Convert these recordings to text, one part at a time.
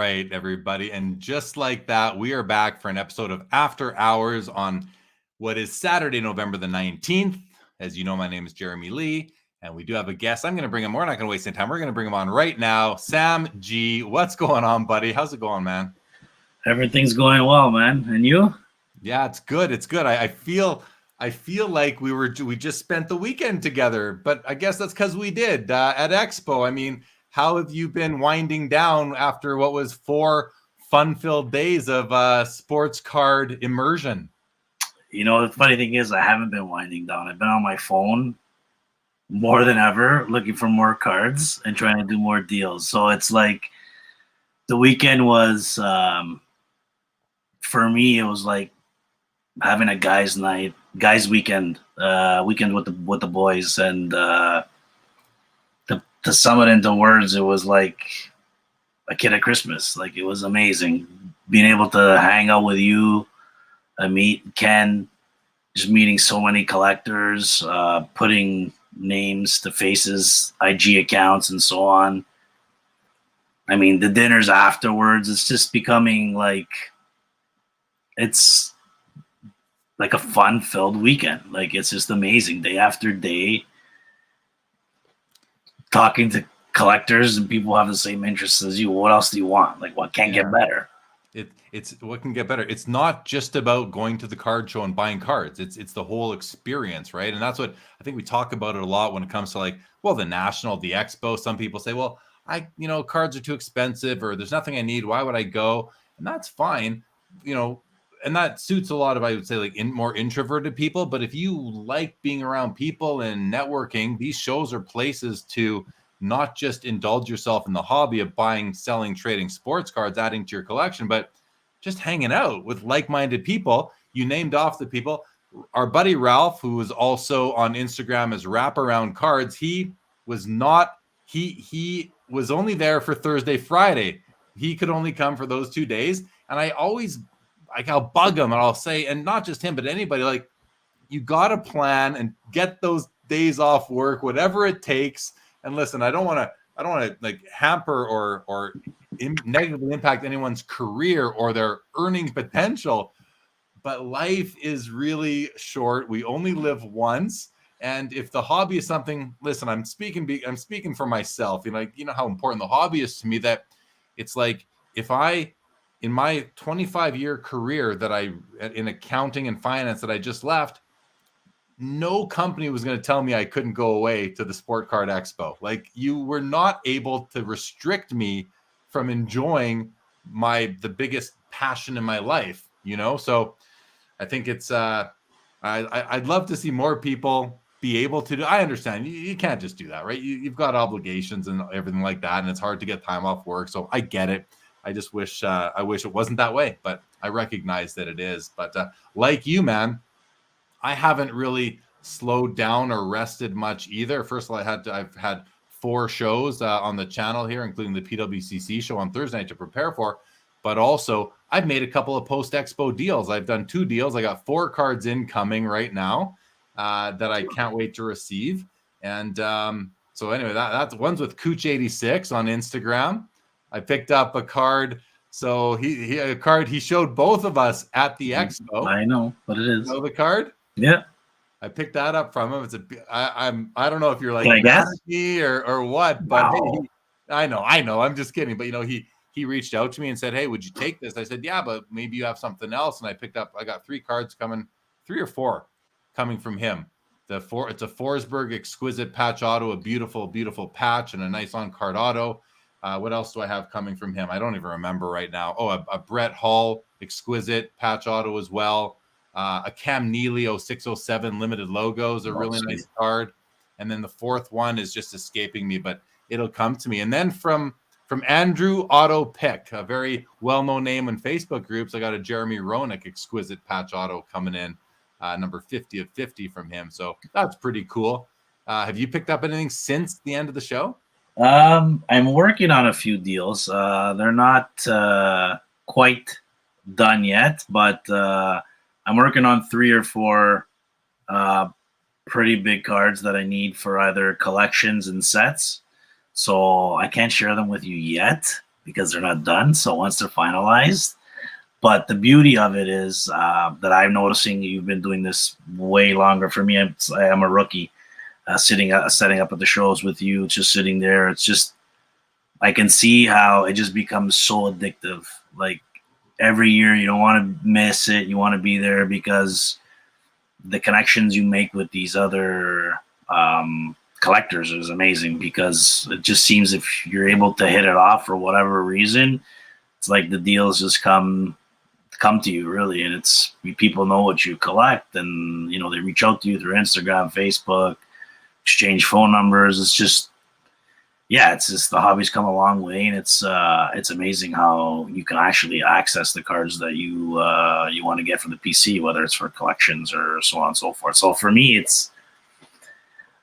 right, everybody. And just like that, we are back for an episode of After Hours on what is Saturday, November the 19th. As you know, my name is Jeremy Lee, and we do have a guest. I'm going to bring him. We're not going to waste any time. We're going to bring him on right now. Sam G. What's going on, buddy? How's it going, man? Everything's going well, man. And you? Yeah, it's good. It's good. I feel like we just spent the weekend together, but I guess that's because we did at Expo. I mean, how have you been winding down after what was 4 fun-filled days of sports card immersion? You know, the funny thing is I haven't been winding down. I've been on my phone more than ever, looking for more cards and trying to do more deals. So it's like the weekend was, for me, it was like having a guys' weekend with the boys, and to sum it into words, it was like a kid at Christmas. Like, it was amazing being able to hang out with you, meet Ken, just meeting so many collectors, putting names to faces, IG accounts, and so on. I mean, the dinners afterwards, it's just becoming like, it's like a fun-filled weekend. Like, it's just amazing, day after day, talking to collectors and people have the same interests as you. What else do you want? Like, what can't get better? It's what can get better. It's not just about going to the card show and buying cards. It's the whole experience, right? And that's what I think we talk about it a lot when it comes to, like, well, the National, the Expo. Some people say, well, cards are too expensive, or there's nothing I need. Why would I go? And that's fine, and that suits a lot of, I would say, like, more introverted people. But if you like being around people and networking, these shows are places to not just indulge yourself in the hobby of buying, selling, trading sports cards, adding to your collection, but just hanging out with like-minded people. You named off the people. Our buddy Ralph, who was also on Instagram as Wraparound Cards, he was only there for Thursday, Friday. He could only come for those 2 days. And I always, like, I'll bug him and I'll say, and not just him, but anybody, like, you got to plan and get those days off work, whatever it takes. And listen, I don't want to like hamper or negatively impact anyone's career or their earning potential, but life is really short. We only live once. And if the hobby is something, listen, I'm speaking for myself. You know how important the hobby is to me, that it's like, if I, in my 25-year career in accounting and finance that I just left, no company was going to tell me I couldn't go away to the Sport Card Expo. Like, you were not able to restrict me from enjoying the biggest passion in my life, So I think it's, I'd love to see more people be able to do. I understand you can't just do that, right? You've got obligations and everything like that, and it's hard to get time off work. So I get it. I just wish it wasn't that way, but I recognize that it is. But like you, man, I haven't really slowed down or rested much either. First of all, I've had 4 shows on the channel here, including the PWCC show on Thursday night to prepare for. But also, I've made a couple of post-Expo deals. I've done 2 deals. I got 4 cards incoming right now that I can't wait to receive. And so anyway, that's one's with Cooch86 on Instagram. I picked up a card. So he showed both of us at the Expo. I know what it is. You know the card? Yeah. I picked that up from him. I don't know if you're like mad at me or what, but wow. Hey, I know. I'm just kidding. But he reached out to me and said, "Hey, would you take this?" I said, "Yeah, but maybe you have something else." And I got 3 cards coming, 3 or 4 coming from him. It's a Forsberg exquisite patch auto, a beautiful, beautiful patch, and a nice on-card auto. What else do I have coming from him? I don't even remember right now. Oh, a Brett Hull exquisite patch auto as well. A Cam Neely 0607 limited logos, a really nice card. And then the 4th one is just escaping me, but it'll come to me. And then from Andrew Auto Pick, a very well-known name in Facebook groups, I got a Jeremy Roenick exquisite patch auto coming in, number 50 of 50 from him. So that's pretty cool. Have you picked up anything since the end of the show? I'm working on a few deals. They're not quite done yet, but I'm working on 3 or 4 pretty big cards that I need for either collections and sets. So I can't share them with you yet because they're not done. So once they're finalized, but the beauty of it is that I'm noticing you've been doing this way longer. For me, I'm a rookie, setting up at the shows with you, just sitting there. It's just, I can see how it just becomes so addictive. Like every year, you don't want to miss it. You want to be there because the connections you make with these other collectors is amazing, because it just seems if you're able to hit it off for whatever reason, it's like the deals just come to you, really. And it's, people know what you collect, and you know, they reach out to you through Instagram, Facebook, exchange phone numbers. It's just, yeah, it's just, the hobby's come a long way, and it's amazing how you can actually access the cards that you want to get for the PC, whether it's for collections or so on and so forth. So for me, it's,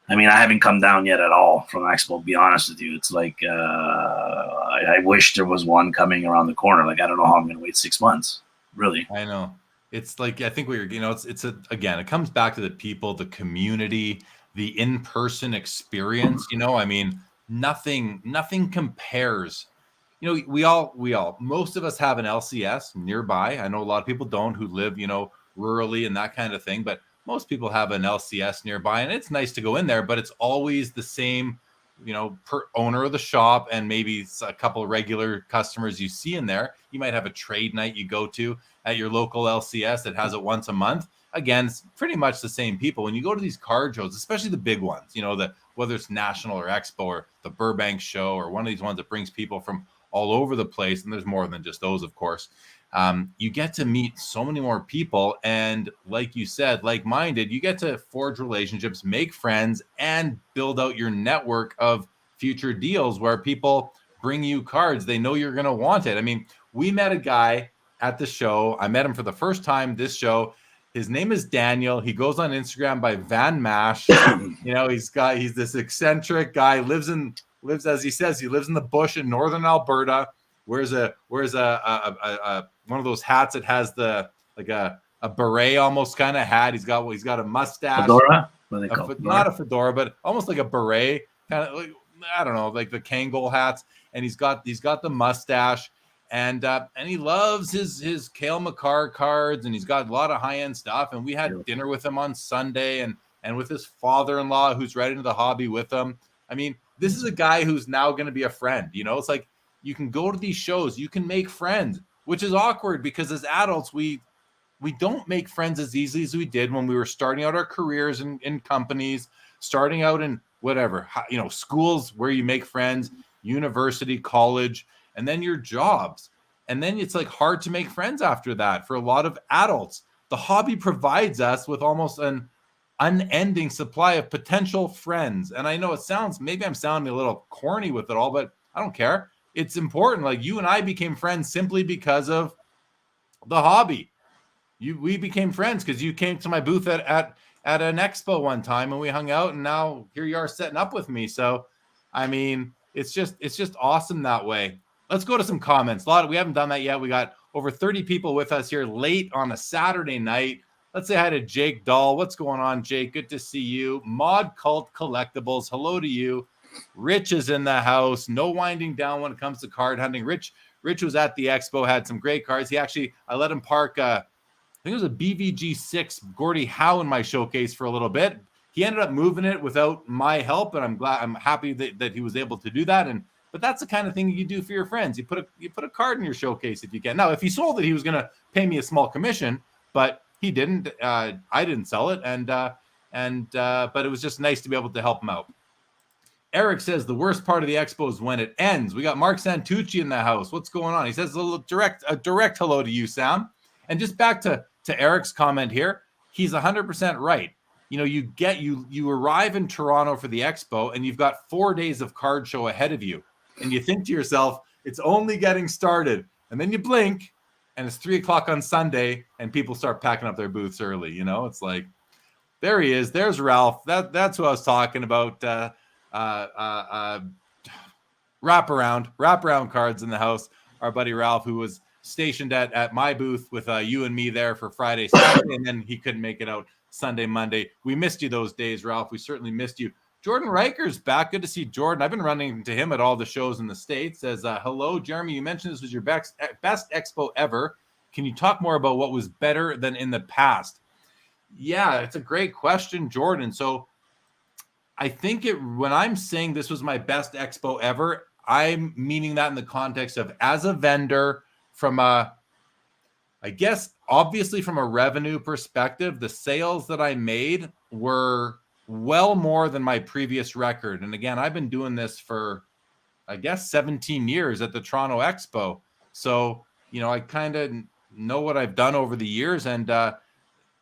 I mean, I haven't come down yet at all from Expo, to be honest with you. It's like, I wish there was one coming around the corner. Like, I don't know how I'm going to wait 6 months, really. I know. It's like, I think again, it comes back to the people, the community, the in-person experience. I mean, nothing compares. We all, most of us have an LCS nearby. I know a lot of people don't, who live, rurally and that kind of thing, but most people have an LCS nearby, and it's nice to go in there, but it's always the same, per owner of the shop, and maybe a couple of regular customers you see in there. You might have a trade night you go to at your local LCS that has it once a month. Again, it's pretty much the same people. When you go to these card shows, especially the big ones, whether it's National or Expo or the Burbank show, or one of these ones that brings people from all over the place, and there's more than just those, of course. You get to meet so many more people, and like you said, like-minded, you get to forge relationships, make friends, and build out your network of future deals where people bring you cards. They know you're going to want it. I mean, we met a guy at the show. I met him for the first time this show. His name is Daniel. He goes on Instagram by Van Mash. He's this eccentric guy, lives as he says, he lives in the bush in northern Alberta. Wears a one of those hats that has the, like a beret almost kind of hat. He's got a mustache. Fedora? What are they called? Not a fedora, but almost like a beret, kind of like, I don't know, like the Kangol hats. And he's got the mustache, and he loves his Cale Makar cards, and he's got a lot of high-end stuff. And we had dinner with him on Sunday, and with his father-in-law, who's right into the hobby with him. I mean, this is a guy who's now going to be a friend. It's like, you can go to these shows, you can make friends, which is awkward because as adults, we don't make friends as easily as we did when we were starting out our careers in companies, starting out in whatever, schools where you make friends, university, college, and then your jobs. And then it's like hard to make friends after that for a lot of adults. The hobby provides us with almost an unending supply of potential friends. And I know maybe I'm sounding a little corny with it all, but I don't care. It's important. Like, you and I became friends simply because of the hobby. We became friends because you came to my booth at an expo one time, and we hung out, and now here you are setting up with me. So, I mean, it's just awesome that way. Let's go to some comments. We haven't done that yet. We got over 30 people with us here late on a Saturday night. Let's say hi to Jake Dahl. What's going on, Jake? Good to see you. Mod Cult Collectibles, hello to you. Rich is in the house. No winding down when it comes to card hunting. Rich was at the expo, had some great cards. I let him park, I think it was a BVG6 Gordie Howe in my showcase for a little bit. He ended up moving it without my help, and I'm happy that he was able to do that. But that's the kind of thing you do for your friends. You put a card in your showcase if you can. Now, if he sold it, he was going to pay me a small commission, but he didn't. I didn't sell it, but it was just nice to be able to help him out. Eric says the worst part of the expo is when it ends. We got Mark Santucci in the house. What's going on? He says a little direct hello to you, Sam. And just back to Eric's comment here, he's 100% right. You arrive in Toronto for the expo, and you've got 4 days of card show ahead of you, and you think to yourself, it's only getting started, and then you blink, and it's 3:00 on Sunday, and people start packing up their booths early. It's like, there he is. There's Ralph. That's who I was talking about. Wraparound cards in the house. Our buddy Ralph, who was stationed at my booth with you and me there for Friday, Saturday, and then he couldn't make it out Sunday, Monday. We missed you those days, Ralph. We certainly missed you. Jordan Riker's back. Good to see Jordan. I've been running into him at all the shows in the States. Says, hello, Jeremy. You mentioned this was your best expo ever. Can you talk more about what was better than in the past? Yeah, it's a great question, Jordan. So I think when I'm saying this was my best expo ever, I'm meaning that in the context of as a vendor from I guess, obviously from a revenue perspective, the sales that I made were well more than my previous record. And again, I've been doing this for, I guess, 17 years at the Toronto Expo. So, I kind of know what I've done over the years, and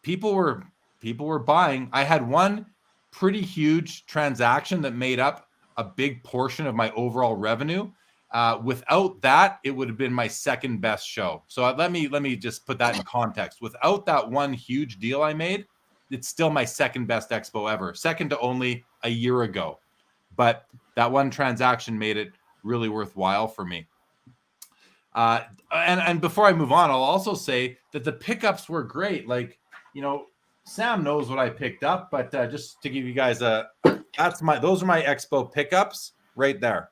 people were buying. I had one pretty huge transaction that made up a big portion of my overall revenue. Without that, it would have been my second best show. So let me just put that in context. Without that one huge deal I made, it's still my second best expo ever, second to only a year ago. But that one transaction made it really worthwhile for me. And before I move on, I'll also say that the pickups were great. Like, Sam knows what I picked up, but just to give you guys those are my expo pickups right there.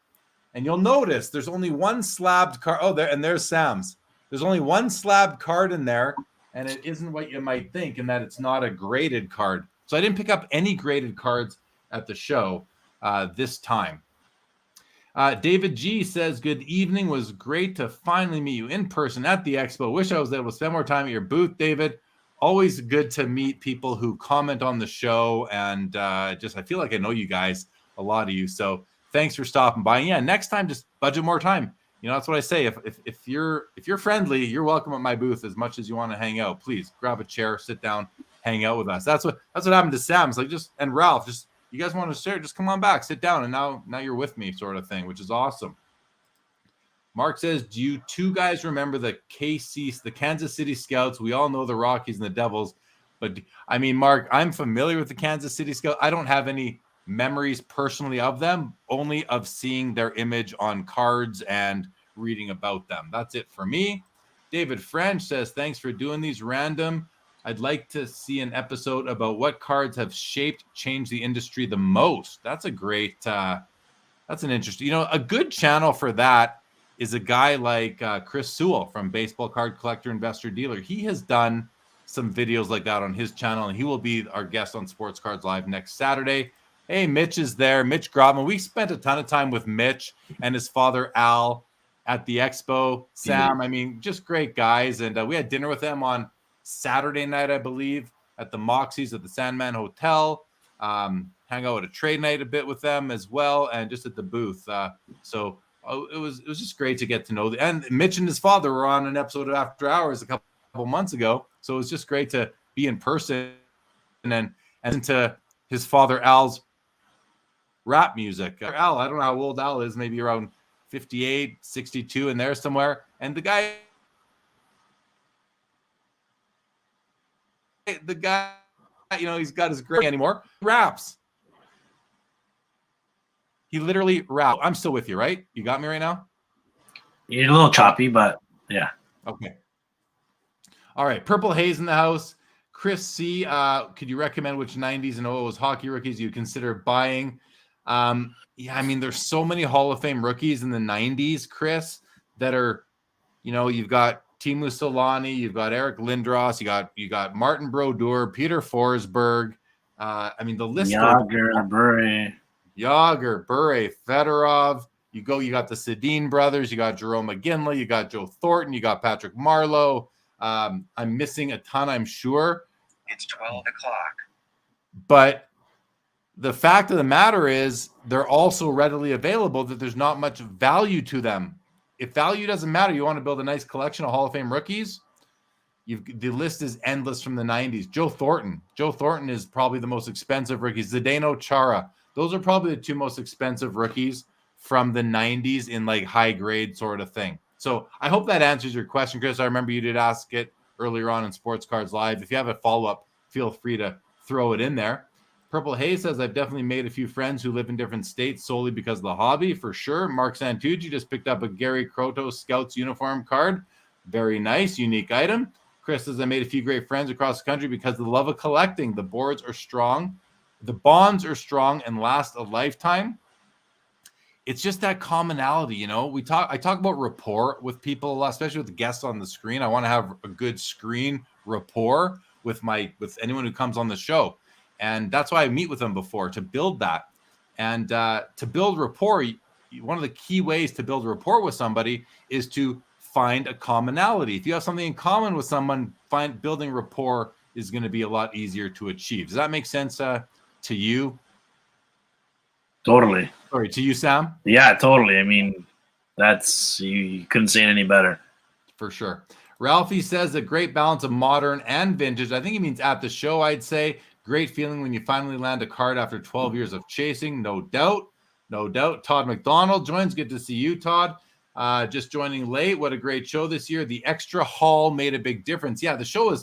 And you'll notice there's only one slabbed card. Oh, there's Sam's. There's only one slabbed card in there, and it isn't what you might think, in that it's not a graded card. So I didn't pick up any graded cards at the show this time. David G says, good evening. Was great to finally meet you in person at the expo. Wish I was able to spend more time at your booth, David. Always good to meet people who comment on the show, and I feel like I know you guys, a lot of you. So thanks for stopping by. Yeah, next time just budget more time. That's what I say. If you're friendly, you're welcome at my booth as much as you want to hang out. Please grab a chair, sit down, hang out with us. That's what happened to Sam. It's like and Ralph, you guys want to share, just come on back, sit down, and now you're with me, sort of thing, which is awesome. Mark says, do you two guys remember the Kansas City Scouts? We all know the Rockies and the Devils, but I mean, Mark, I'm familiar with the Kansas City Scouts. I don't have any memories personally of them, only of seeing their image on cards and reading about them. That's it for me. David French says, thanks for doing these random. I'd like to see an episode about what cards have changed the industry the most. That's a great, that's an interesting, a good channel for that is a guy like Chris Sewell from Baseball Card Collector Investor Dealer. He has done some videos like that on his channel, and he will be our guest on Sports Cards Live next Saturday. Hey, Mitch is there. Mitch Grobman. We spent a ton of time with Mitch and his father, Al, at the expo. Sam, I mean, just great guys. And we had dinner with them on Saturday night, I believe, at the Moxies at the Sandman Hotel. Hang out at a trade night a bit with them as well, and just at the booth. So it was just great to get to know them. And Mitch and his father were on an episode of After Hours a couple months ago. So it was just great to be in person and to his father Al's rap music. Al, I don't know how old Al is, maybe around 58, 62 in there somewhere. And the guy, he's got his gray anymore. Raps. He literally raps. I'm still with you, right? You got me right now? You're a little choppy, but yeah. Okay. All right. Purple Haze in the house. Chris C, could you recommend which 90s and O's hockey rookies you consider buying? Yeah, I mean, there's so many Hall of Fame rookies in the 90s, Chris, that are, you've got Teemu Solani, you've got Eric Lindros, you got Martin Brodeur, Peter Forsberg. I mean, the list Yager, Bure, Fedorov. You got the Sedin brothers, you got Jerome McGinley, you got Joe Thornton, you got Patrick Marleau. I'm missing a ton, I'm sure. It's 12 o'clock. But the fact of the matter is they're also readily available that there's not much value to them. If value doesn't matter, you want to build a nice collection of Hall of Fame rookies, the list is endless from the 90s. Joe Thornton is probably the most expensive rookie. Zdeno Chara. Those are probably the two most expensive rookies from the 90s in like high grade sort of thing. So I hope that answers your question, Chris. I remember you did ask it earlier on in Sports Cards Live. If you have a follow-up, feel free to throw it in there. Purple Haze says, I've definitely made a few friends who live in different states solely because of the hobby, for sure. Mark Santucci just picked up a Gary Krotos Scouts uniform card. Very nice, unique item. Chris says, I made a few great friends across the country because of the love of collecting. The boards are strong. the bonds are strong and last a lifetime. It's just that commonality, you know. I talk about rapport with people a lot, especially with the guests on the screen. I want to have a good screen rapport with anyone who comes on the show, and that's why I meet with them before, to build that. And to build rapport, one of the key ways to build rapport with somebody is to find a commonality. If you have something in common with someone, building rapport is going to be a lot easier to achieve. Does that make sense to you? Totally. Sorry, to you, Sam? Yeah, totally. I mean, that's you couldn't say it any better. For sure. Ralphie says a great balance of modern and vintage. I think he means at the show, I'd say. Great feeling when you finally land a card after 12 years of chasing. No doubt. No doubt. Todd McDonald joins. Good to see you, Todd. Just joining late. What a great show this year. The extra hall made a big difference. Yeah, the show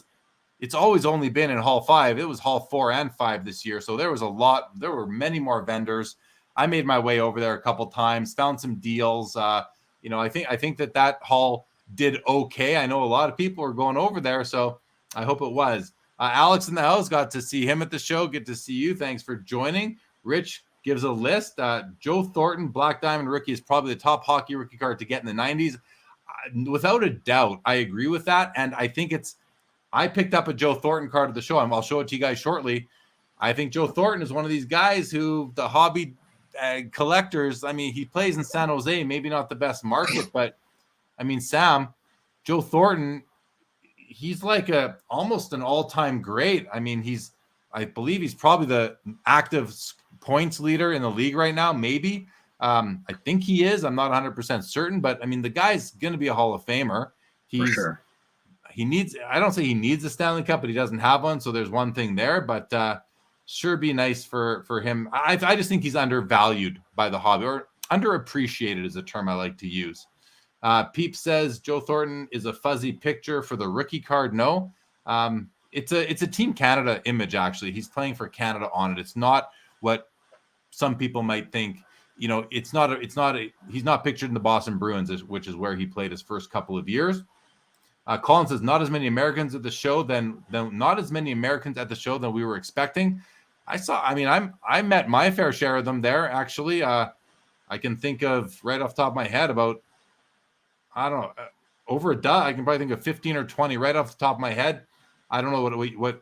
it's always only been in Hall 5. It was Hall 4 and 5 this year. So there were many more vendors. I made my way over there a couple times, found some deals. I think that hall did okay. I know a lot of people are going over there, so I hope it was. Alex in the house, got to see him at the show. Good to see you. Thanks for joining. Rich gives a list. Joe Thornton, Black Diamond rookie, is probably the top hockey rookie card to get in the 90s. Without a doubt, I agree with that. And I think I picked up a Joe Thornton card at the show. I'll show it to you guys shortly. I think Joe Thornton is one of these guys who the hobby collectors, I mean, he plays in San Jose, maybe not the best market, but I mean, Sam, Joe Thornton, he's like almost an all-time great. I mean, I believe he's probably the active points leader in the league right now, maybe. I think he is. I'm not 100% certain, but I mean, the guy's going to be a Hall of Famer. For sure. I don't say he needs a Stanley Cup, but he doesn't have one. So there's one thing there, but sure be nice for him. I just think he's undervalued by the hobby, or underappreciated is a term I like to use. Peep says Joe Thornton is a fuzzy picture for the rookie card. No, it's a Team Canada image. Actually, he's playing for Canada on it. It's not what some people might think. You know, he's not pictured in the Boston Bruins, which is where he played his first couple of years. Colin says not as many Americans at the show than we were expecting. I met my fair share of them there. Actually, I can think of right off the top of my head about, I don't know, over a dozen. I can probably think of 15 or 20 right off the top of my head. I don't know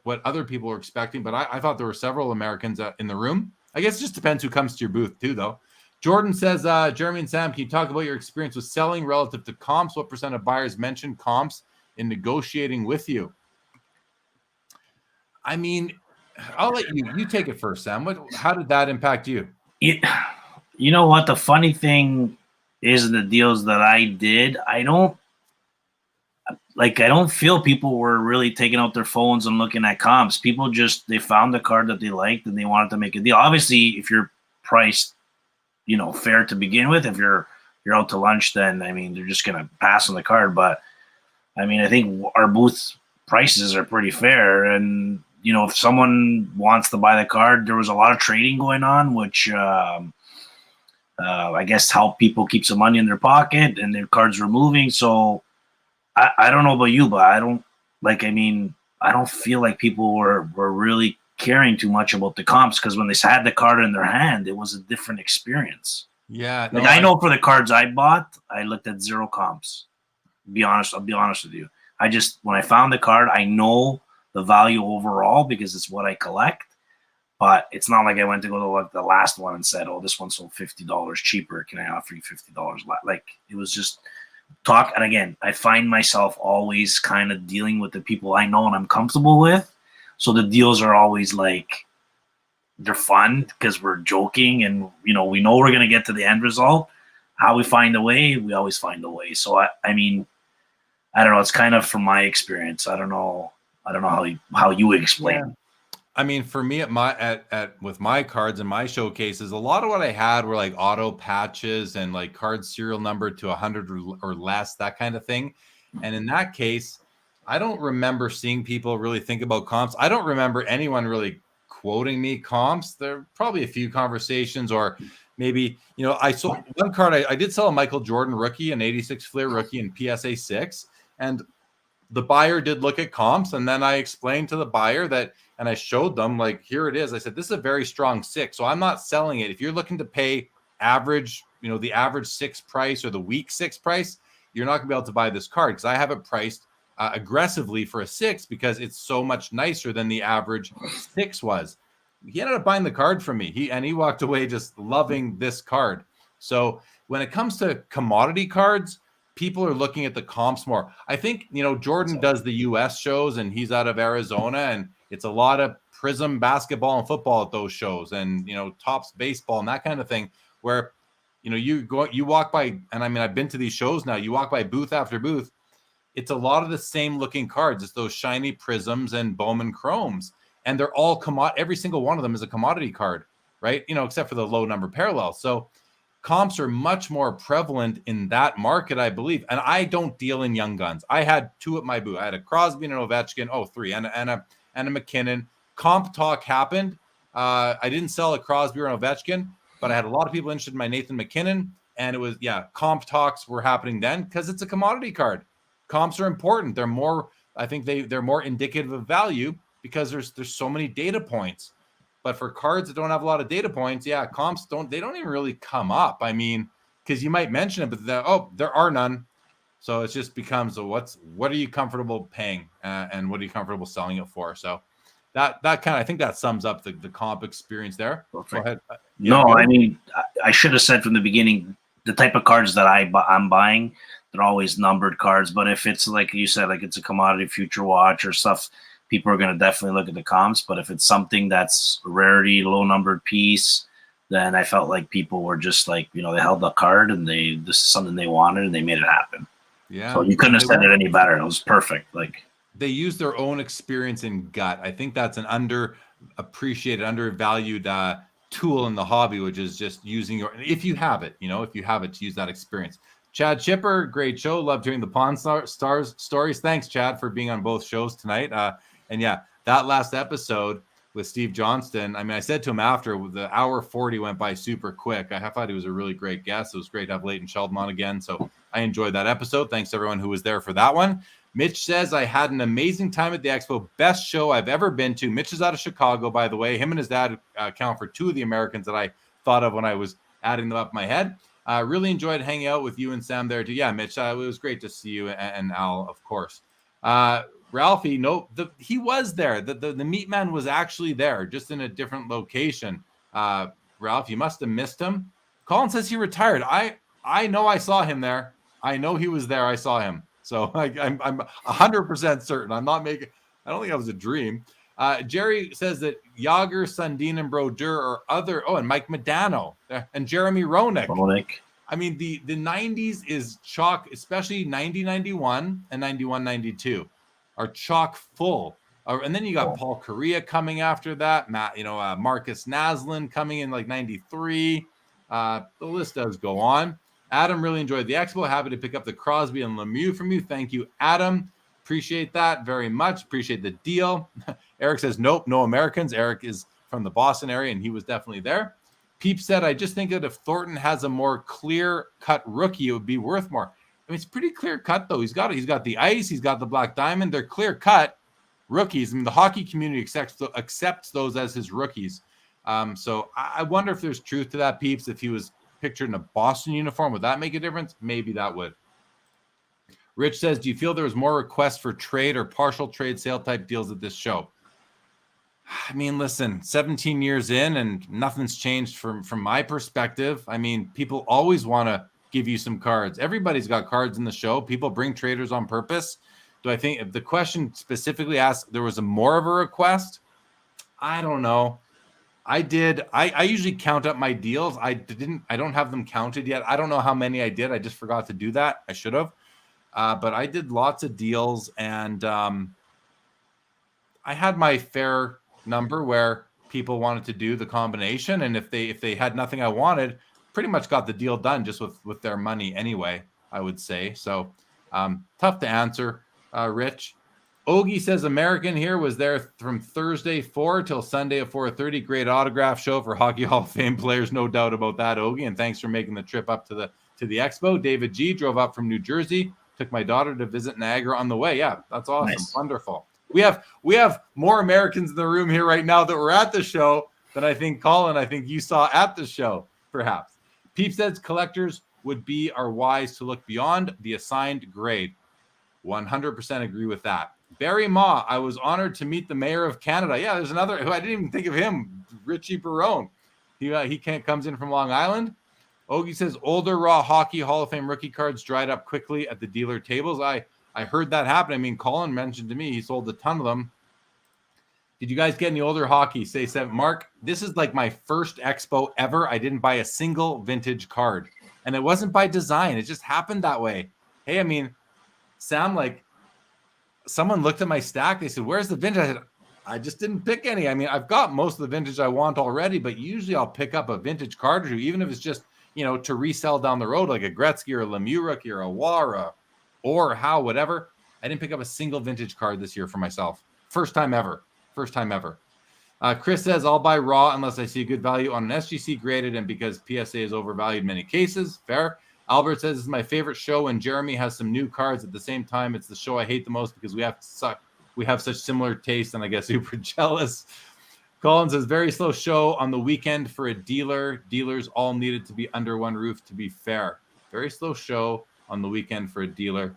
what other people were expecting, but I thought there were several Americans in the room. I guess it just depends who comes to your booth too, though. Jordan says, Jeremy and Sam, can you talk about your experience with selling relative to comps? What % of buyers mentioned comps in negotiating with you? I mean, I'll let you take it first, Sam. How did that impact you? You know what? The funny thing is, the deals that I did, I don't feel people were really taking out their phones and looking at comps. People they found a card that they liked and they wanted to make a deal. Obviously, if you're priced, fair to begin with, if you're out to lunch, then I mean, they're just gonna pass on the card. But I mean, I think our booth prices are pretty fair, and if someone wants to buy the card, there was a lot of trading going on, which I guess helped people keep some money in their pocket, and their cards were moving. So I don't know about you, but I don't feel like people were really caring too much about the comps, because when they had the card in their hand, it was a different experience. Yeah. I know for the cards I bought, I looked at zero comps. I'll be honest with you. When I found the card, I know the value overall because it's what I collect, but it's not like I went to go to the last one and said, oh, this one sold $50 cheaper. Can I offer you $50 less? Like, it was just talk. And again, I find myself always kind of dealing with the people I know and I'm comfortable with. So the deals are always like, they're fun because we're joking and, we know we're going to get to the end result. How we find a way, we always find a way. So I mean, I don't know. It's kind of from my experience. I don't know how you would explain. Yeah. I mean, for me with my cards and my showcases, a lot of what I had were like auto patches and like card serial number to 100 or less, that kind of thing. And in that case, I don't remember seeing people really think about comps. I don't remember anyone really quoting me comps. There are probably a few conversations, or maybe, I sold one card. I did sell a Michael Jordan rookie, an 86 Flair rookie in PSA 6. And the buyer did look at comps, and then I explained to the buyer that, and I showed them, like, here it is. I said, this is a very strong 6, so I'm not selling it. If you're looking to pay average, the average 6 price or the week 6 price, you're not gonna be able to buy this card because I have it priced aggressively for a 6 because it's so much nicer than the average 6 was. He ended up buying the card from me. He walked away just loving this card. So when it comes to commodity cards, people are looking at the comps more. I think, Jordan does the US shows and he's out of Arizona, and it's a lot of Prism basketball and football at those shows, and, Tops baseball and that kind of thing, where, you walk by, and I mean, I've been to these shows now, you walk by booth after booth, it's a lot of the same looking cards. It's those shiny Prisms and Bowman Chromes, and they're all every single one of them is a commodity card, right? Except for the low number parallel. So comps are much more prevalent in that market, I believe. And I don't deal in young guns. I had 2 at my booth. I had a Crosby and an Ovechkin, 3, and a McKinnon. Comp talk happened. I didn't sell a Crosby or an Ovechkin, but I had a lot of people interested in my Nathan McKinnon. And it was, comp talks were happening then because it's a commodity card. Comps are important. They're more, I think they're more indicative of value because there's so many data points. But for cards that don't have a lot of data points, comps don't even really come up. I mean, because you might mention it, but there are none. So it just becomes what are you comfortable paying and what are you comfortable selling it for? So that kind of, I think that sums up the comp experience there. Perfect. Go ahead. I mean, I should have said from the beginning, the type of cards that I'm buying, they're always numbered cards. But if it's like you said, like it's a commodity future watch or stuff, people are going to definitely look at the comps. But if it's something that's a rarity, low numbered piece, then I felt like people were just like, they held the card and this is something they wanted and they made it happen. Yeah. So you couldn't have said it any better. It was perfect. Like, they use their own experience and gut. I think that's an underappreciated, undervalued tool in the hobby, which is just using if you have it, to use that experience. Chad Chipper, great show. Loved hearing the Pawn Stars stories. Thanks, Chad, for being on both shows tonight. And that last episode with Steve Johnston, I mean, I said to him after, the hour 40 went by super quick. I thought he was a really great guest. It was great to have Leighton Sheldon on again. So I enjoyed that episode. Thanks to everyone who was there for that one. Mitch says, I had an amazing time at the Expo. Best show I've ever been to. Mitch is out of Chicago, by the way. Him and his dad count for 2 of the Americans that I thought of when I was adding them up in my head. Really enjoyed hanging out with you and Sam there too. Yeah, Mitch, it was great to see you and Al, of course. Ralphie, he was there. The meat man was actually there, just in a different location. Ralph, you must have missed him. Colin says he retired. I know I saw him there. I know he was there. I saw him. So I'm 100% certain. I don't think that was a dream. Jerry says that Yager, Sundin, and Brodeur are other. Oh, and Mike Modano and Jeremy Roenick. I mean, the 90s is chock, especially 90-91 and 91-92 are chock full. And then you got Paul Correa coming after that. Marcus Naslin coming in like 93. The list does go on. Adam really enjoyed the Expo. Happy to pick up the Crosby and Lemieux from you. Thank you, Adam. Appreciate that very much. Appreciate the deal. Eric says, nope, no Americans. Eric is from the Boston area, and he was definitely there. Peep said, I just think that if Thornton has a more clear-cut rookie, it would be worth more. I mean, it's pretty clear-cut, though. He's got the ice. He's got the black diamond. They're clear-cut rookies. I mean, the hockey community accepts those as his rookies. So I wonder if there's truth to that, Peeps. If he was pictured in a Boston uniform, would that make a difference? Maybe that would. Rich says, do you feel there was more requests for trade or partial trade sale type deals at this show? I mean, listen, 17 years in and nothing's changed from my perspective. I mean, people always want to give you some cards. Everybody's got cards in the show. People bring traders on purpose. Do I think if the question specifically asked there was more of a request? I don't know. I usually count up my deals. I don't have them counted yet. I don't know how many I did. I just forgot to do that. I should have. But I did lots of deals, and I had my fair number where people wanted to do the combination. And if they had nothing I wanted, pretty much got the deal done just with their money anyway, I would say. So tough to answer, Rich. Ogie says American here was there from Thursday 4 till Sunday at 4:30. Great autograph show for Hockey Hall of Fame players, no doubt about that, Ogie. And thanks for making the trip up to the Expo. David G drove up from New Jersey. Took my daughter to visit Niagara on the way. Yeah, that's awesome. Nice. Wonderful. We have more Americans in the room here right now that were at the show than I think Colin, I think you saw at the show, perhaps. Peep says collectors would be are wise to look beyond the assigned grade. 100% agree with that. Barry Ma, I was honored to meet the mayor of Canada. Yeah, there's another who I didn't even think of him, Richie Barone. He comes in from Long Island. Ogie says older Raw Hockey Hall of Fame rookie cards dried up quickly at the dealer tables. I heard that happen. I mean, Colin mentioned to me he sold a ton of them. Did you guys get any older hockey? Say seven. Mark, this is like my first Expo ever. I didn't buy a single vintage card. And it wasn't by design. It just happened that way. Hey, I mean, Sam, like, someone looked at my stack. They said, where's the vintage? I said, I just didn't pick any. I mean, I've got most of the vintage I want already, but usually I'll pick up a vintage card or two, even if it's just, to resell down the road, like a Gretzky or a Lemieux rookie or a Wara or how, whatever. I didn't pick up a single vintage card this year for myself. First time ever. Chris says, I'll buy raw unless I see a good value on an SGC graded and because PSA is overvalued in many cases. Fair. Albert says, this is my favorite show and Jeremy has some new cards. At the same time, it's the show I hate the most because we have such similar taste and I guess super jealous. Colin says, very slow show on the weekend for a dealer. Dealers all needed to be under one roof to be fair. Very slow show on the weekend for a dealer.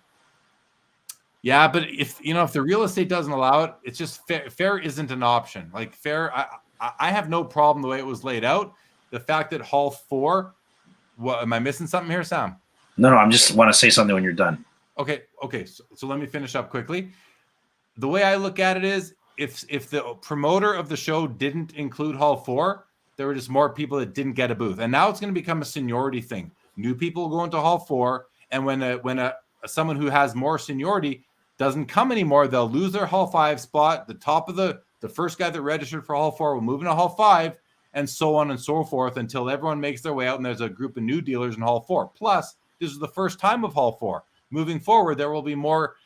Yeah, but if the real estate doesn't allow it, it's just fair. Fair isn't an option. Like fair, I have no problem the way it was laid out. The fact that Hall 4, what am I missing something here, Sam? No, I just want to say something when you're done. Okay. So let me finish up quickly. The way I look at it is, if the promoter of the show didn't include Hall 4, there were just more people that didn't get a booth, and now it's going to become a seniority thing. New people go into Hall 4, and when someone who has more seniority doesn't come anymore, they'll lose their Hall 5 spot. The top of the first guy that registered for Hall 4 will move into Hall 5, and so on and so forth until everyone makes their way out and there's a group of new dealers in Hall 4. Plus, this is the first time of Hall 4. Moving forward, there will be more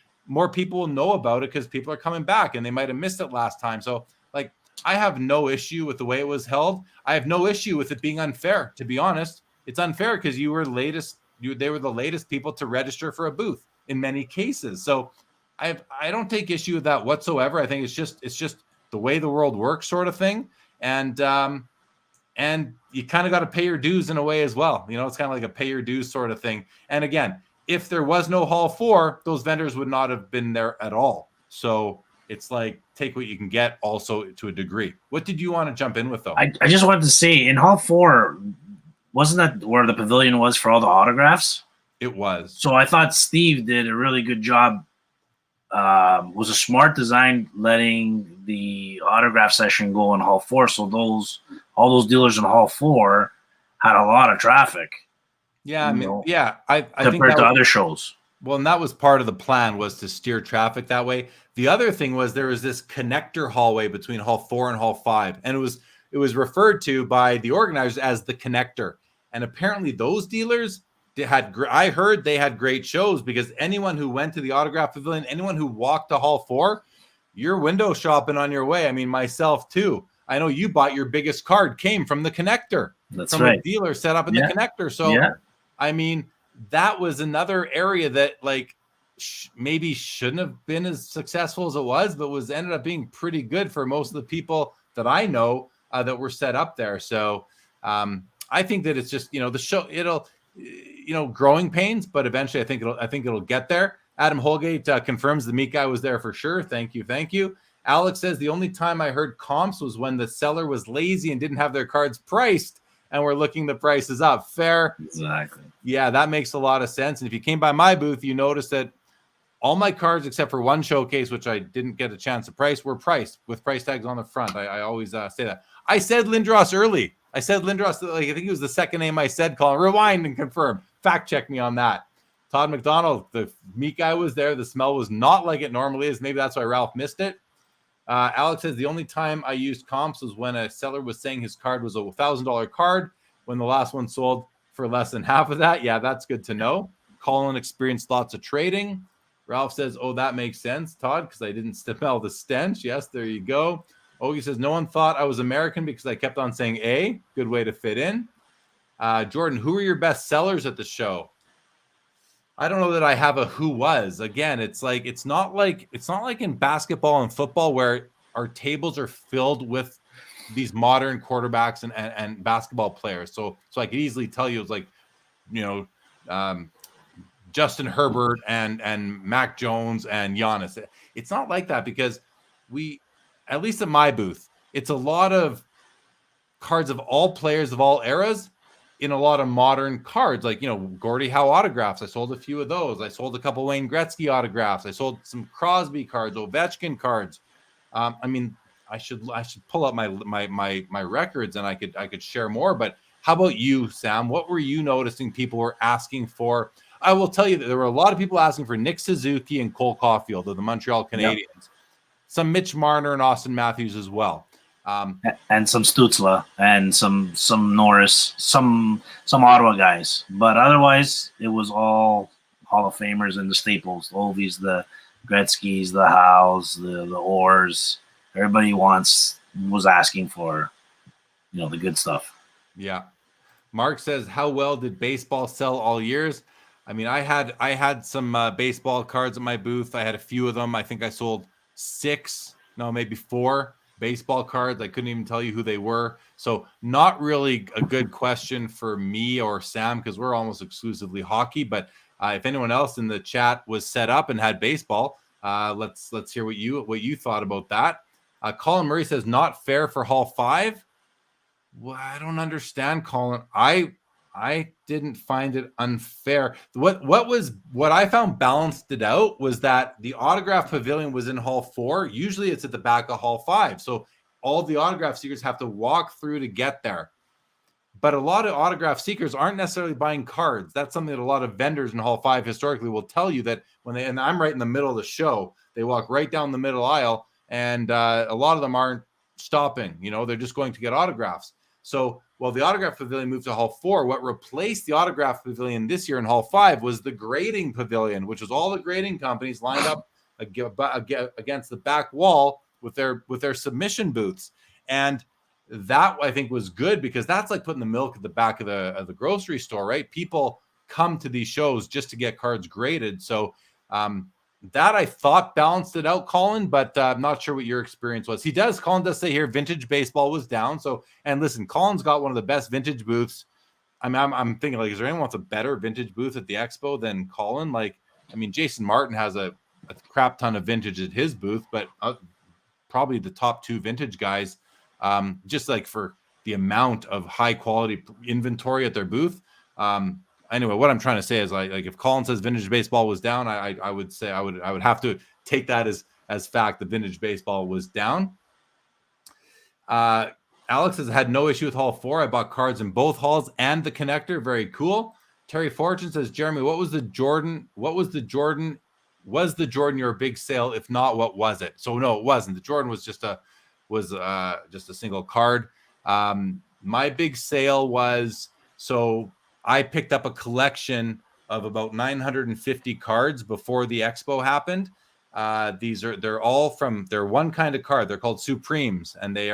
people will know about it because people are coming back and they might have missed it last time. So, like, I have no issue with the way it was held. I have no issue with it being unfair, to be honest. It's unfair because they were the latest people to register for a booth in many cases. So I don't take issue with that whatsoever. I think it's just the way the world works, sort of thing. And you kind of got to pay your dues in a way as well. It's kind of like a pay your dues sort of thing. And again, if there was no Hall 4, those vendors would not have been there at all. So it's like, take what you can get also to a degree. What did you want to jump in with, though? I just wanted to say, in Hall 4, wasn't that where the pavilion was for all the autographs? It was. So I thought Steve did a really good job. Was a smart design letting the autograph session go in Hall 4. So all those dealers in Hall 4 had a lot of traffic. Yeah, I mean, I think compared to other shows. Well, and that was part of the plan, was to steer traffic that way. The other thing was there was this connector hallway between Hall 4 and Hall 5, and it was referred to by the organizers as the connector. And apparently those dealers I heard they had great shows because anyone who went to the autograph pavilion, anyone who walked to Hall 4, you're window shopping on your way. I mean, myself too. I know you bought your biggest card came from the connector. That's from right. a dealer set up in the connector. So, I mean, that was another area that like maybe shouldn't have been as successful as it was, but ended up being pretty good for most of the people that I know that were set up there. So I think that it's just, the show, it'll, growing pains, but eventually I think it'll get there. Adam Holgate confirms the meat guy was there for sure. Thank you. Alex says the only time I heard comps was when the seller was lazy and didn't have their cards priced and we're looking the prices up. Fair. Exactly. Yeah, that makes a lot of sense. And if you came by my booth, you noticed that all my cards, except for one showcase, which I didn't get a chance to price, were priced with price tags on the front. I always say that. I said Lindros early. I said Lindros, like, I think it was the second name I said. Colin, rewind and confirm. Fact check me on that. Todd McDonald, the meat guy, was there. The smell was not like it normally is. Maybe that's why Ralph missed it. Alex says the only time I used comps was when a seller was saying his card was a $1,000 card when the last one sold for less than half of that. Yeah, that's good to know. Colin experienced lots of trading. Ralph says, oh, that makes sense, Todd, because I didn't smell the stench. Yes, there you go. Ogie says, no one thought I was American because I kept on saying A. Good way to fit in. Jordan, who are your best sellers at the show? I don't know that I have a who was. Again, it's not like in basketball and football where our tables are filled with these modern quarterbacks and basketball players. So I could easily tell you it's like, you know, Justin Herbert and Mac Jones and Giannis. It's not like that because we, at least at my booth, it's a lot of cards of all players of all eras in a lot of modern cards, like, Gordie Howe autographs. I sold a few of those. I sold a couple Wayne Gretzky autographs. I sold some Crosby cards, Ovechkin cards. I mean, I should pull up my records and I could share more. But how about you, Sam? What were you noticing people were asking for? I will tell you that there were a lot of people asking for Nick Suzuki and Cole Caulfield of the Montreal Canadiens. Yep. Some Mitch Marner and Austin Matthews as well. And some Stutzla and some Norris, some Ottawa guys. But otherwise, it was all Hall of Famers and the staples. Ovies, the Gretzky's, the Howes, the Orrs. Everybody was asking for, the good stuff. Yeah. Mark says, how well did baseball sell all years? I mean, I had some baseball cards at my booth. I had a few of them. I think I sold 6, no, maybe 4 baseball cards. I couldn't even tell you who they were. So not really a good question for me or Sam because we're almost exclusively hockey. But if anyone else in the chat was set up and had baseball, let's hear what you thought about that. Colin Murray says, not fair for Hall 5. Well, I don't understand, Colin. I didn't find it unfair. What I found balanced it out was that the autograph pavilion was in Hall 4. Usually it's at the back of Hall 5. So all the autograph seekers have to walk through to get there. But a lot of autograph seekers aren't necessarily buying cards. That's something that a lot of vendors in Hall 5 historically will tell you, that and I'm right in the middle of the show, they walk right down the middle aisle, and a lot of them aren't stopping. They're just going to get autographs. So while the autograph pavilion moved to Hall 4, what replaced the autograph pavilion this year in Hall 5 was the grading pavilion, which was all the grading companies lined up against the back wall with their submission booths. And that, I think, was good because that's like putting the milk at the back of the grocery store, right? People come to these shows just to get cards graded. So that I thought balanced it out, Colin, but I'm not sure what your experience was. Colin does say here, vintage baseball was down. So, and listen, Colin's got one of the best vintage booths. I mean, I'm thinking, like, is there anyone who wants a better vintage booth at the Expo than Colin? Like, I mean, Jason Martin has a crap ton of vintage at his booth, but probably the top 2 vintage guys, just like for the amount of high quality inventory at their booth. Anyway, what I'm trying to say is, like if Colin says vintage baseball was down, I would say I would have to take that as fact. The vintage baseball was down. Alex has had no issue with Hall 4. I bought cards in both halls and the connector. Very cool. Terry Fortune says, Jeremy, was the Jordan your big sale? If not, what was it? So no, it wasn't. The Jordan was just a single card. My big sale was, so I picked up a collection of about 950 cards before the Expo happened. They're one kind of card. They're called Supremes, and they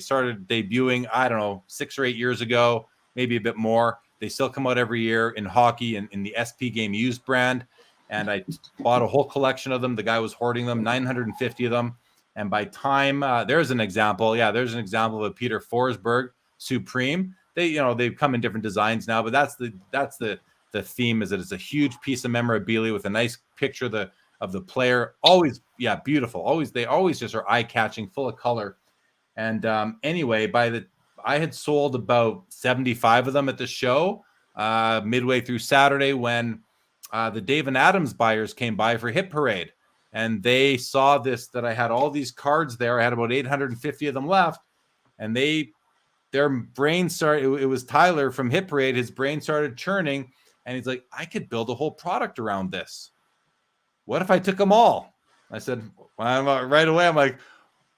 started debuting, I don't know, 6 or 8 years ago, maybe a bit more. They still come out every year in hockey and in the SP Game Used brand. And I bought a whole collection of them. The guy was hoarding them, 950 of them. And by time, there's an example. Yeah, there's an example of a Peter Forsberg Supreme. They've come in different designs now, but that's the theme, is that it's a huge piece of memorabilia with a nice picture of the player. Always, yeah, beautiful. They always just are eye-catching, full of color. And anyway, I had sold about 75 of them at the show midway through Saturday when the David Adams buyers came by for Hit Parade. And they saw that I had all these cards there. I had about 850 of them left. And their brain started, it was Tyler from Hit Parade. His brain started churning. And he's like, I could build a whole product around this. What if I took them all? I said, right away, I'm like,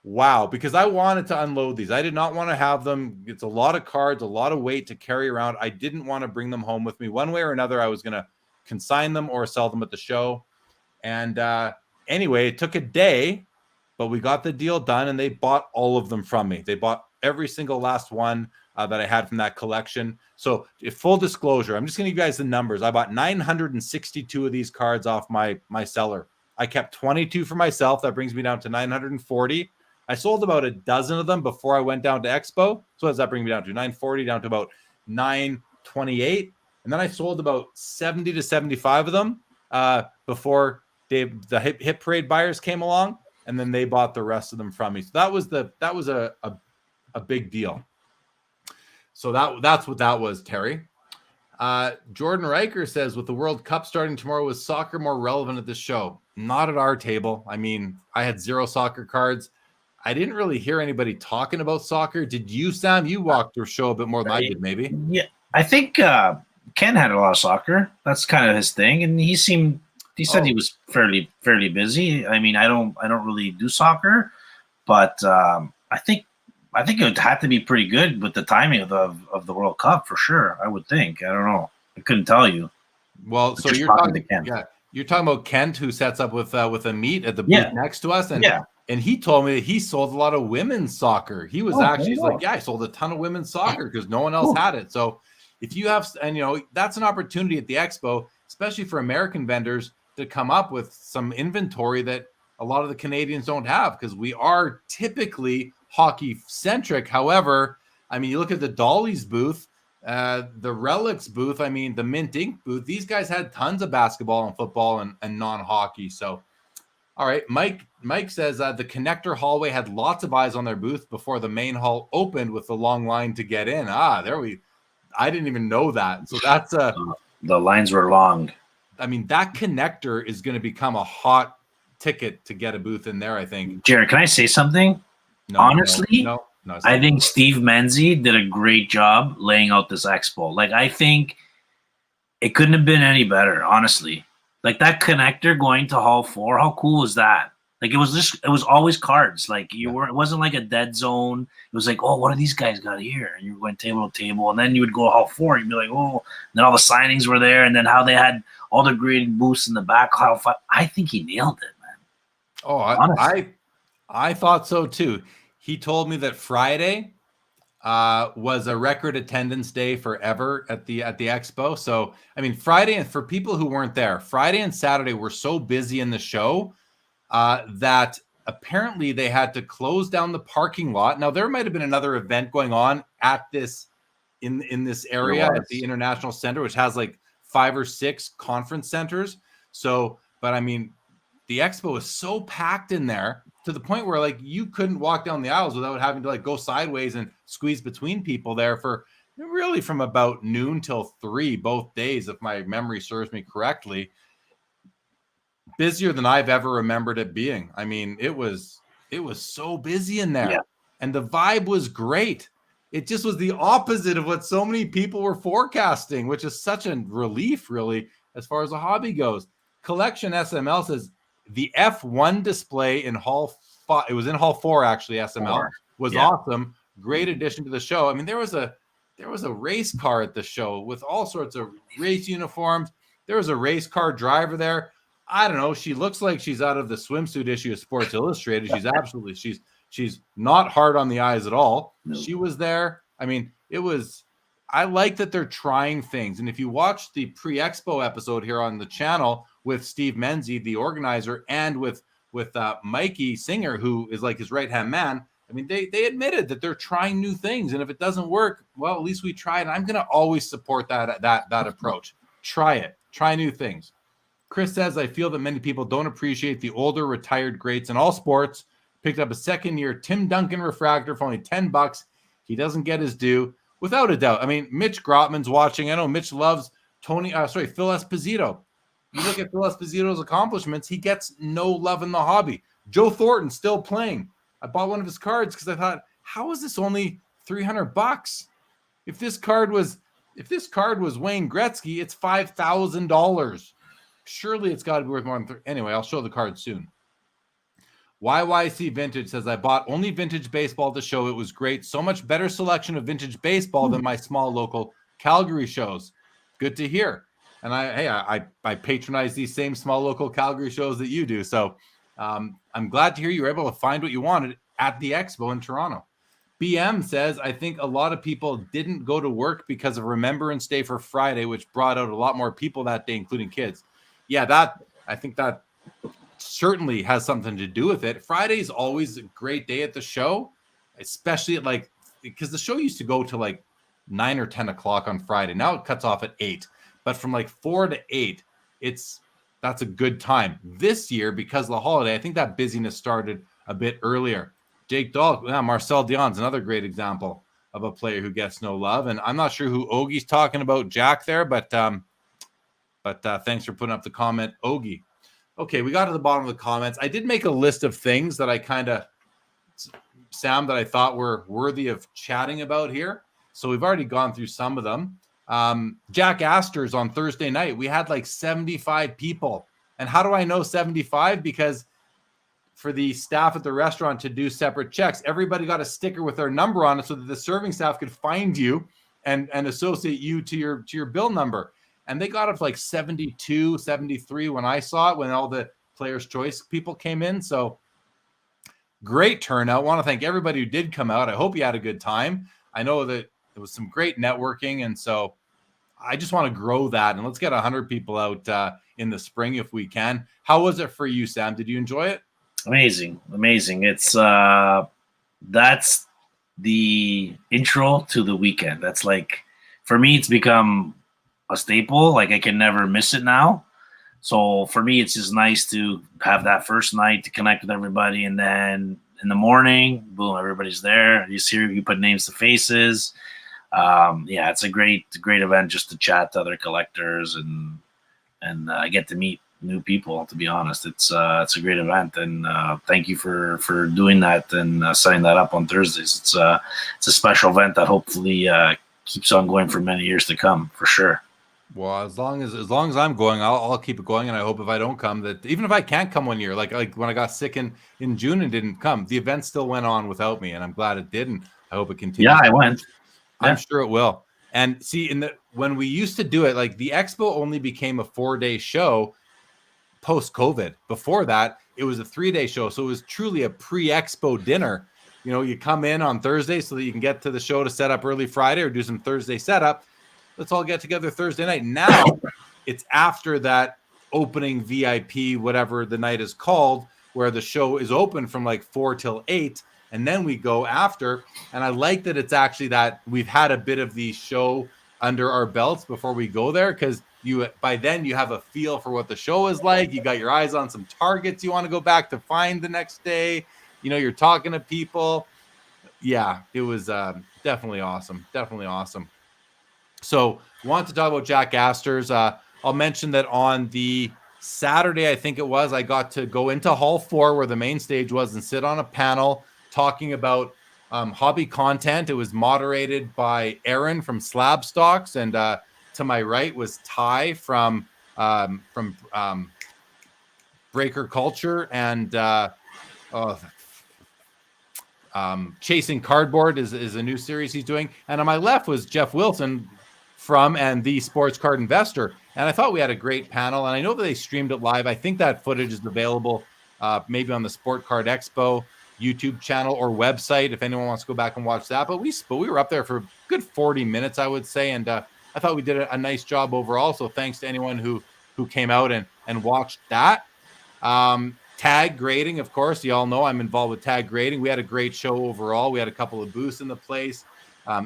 wow, because I wanted to unload these. I did not want to have them. It's a lot of cards, a lot of weight to carry around. I didn't want to bring them home with me. One way or another, I was going to consign them or sell them at the show. And anyway, it took a day, but we got the deal done, and they bought all of them from me. They bought every single last one that I had from that collection. So if full disclosure, I'm just going to give you guys the numbers. I bought 962 of these cards off my seller. I kept 22 for myself. That brings me down to 940. I sold about a dozen of them before I went down to Expo. So what does that bring me down to? 940 down to about 928. And then I sold about 70 to 75 of them before the hip parade buyers came along, and then they bought the rest of them from me. So that was a big deal. So that's what that was, Terry. Jordan Riker says, with the World Cup starting tomorrow, was soccer more relevant at this show? Not at our table. I mean, I had 0 soccer cards. I didn't really hear anybody talking about soccer. Did you, Sam? You walked the show a bit more than I did, maybe. Yeah, I think Ken had a lot of soccer. That's kind of his thing, and he said he was fairly busy. I mean, I don't really do soccer, but I think it would have to be pretty good with the timing of the World Cup for sure. I would think. I don't know. I couldn't tell you. Well, so you're talking about Kent, who sets up with a meet at the booth next to us, and he told me that he sold a lot of women's soccer. He was he's like, I sold a ton of women's soccer because no one else had it. So if you have, and that's an opportunity at the Expo, especially for American vendors, to come up with some inventory that a lot of the Canadians don't have, because we are typically hockey centric. However, I mean, you look at the Dolly's booth, the Relics booth, I mean, the Mint Ink booth, these guys had tons of basketball and football and non-hockey. So, all right, Mike says the connector hallway had lots of eyes on their booth before the main hall opened with the long line to get in. I didn't even know that. So that's the lines were long. I mean, that connector is going to become a hot ticket to get a booth in there, I think. Jared, can I say something? No, honestly, no, I think Steve Menzie did a great job laying out this expo. Like, I think it couldn't have been any better, honestly. Like, that connector going to Hall 4, how cool was that? Like, it was always cards. Like, it wasn't like a dead zone. It was like, oh, what do these guys got here? And you were going table to table, and then you would go Hall 4, and you'd be like, oh, and then all the signings were there, and then how they had all the graded booths in the back. I think he nailed it, man. Oh, I thought so too. He told me that Friday was a record attendance day forever at the Expo. So, I mean, Friday, and for people who weren't there, Friday and Saturday were so busy in the show that apparently they had to close down the parking lot. Now, there might have been another event going on at this in this area at the International Center, which has like 5 or 6 conference centers. So, but I mean, the Expo was so packed in there to the point where like you couldn't walk down the aisles without having to like go sideways and squeeze between people there for really from about noon till 3 both days, if my memory serves me correctly. Busier than I've ever remembered it being. I mean, it was so busy in there, and the vibe was great. It just was the opposite of what so many people were forecasting, which is such a relief, really, as far as the hobby goes. Collection SML says the F1 display in Hall 5, it was in Hall 4 actually. SML was awesome, great addition to the show. I mean, there was a race car at the show with all sorts of race uniforms. There was a race car driver there. I don't know. She looks like she's out of the swimsuit issue of Sports Illustrated. She's absolutely, she's not hard on the eyes at all. No. She was there. I mean, I like that they're trying things. And if you watch the pre-Expo episode here on the channel with Steve Menzie, the organizer, and with Mikey Singer, who is like his right-hand man, I mean, they admitted that they're trying new things. And if it doesn't work, well, at least we tried. And I'm going to always support that approach. Try it. Try new things. Chris says, I feel that many people don't appreciate the older retired greats in all sports. Picked up a second-year Tim Duncan refractor for only $10. He doesn't get his due, without a doubt. I mean, Mitch Grotman's watching. I know Mitch loves Phil Esposito. You look at Phil Esposito's accomplishments, he gets no love in the hobby. Joe Thornton still playing. I bought one of his cards because I thought, how is this only $300? If this card was Wayne Gretzky, it's $5,000. Surely it's got to be worth more than anyway, I'll show the card soon. YYC Vintage says, I bought only vintage baseball to show. It was great. So much better selection of vintage baseball than my small local Calgary shows. Good to hear. And I patronize these same small local Calgary shows that you do. So I'm glad to hear you were able to find what you wanted at the Expo in Toronto. BM says, I think a lot of people didn't go to work because of Remembrance Day for Friday, which brought out a lot more people that day, including kids. Yeah, I think that certainly has something to do with it. Friday is always a great day at the show, especially at because the show used to go to 9 or 10 o'clock on Friday. Now it cuts off at 8, but from 4 to 8, that's a good time. This year, because of the holiday, I think that busyness started a bit earlier. Jake Dahl, Marcel Dion's another great example of a player who gets no love. And I'm not sure who Ogie's talking about, Jack, there, but thanks for putting up the comment, Ogie. Okay, we got to the bottom of the comments. I did make a list of things that Sam, that I thought were worthy of chatting about here. So we've already gone through some of them. Jack Astor's on Thursday night, we had 75 people. And how do I know 75? Because for the staff at the restaurant to do separate checks, everybody got a sticker with their number on it so that the serving staff could find you and associate you to your bill number. And they got up to 72, 73 when I saw it, when all the Players' Choice people came in. So great turnout. I want to thank everybody who did come out. I hope you had a good time. I know that it was some great networking. And so I just want to grow that. And let's get 100 people out in the spring if we can. How was it for you, Sam? Did you enjoy it? Amazing. It's that's the intro to the weekend. That's for me, it's become a staple. I can never miss it now. So for me, it's just nice to have that first night to connect with everybody, and then in the morning, boom, everybody's there. You put names to faces. It's a great event just to chat to other collectors and get to meet new people. To be honest, it's a great event, and thank you for doing that and setting that up on Thursdays. It's a special event that hopefully keeps on going for many years to come, for sure. Well, as long as I'm going, I'll keep it going, and I hope if I don't come, that even if I can't come one year, like when I got sick in June and didn't come, the event still went on without me, and I'm glad it did, and I hope it continues. Yeah, I went. I'm sure it will. And see, when we used to do it, the Expo only became a 4-day show post-COVID. Before that, it was a 3-day show, so it was truly a pre-Expo dinner. You come in on Thursday so that you can get to the show to set up early Friday or do some Thursday setup. Let's all get together Thursday night. Now it's after that opening VIP, whatever the night is called, where the show is open from 4 till 8. And then we go after. And I like that it's actually that we've had a bit of the show under our belts before we go there, because by then you have a feel for what the show is like. You got your eyes on some targets you want to go back to find the next day. You're talking to people. Yeah, it was definitely awesome. Definitely awesome. So want to talk about Jack Astor's. I'll mention that on the Saturday, I think it was, I got to go into Hall 4 where the main stage was and sit on a panel talking about hobby content. It was moderated by Aaron from Slab Stocks, and to my right was Ty from Breaker Culture, and Chasing Cardboard is a new series he's doing. And on my left was Jeff Wilson from and the Sports Card Investor. And I thought we had a great panel, and I know that they streamed it live. I think that footage is available maybe on the Sport Card Expo YouTube channel or website if anyone wants to go back and watch that. But we were up there for a good 40 minutes, I would say, and I thought we did a nice job overall. So thanks to anyone who came out and watched that. Tag grading, of course, you all know I'm involved with tag grading. We had a great show overall. We had a couple of booths in the place.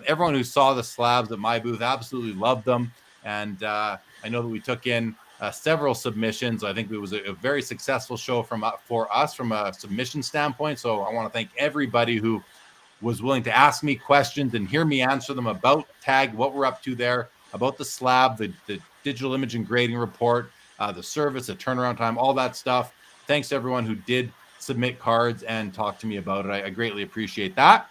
Everyone who saw the slabs at my booth absolutely loved them. And I know that we took in several submissions. I think it was a very successful show for us from a submission standpoint. So I want to thank everybody who was willing to ask me questions and hear me answer them about tag, what we're up to there, about the slab, the digital image and grading report, the service, the turnaround time, all that stuff. Thanks to everyone who did submit cards and talk to me about it. I greatly appreciate that.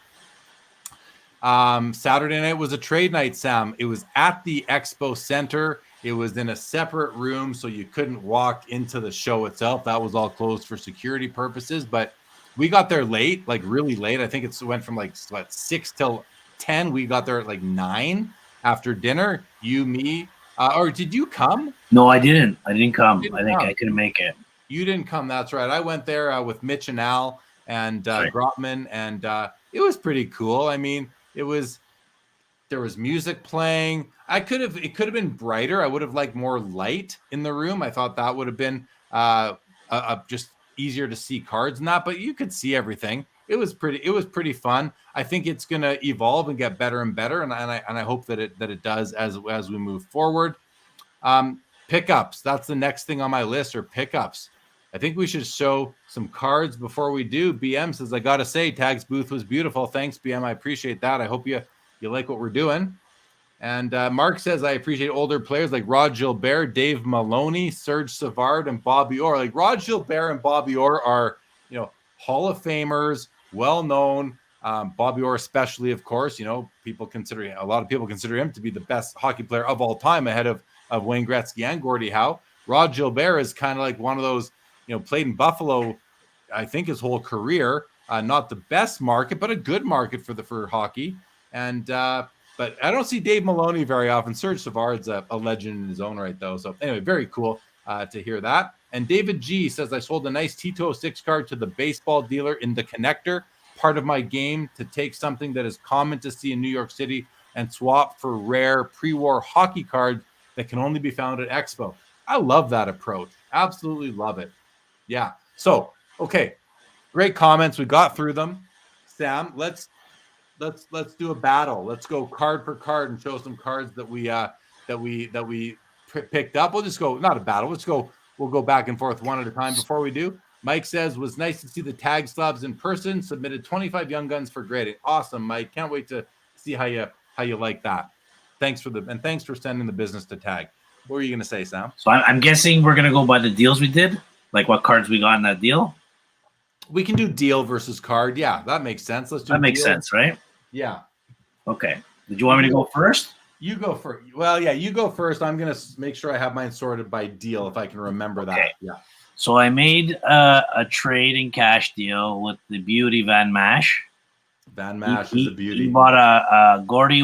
Saturday night was a trade night, Sam. It was at the Expo Center. It was in a separate room, so you couldn't walk into the show itself. That was all closed for security purposes, but we got there late, really late. I think it went from 6 till 10. We got there at 9 after dinner. You, me, or did you come? No, I didn't. I didn't come. I couldn't make it. You didn't come. That's right. I went there with Mitch and Al and Grotman, and it was pretty cool. I mean, there was music playing. It could have been brighter. I would have liked more light in the room. I thought that would have been just easier to see cards and that, but you could see everything. It was pretty fun. I think it's going to evolve and get better and better, and I hope that it does as we move forward. Pickups. That's the next thing on my list, are pickups. I think we should show some cards before we do. BM says, I got to say, Tag's booth was beautiful. Thanks, BM. I appreciate that. I hope you like what we're doing. And Mark says, I appreciate older players like Rod Gilbert, Dave Maloney, Serge Savard, and Bobby Orr. Like Rod Gilbert and Bobby Orr are, Hall of Famers, well-known. Bobby Orr especially, of course, a lot of people consider him to be the best hockey player of all time, ahead of Wayne Gretzky and Gordie Howe. Rod Gilbert is kind of like one of those, played in Buffalo, I think his whole career. Not the best market, but a good market for hockey. And but I don't see Dave Maloney very often. Serge Savard's a legend in his own right, though. So anyway, very cool to hear that. And David G says, I sold a nice T206 card to the baseball dealer in the connector, part of my game, to take something that is common to see in New York City and swap for rare pre-war hockey cards that can only be found at Expo. I love that approach. Absolutely love it. Yeah. So, okay. Great comments. We got through them. Sam, let's do a battle. Let's go card for card and show some cards that we picked up. We'll just go, not a battle. We'll go back and forth one at a time. Before we do, Mike says, was nice to see the tag slabs in person. Submitted 25 young guns for grading. Awesome, Mike. Can't wait to see how you like that. Thanks for sending the business to Tag. What were you going to say, Sam? So I'm guessing we're going to go by the deals we did, like what cards we got in that deal. We can do deal versus card. Yeah, that makes sense. Let's do that. Makes sense, right? Yeah. Okay. Did you want me to go first? You go first. Well, yeah, you go first. I'm going to make sure I have mine sorted by deal if I can remember that. Yeah. So I made a trade and cash deal with the beauty Van Mash. Van Mash is a beauty. He bought a Gordie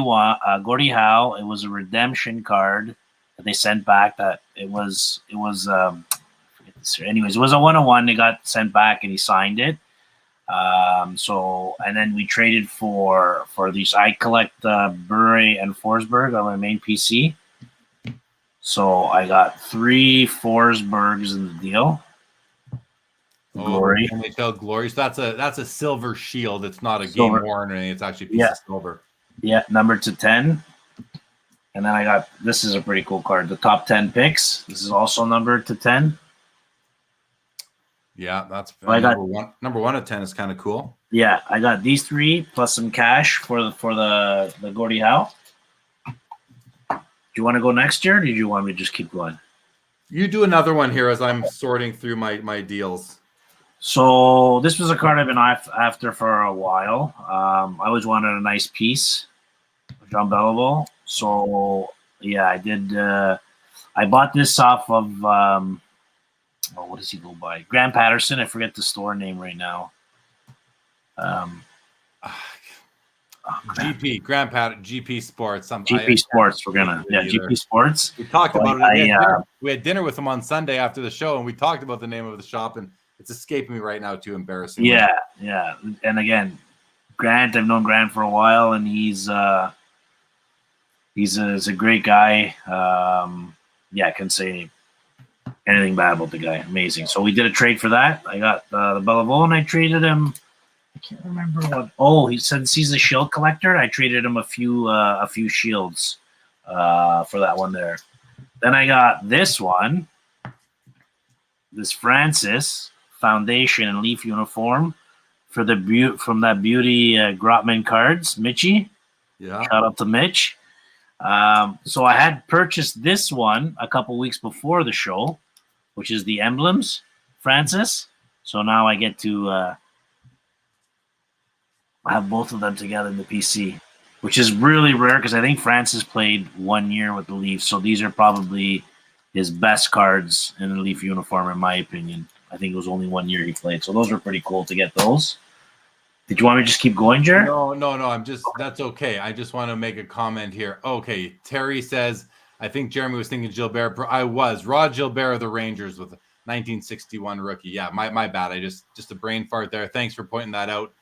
Howe. It was a redemption card that they sent back. That it was. Anyways, it was a 101. They got sent back, and he signed it. So, and then we traded for these. I collect Bure and Forsberg on my main PC. So I got 3 Forsbergs in the deal. Glory. NHL Glory. So that's a silver shield. It's not a silver. Game worn or anything. It's actually a piece of silver. Yeah, numbered to 10. And then I got, this is a pretty cool card, the top 10 picks. This is also numbered to 10. Yeah, that's number one at 10 is kind of cool. Yeah, I got these 3 plus some cash for the Gordie Howe. Do you want to go next year, or do you want me to just keep going? You do another one here as I'm sorting through my deals. So this was a card I've been after for a while. I always wanted a nice piece, John Beliveau. So yeah, I did. I bought this off of what does he go by? Grant Patterson. I forget the store name right now. GP Grant Patterson, GP Sports. GP Sports. GP Sports. We talked about it. We had dinner with him on Sunday after the show, and we talked about the name of the shop, and it's escaping me right now. Too embarrassing. Yeah. And again, Grant. I've known Grant for a while, and he's a great guy. I can't say anything bad about the guy. Amazing. So we did a trade for that. I got the Beliveau, and I traded him. I can't remember what. Oh, he said he's a shield collector. I traded him a few shields for that one there. Then I got this one, this Francis Foundation and Leaf uniform for from that beauty Grotman cards, Mitchie. Yeah. Shout out to Mitch. So I had purchased this one a couple weeks before the show, which is the emblems, Francis. So now I get to have both of them together in the PC, which is really rare because I think Francis played 1 year with the Leafs. So these are probably his best cards in the Leaf uniform, in my opinion. I think it was only 1 year he played. So those were pretty cool to get those. Did you want me to just keep going, Jared? No. That's okay. I just want to make a comment here. Okay. Terry says, I think Jeremy was thinking Gilbert. I was. Rod Gilbert of the Rangers with a 1961 rookie. Yeah, my bad. Just a brain fart there. Thanks for pointing that out,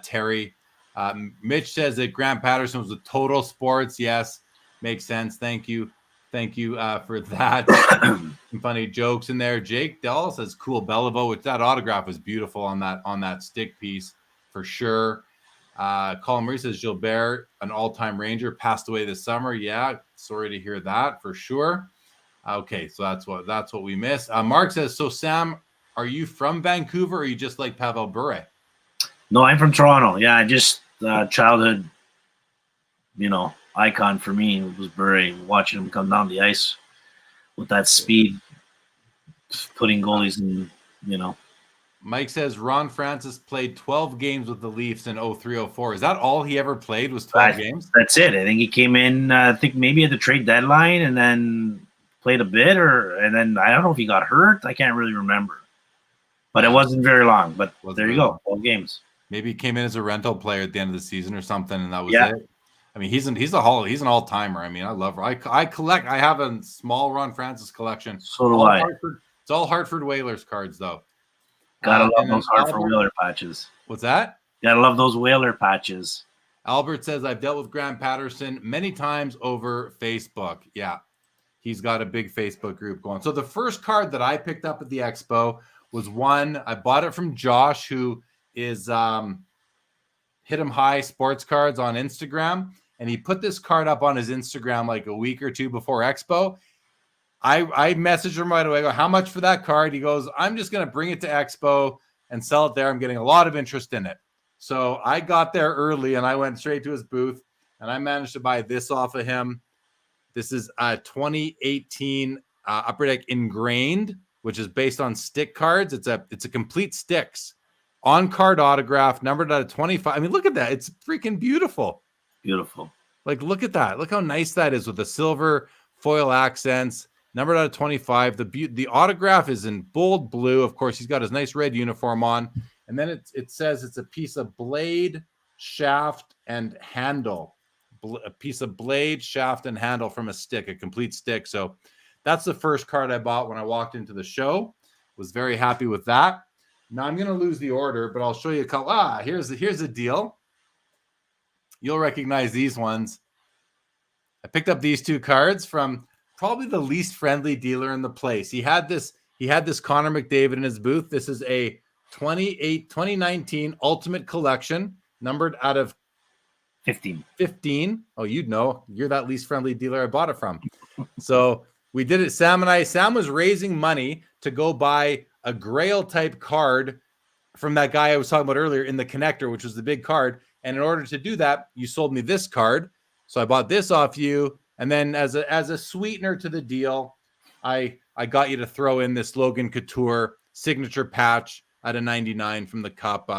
Terry. Mitch says that Grant Patterson was a total sports. Yes, makes sense. Thank you for that. Some funny jokes in there. Jake Dell says cool Belleville, which that autograph was beautiful on that stick piece for sure. Colin Marie says Gilbert, an all-time Ranger, passed away this summer. Yeah, sorry to hear that for sure. Okay, so that's what we missed. Mark says, so Sam, are you from Vancouver or you just like Pavel Bure? No, I'm from Toronto. Yeah, just childhood, icon for me was Bure. Watching him come down the ice with that speed, putting goalies in, Mike says Ron Francis played 12 games with the Leafs in 03-04. Is that all he ever played was 12 games? That's it. I think he came in, I think maybe at the trade deadline and then played a bit, and then I don't know if he got hurt. I can't really remember. But it wasn't very long. But there you go, 12 games. Maybe he came in as a rental player at the end of the season or something, and that was it. I mean, he's an all-timer. I mean, I love her. I have a small Ron Francis collection. So do I. It's all Hartford Whalers cards, though. Gotta love those Hartford Whaler patches. What's that? Gotta love those Whaler patches. Albert says, I've dealt with Grant Patterson many times over Facebook. Yeah, he's got a big Facebook group going. So the first card that I picked up at the Expo was one. I bought it from Josh, who is Hit 'em High Sports Cards on Instagram. And he put this card up on his Instagram like a week or two before Expo. I messaged him right away. I go, how much for that card? He goes, I'm just going to bring it to Expo and sell it there. I'm getting a lot of interest in it. So I got there early and I went straight to his booth and I managed to buy this off of him. This is a 2018 Upper Deck Ingrained, which is based on stick cards. It's a complete sticks on card autograph, numbered out of 25. I mean, look at that. It's freaking beautiful. Beautiful. Like, look at that. Look how nice that is with the silver foil accents. Numbered out of 25. The autograph is in bold blue. Of course, he's got his nice red uniform on. And then it says it's a piece of blade, shaft, and handle. A piece of blade, shaft, and handle from a stick, a complete stick. So that's the first card I bought when I walked into the show. Was very happy with that. Now I'm going to lose the order, but I'll show you a couple. Here's the deal. You'll recognize these ones. I picked up these two cards from probably the least friendly dealer in the place. He had this Connor McDavid in his booth. This is a 2019 Ultimate Collection, numbered out of 15. Oh, you'd know. You're that least friendly dealer I bought it from. So we did it. Sam was raising money to go buy a Grail type card from that guy I was talking about earlier in the connector, which was the big card. And in order to do that, you sold me this card. So I bought this off you. And then as a sweetener to the deal, I got you to throw in this Logan Couture signature patch at a 99 from the Cup.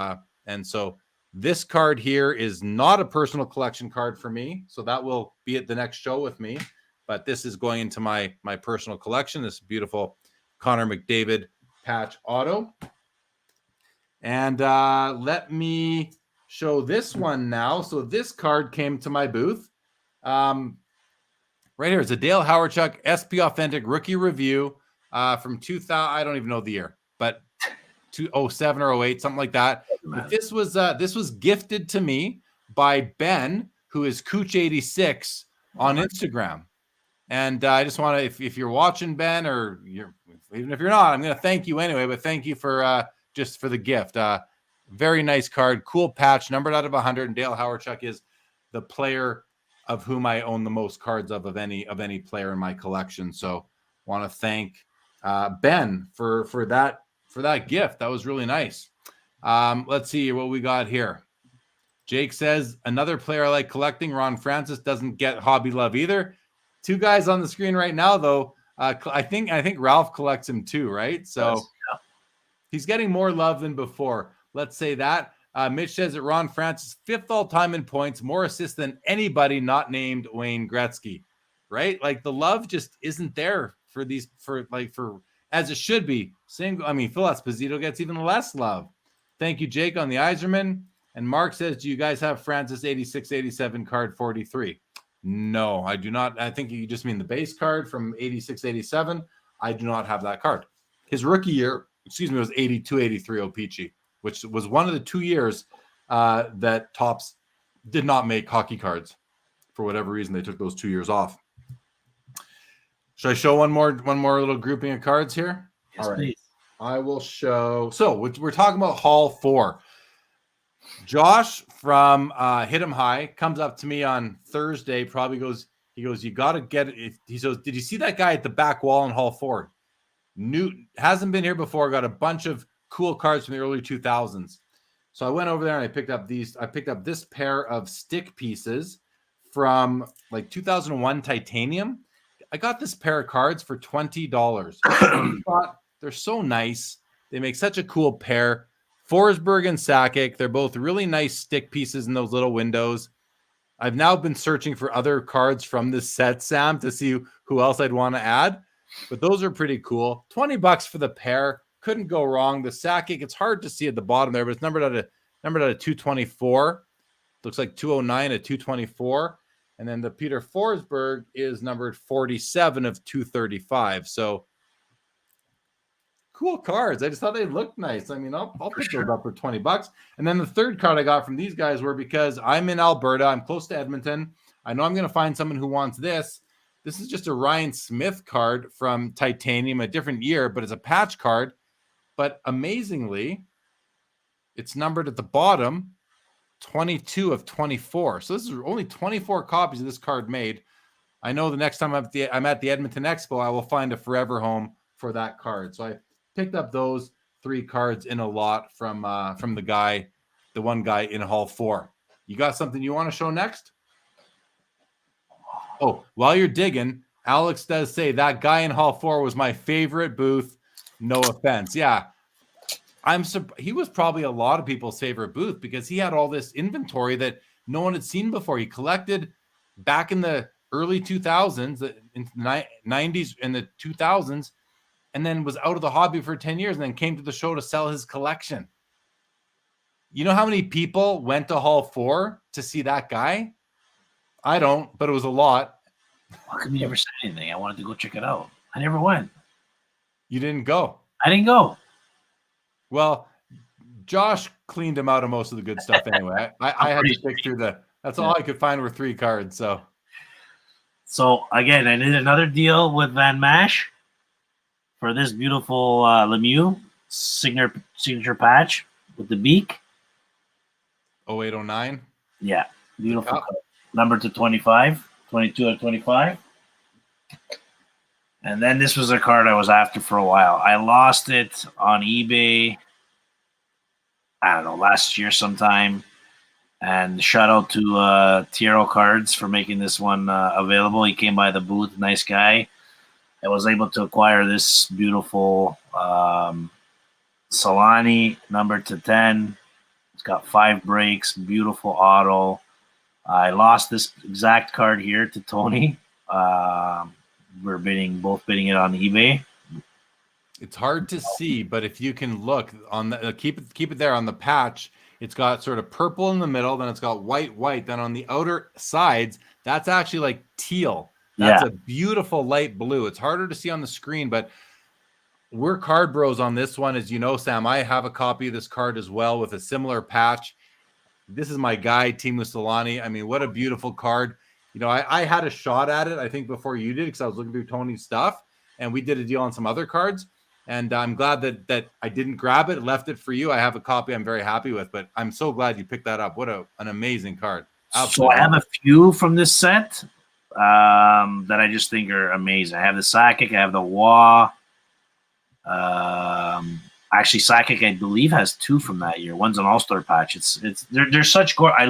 And so this card here is not a personal collection card for me. So that will be at the next show with me. But this is going into my personal collection. This beautiful Connor McDavid patch auto. And let me show this one now. So this card came to my booth. Right here is a Dale Hawerchuk SP Authentic Rookie Review from 2000. I don't even know the year, but 2007 or 08, something like that. But this was gifted to me by Ben, who is Cooch86 on Instagram. And I just want to, if you're watching, Ben, or even if you're not, I'm going to thank you anyway. But thank you for just for the gift. Very nice card, cool patch, numbered out of 100. And Dale Hawerchuk is the player of whom I own the most cards of any player in my collection. So want to thank Ben for that gift. That was really nice. Let's see what we got here. Jake says, another player I like collecting, Ron Francis, doesn't get hobby love either. Two guys on the screen right now, though. I think Ralph collects him too, right? So yes, yeah. He's getting more love than before. Let's say that. Mitch says that Ron Francis, 5th all-time in points, more assists than anybody not named Wayne Gretzky, right? Like the love just isn't there for as it should be. Phil Esposito gets even less love. Thank you, Jake, on the Iserman. And Mark says, do you guys have Francis 86-87 card 43? No, I do not. I think you just mean the base card from 86-87. I do not have that card. His rookie year, was 82-83 O-Pee-Chee, which was one of the 2 years that Topps did not make hockey cards for whatever reason. They took those 2 years off. Should I show one more little grouping of cards here? Yes, All right. please. I will show. So we're talking about Hall 4. Josh from Hit 'em High comes up to me on Thursday. He goes, you got to get it. He says, did you see that guy at the back wall in Hall 4? Hasn't been here before. Got a bunch of cool cards from the early 2000s. So I went over there and I picked up these. I picked up this pair of stick pieces from like 2001 Titanium. I got this pair of cards for $20. I thought they're so nice. They make such a cool pair. Forsberg and Sakic. They're both really nice stick pieces in those little windows. I've now been searching for other cards from this set, Sam, to see who else I'd want to add. But those are pretty cool. $20 for the pair. Couldn't go wrong. The Sakic, it's hard to see at the bottom there, but it's numbered at a 224. Looks like 209 at 224. And then the Peter Forsberg is numbered 47 of 235. So cool cards. I just thought they looked nice. I mean, I'll pick those up for $20. And then the third card I got from these guys were because I'm in Alberta. I'm close to Edmonton. I know I'm going to find someone who wants this. This is just a Ryan Smith card from Titanium, a different year, but it's a patch card. But amazingly, it's numbered at the bottom, 22 of 24. So this is only 24 copies of this card made. I know the next time I'm at the Edmonton Expo, I will find a forever home for that card. So I picked up those 3 cards in a lot from the one guy in Hall 4. You got something you want to show next? Oh, while you're digging, Alex does say that guy in Hall 4 was my favorite booth. No offense. Yeah. He was probably a lot of people's favorite booth because he had all this inventory that no one had seen before. He collected back in the early 2000s, in the 90s and the 2000s, and then was out of the hobby for 10 years and then came to the show to sell his collection. You know how many people went to Hall 4 to see that guy? I don't, but it was a lot. How come you never said anything? I wanted to go check it out. I never went. You didn't go? I didn't go. Well, Josh cleaned him out of most of the good stuff anyway. I had to pick through that's all I could find were 3 cards. So again, I did another deal with Van Mash for this beautiful Lemieux signature patch with the beak. 0809. Yeah, beautiful. Number to 25, 22 out of 25. And then this was a card I was after for a while. I lost it on eBay, I don't know, last year sometime. And shout out to Tiero Cards for making this one available. He came by the booth, nice guy. I was able to acquire this beautiful Solani, number to 10. It's got 5 breaks, beautiful auto. I lost this exact card here to Tony. We're both bidding it on eBay. It's hard to see, but if you can look on the keep it there on the patch, it's got sort of purple in the middle, then it's got white. Then on the outer sides, that's actually like teal. That's a beautiful light blue. It's harder to see on the screen, but we're card bros on this one. As you know, Sam, I have a copy of this card as well with a similar patch. This is my guy, Teemu Solani. I mean, what a beautiful card. You know, I had a shot at it, I think, before you did, because I was looking through Tony's stuff, and we did a deal on some other cards. And I'm glad that I didn't grab it, left it for you. I have a copy I'm very happy with, but I'm so glad you picked that up. What an amazing card. Absolutely. So I have a few from this set that I just think are amazing. I have the Sakic, I have the Wah. Actually, Sakic, I believe, has 2 from that year. One's an All-Star patch. They're such gore. I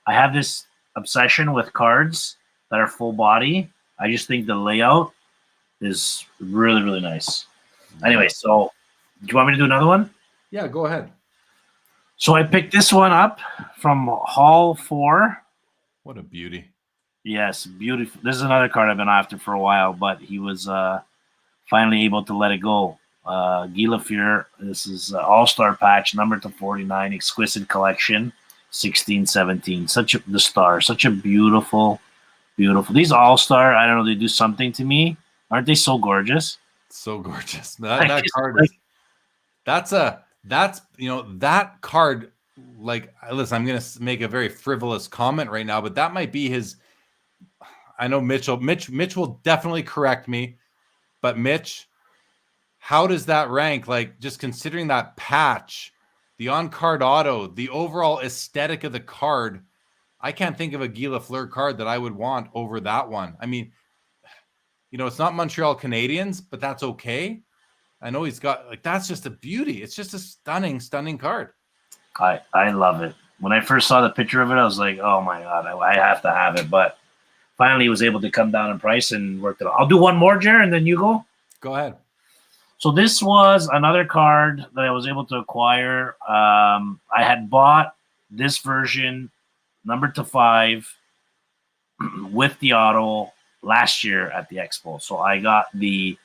have this obsession with cards that are full body. I just think the layout is really, really nice. Anyway, so do you want me to do another one? Yeah, go ahead. So I picked this one up from Hall 4. What a beauty. Yes, beautiful. This is another card I've been after for a while, but he was finally able to let it go. Guy Lafleur. This is All-Star patch, number to 49, exquisite collection, 16-17. Such a beautiful. These All-Star, I don't know, they do something to me. Aren't they so gorgeous? So gorgeous. That card is, that card like, listen, I'm going to make a very frivolous comment right now, but that might be his. I know Mitch will definitely correct me, but Mitch, how does that rank? Like, just considering that patch, the on-card auto, the overall aesthetic of the card, I can't think of a Guy Lafleur card that I would want over that one. I mean, it's not Montreal Canadiens, but that's okay. I know he's got, like, that's just a beauty. It's just a stunning, stunning card. I love it. When I first saw the picture of it, I was like, oh my God, I have to have it. But finally, he was able to come down in price and worked it out. I'll do one more, Jer, and then you go. Go ahead. So this was another card that I was able to acquire. I had bought this version, number 5, with the auto last year at the Expo. So I got the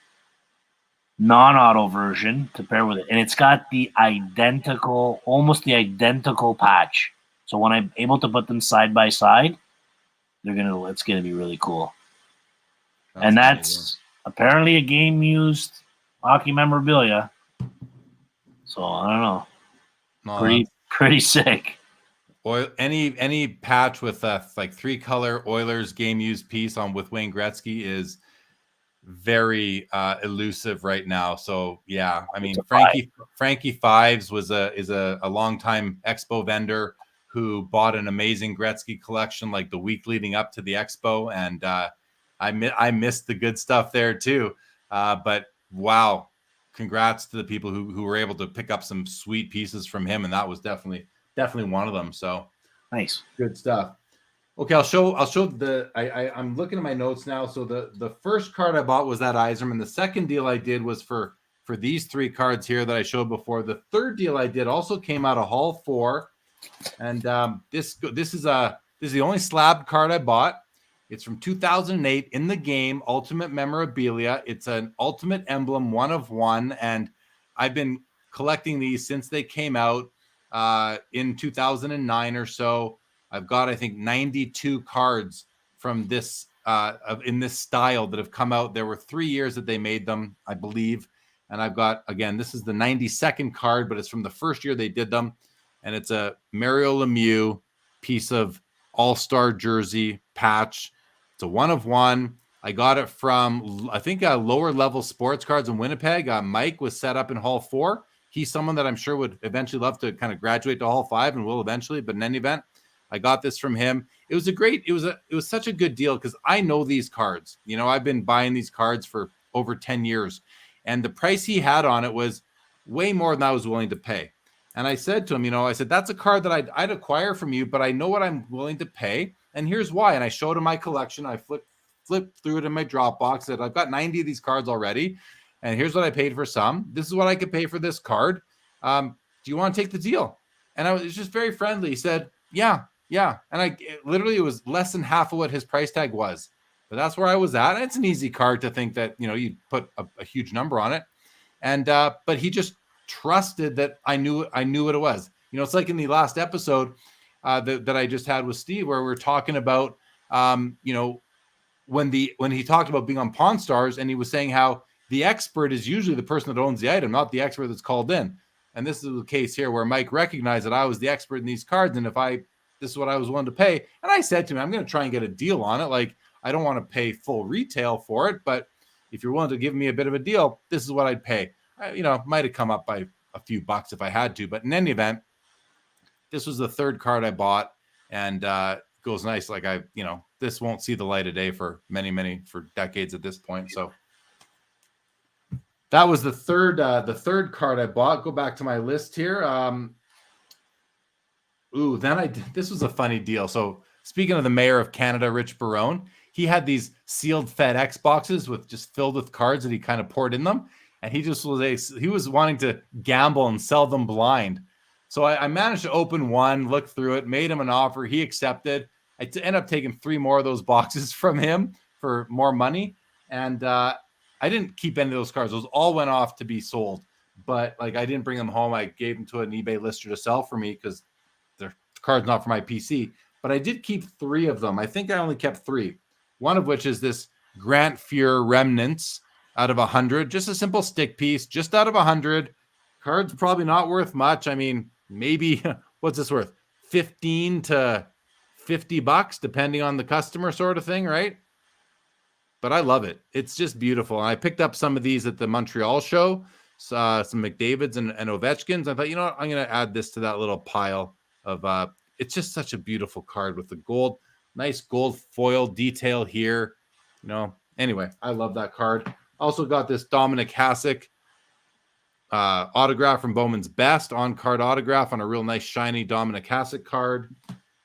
non-auto version to pair with it, and it's got the almost the identical patch. So when I'm able to put them side by side, it's gonna be really cool. And that's apparently a game used hockey memorabilia. So I don't know, pretty sick. Or any patch with like 3-color Oilers game used piece on with Wayne Gretzky is very elusive right now. So yeah, I mean, Frankie Fives is a longtime Expo vendor who bought an amazing Gretzky collection like the week leading up to the Expo, and I missed the good stuff there too. But wow, congrats to the people who were able to pick up some sweet pieces from him, and that was definitely one of them. So nice, good stuff. Okay, I'll show I'm looking at my notes now. So the first card I bought was that Yzerman. The second deal I did was for these 3 cards here that I showed before. The third deal I did also came out of Hall 4, and this is the only slab card I bought. It's from 2008 in the game, Ultimate Memorabilia. It's an Ultimate Emblem 1 of 1, and I've been collecting these since they came out in 2009 or so. I've got, I think, 92 cards from this in this style that have come out. There were 3 years that they made them, I believe. And I've got, again, this is the 92nd card, but it's from the first year they did them. And it's a Mario Lemieux piece of all-star jersey patch. It's a 1 of 1. I got it from, I think, Lower Level Sports Cards in Winnipeg. Mike was set up in Hall 4. He's someone that I'm sure would eventually love to kind of graduate to Hall 5 and will eventually, but in any event, I got this from him. It was such a good deal because I know these cards. I've been buying these cards for over 10 years, and the price he had on it was way more than I was willing to pay. And I said to him, I said, that's a card that I'd acquire from you, but I know what I'm willing to pay, and here's why. And I showed him my collection. I flipped through it in my Dropbox. Said, I've got 90 of these cards already, and here's what I paid for some. This is what I could pay for this card. Do you want to take the deal? And it was just very friendly. He said, yeah. And it was less than half of what his price tag was. But that's where I was at. And it's an easy card to think that, you'd put a huge number on it. And but he just trusted that I knew what it was. It's like in the last episode that I just had with Steve, where we were talking about, when he talked about being on Pawn Stars, and he was saying how the expert is usually the person that owns the item, not the expert that's called in. And this is the case here where Mike recognized that I was the expert in these cards. And this is what I was willing to pay. And I said to him, I'm going to try and get a deal on it. Like, I don't want to pay full retail for it, but if you're willing to give me a bit of a deal, this is what I'd pay. Might have come up by a few bucks if I had to, but in any event, this was the third card I bought, and goes nice. Like this won't see the light of day for for decades at this point. So that was the third card I bought. Go back to my list here. This was a funny deal. So speaking of the mayor of Canada, Rich Barone, he had these sealed FedEx boxes just filled with cards that he kind of poured in them. And he was wanting to gamble and sell them blind. So I managed to open one, look through it, made him an offer. He accepted. I ended up taking 3 more of those boxes from him for more money. And I didn't keep any of those cards. Those all went off to be sold. But I didn't bring them home. I gave them to an eBay lister to sell for me because the card's not for my PC. But I did keep 3 of them. I think I only kept 3. One of which is this Grant Fuhr Remnants out of 100. Just a simple stick piece, just out of 100. Card's probably not worth much. I mean, maybe what's this worth? 15 to $50, depending on the customer sort of thing, right? But I love it. It's just beautiful. And I picked up some of these at the Montreal show, some McDavid's and Ovechkin's. I thought, you know what? I'm going to add this to that little pile of, it's just such a beautiful card with the gold, nice gold foil detail here. You know, anyway, I love that card. Also got this Dominic Hasek autograph from Bowman's Best, on-card autograph on a real nice shiny Dominic Hasek card.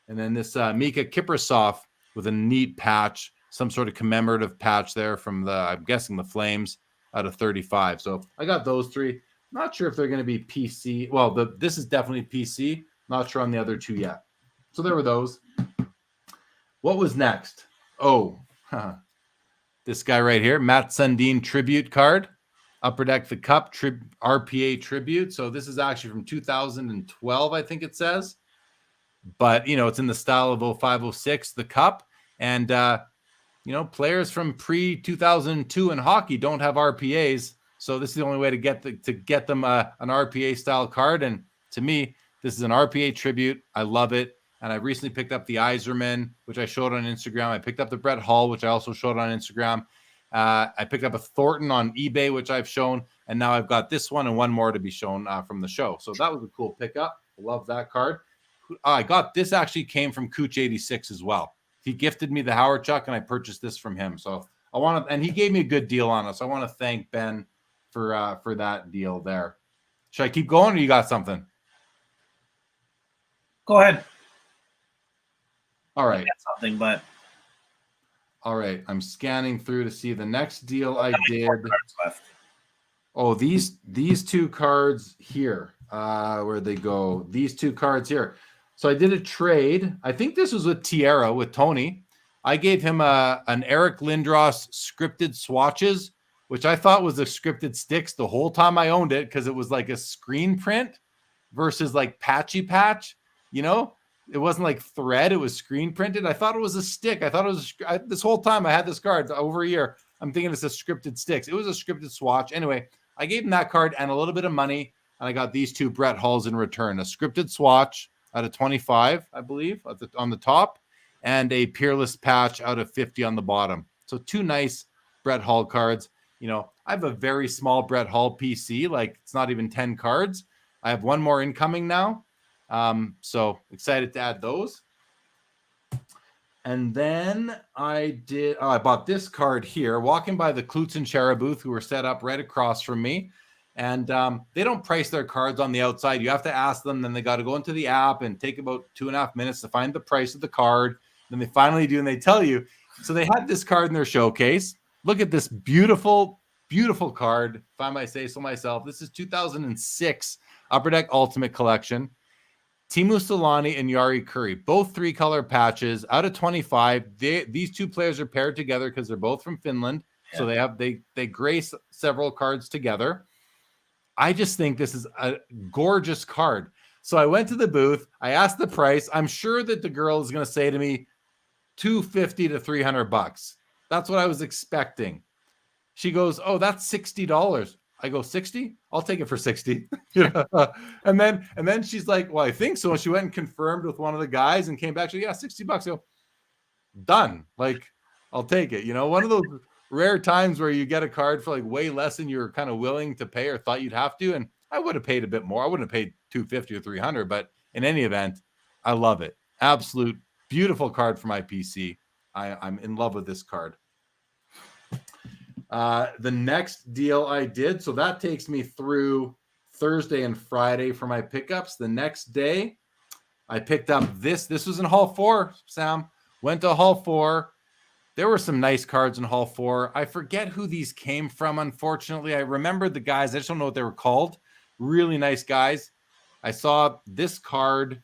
And then this Mika Kiprasov with a neat patch, some sort of commemorative patch there from I'm guessing the Flames out of 35. So I got those three. Not sure if they're going to be PC. Well, this is definitely PC. Not sure on the other two yet. So there were those. What was next? Oh, this guy right here, Matt Sundin tribute card. Upper Deck the Cup RPA tribute. So this is actually from 2012, I think it says. But, you know, it's in the style of 0506, the Cup. And, you know, players from pre-2002 in hockey don't have RPAs. So this is the only way to get them an RPA style card. And to me, this is an RPA tribute. I love it. And I recently picked up the Yzerman, which I showed on Instagram. I picked up the Brett Hull, which I also showed on Instagram. I picked up a Thornton on eBay, which I've shown. And now I've got this one and one more to be shown from the show. So that was a cool pickup. Love that card. I got this actually came from Cooch86 as well. He gifted me the Howard Chuck, and I purchased this from him. So I want to, and he gave me a good deal on it. So I want to thank Ben for that deal there. Should I keep going, or you got something? Go ahead. All right. Something, but all right. I'm scanning through to see the next deal I did. Oh, these two cards here. Where'd they go? These two cards here. So I did a trade. I think this was with Tierra, with Tony. I gave him an Eric Lindros scripted swatches, which I thought was a scripted sticks the whole time I owned it, because it was like a screen print versus like patchy patch. You know, it wasn't like thread. It was screen printed. I thought it was a stick. I thought it was this whole time I had this card over a year. I'm thinking it's a scripted sticks. It was a scripted swatch. Anyway, I gave him that card and a little bit of money, and I got these two Brett Hulls in return. A scripted swatch out of 25, I believe, on the top, and a Peerless patch out of 50 on the bottom. So two nice Brett Hull cards. You know, I have a very small Brett Hull PC, like it's not even 10 cards. I have one more incoming now. So excited to add those. And then I bought this card here, walking by the Klutz and Chara booth, who were set up right across from me. And they don't price their cards on the outside. You have to ask them. Then they got to go into the app and take about 2.5 minutes to find the price of the card. Then they finally do, and they tell you. So they had this card in their showcase. Look at this beautiful, beautiful card, if I might say so myself. This is 2006 Upper Deck Ultimate Collection. Teemu Selanne and Jari Kurri, both 3-color patches out of 25. These two players are paired together because they're both from Finland. Yeah. So they grace several cards together. I just think this is a gorgeous card. So I went to the booth. I asked the price. I'm sure that the girl is going to say to me, $250 to $300. That's what I was expecting. She goes, "Oh, that's $60." I go, 60? I'll take it for 60. And then she's like, "Well, I think so." And she went and confirmed with one of the guys and came back. She goes, "Yeah, $60." I go, done. Like, I'll take it. You know, one of those rare times where you get a card for like way less than you're kind of willing to pay or thought you'd have to. And I would have paid a bit more. I wouldn't have paid $250 or $300, but in any event, I love it. Absolute beautiful card for my PC. I'm in love with this card. The next deal I did, so that takes me through Thursday and Friday for my pickups. The next day, I picked up this. This was in Hall 4, Sam. Went to Hall 4. There were some nice cards in Hall 4. I forget who these came from, unfortunately. I remember the guys. I just don't know what they were called. Really nice guys. I saw this card,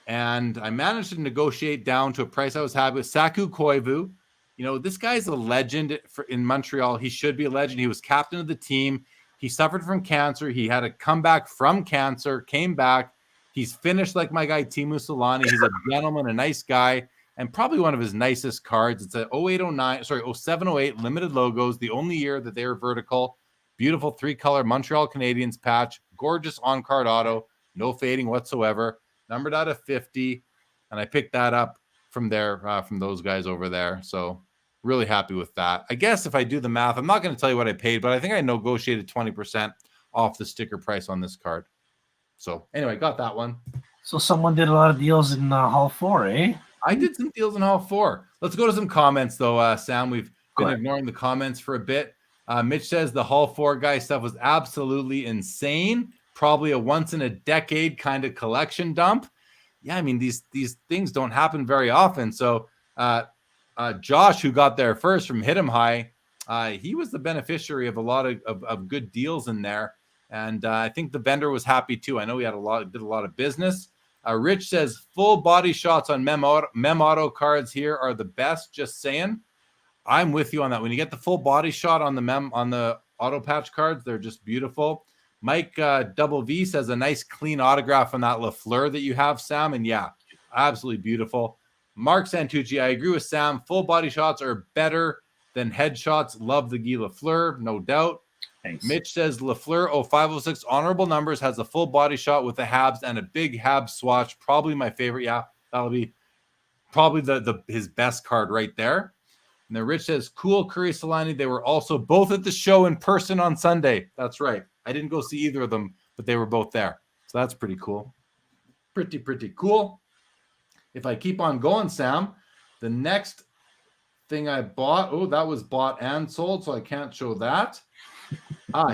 and I managed to negotiate down to a price I was happy with. Saku Koivu. You know, this guy's a legend in Montreal. He should be a legend. He was captain of the team. He suffered from cancer. He had a comeback from cancer, came back. He's finished like my guy, Teemu Selanne. He's a gentleman, a nice guy, and probably one of his nicest cards. It's a 07-08 limited logos, the only year that they were vertical. Beautiful 3-color Montreal Canadiens patch. Gorgeous on-card auto. No fading whatsoever. numbered out of 50, and I picked that up from there, from those guys over there. So really happy with that. I guess if I do the math, I'm not going to tell you what I paid, but I think I negotiated 20% off the sticker price on this card. So anyway, got that one. So someone did a lot of deals in Hall 4, eh? I did some deals in Hall 4. Let's go to some comments, though, Sam. We've been ignoring the comments for a bit. Mitch says the Hall 4 guy stuff was absolutely insane. Probably a once-in-a-decade kind of collection dump. Yeah, I mean, these things don't happen very often. So Josh, who got there first from Hit 'em High, he was the beneficiary of a lot of good deals in there. And I think the vendor was happy, too. I know he did a lot of business. Rich says full body shots on Mem Auto cards here are the best. Just saying. I'm with you on that. When you get the full body shot on the auto patch cards, they're just beautiful. Mike Double V says a nice clean autograph on that Lafleur that you have, Sam. And yeah, absolutely beautiful. Mark Santucci, I agree with Sam. Full body shots are better than headshots. Love the Guy Lafleur, no doubt. Thanks. Mitch says Lafleur 0506 honorable numbers has a full body shot with the Habs and a big Habs swatch. Probably my favorite. Yeah, that'll be probably his best card right there. And then Rich says cool Curry Solani. They were also both at the show in person on Sunday. That's right. I didn't go see either of them, but they were both there. So that's pretty cool. Pretty cool. If I keep on going, Sam, the next thing I bought, that was bought and sold, so I can't show that.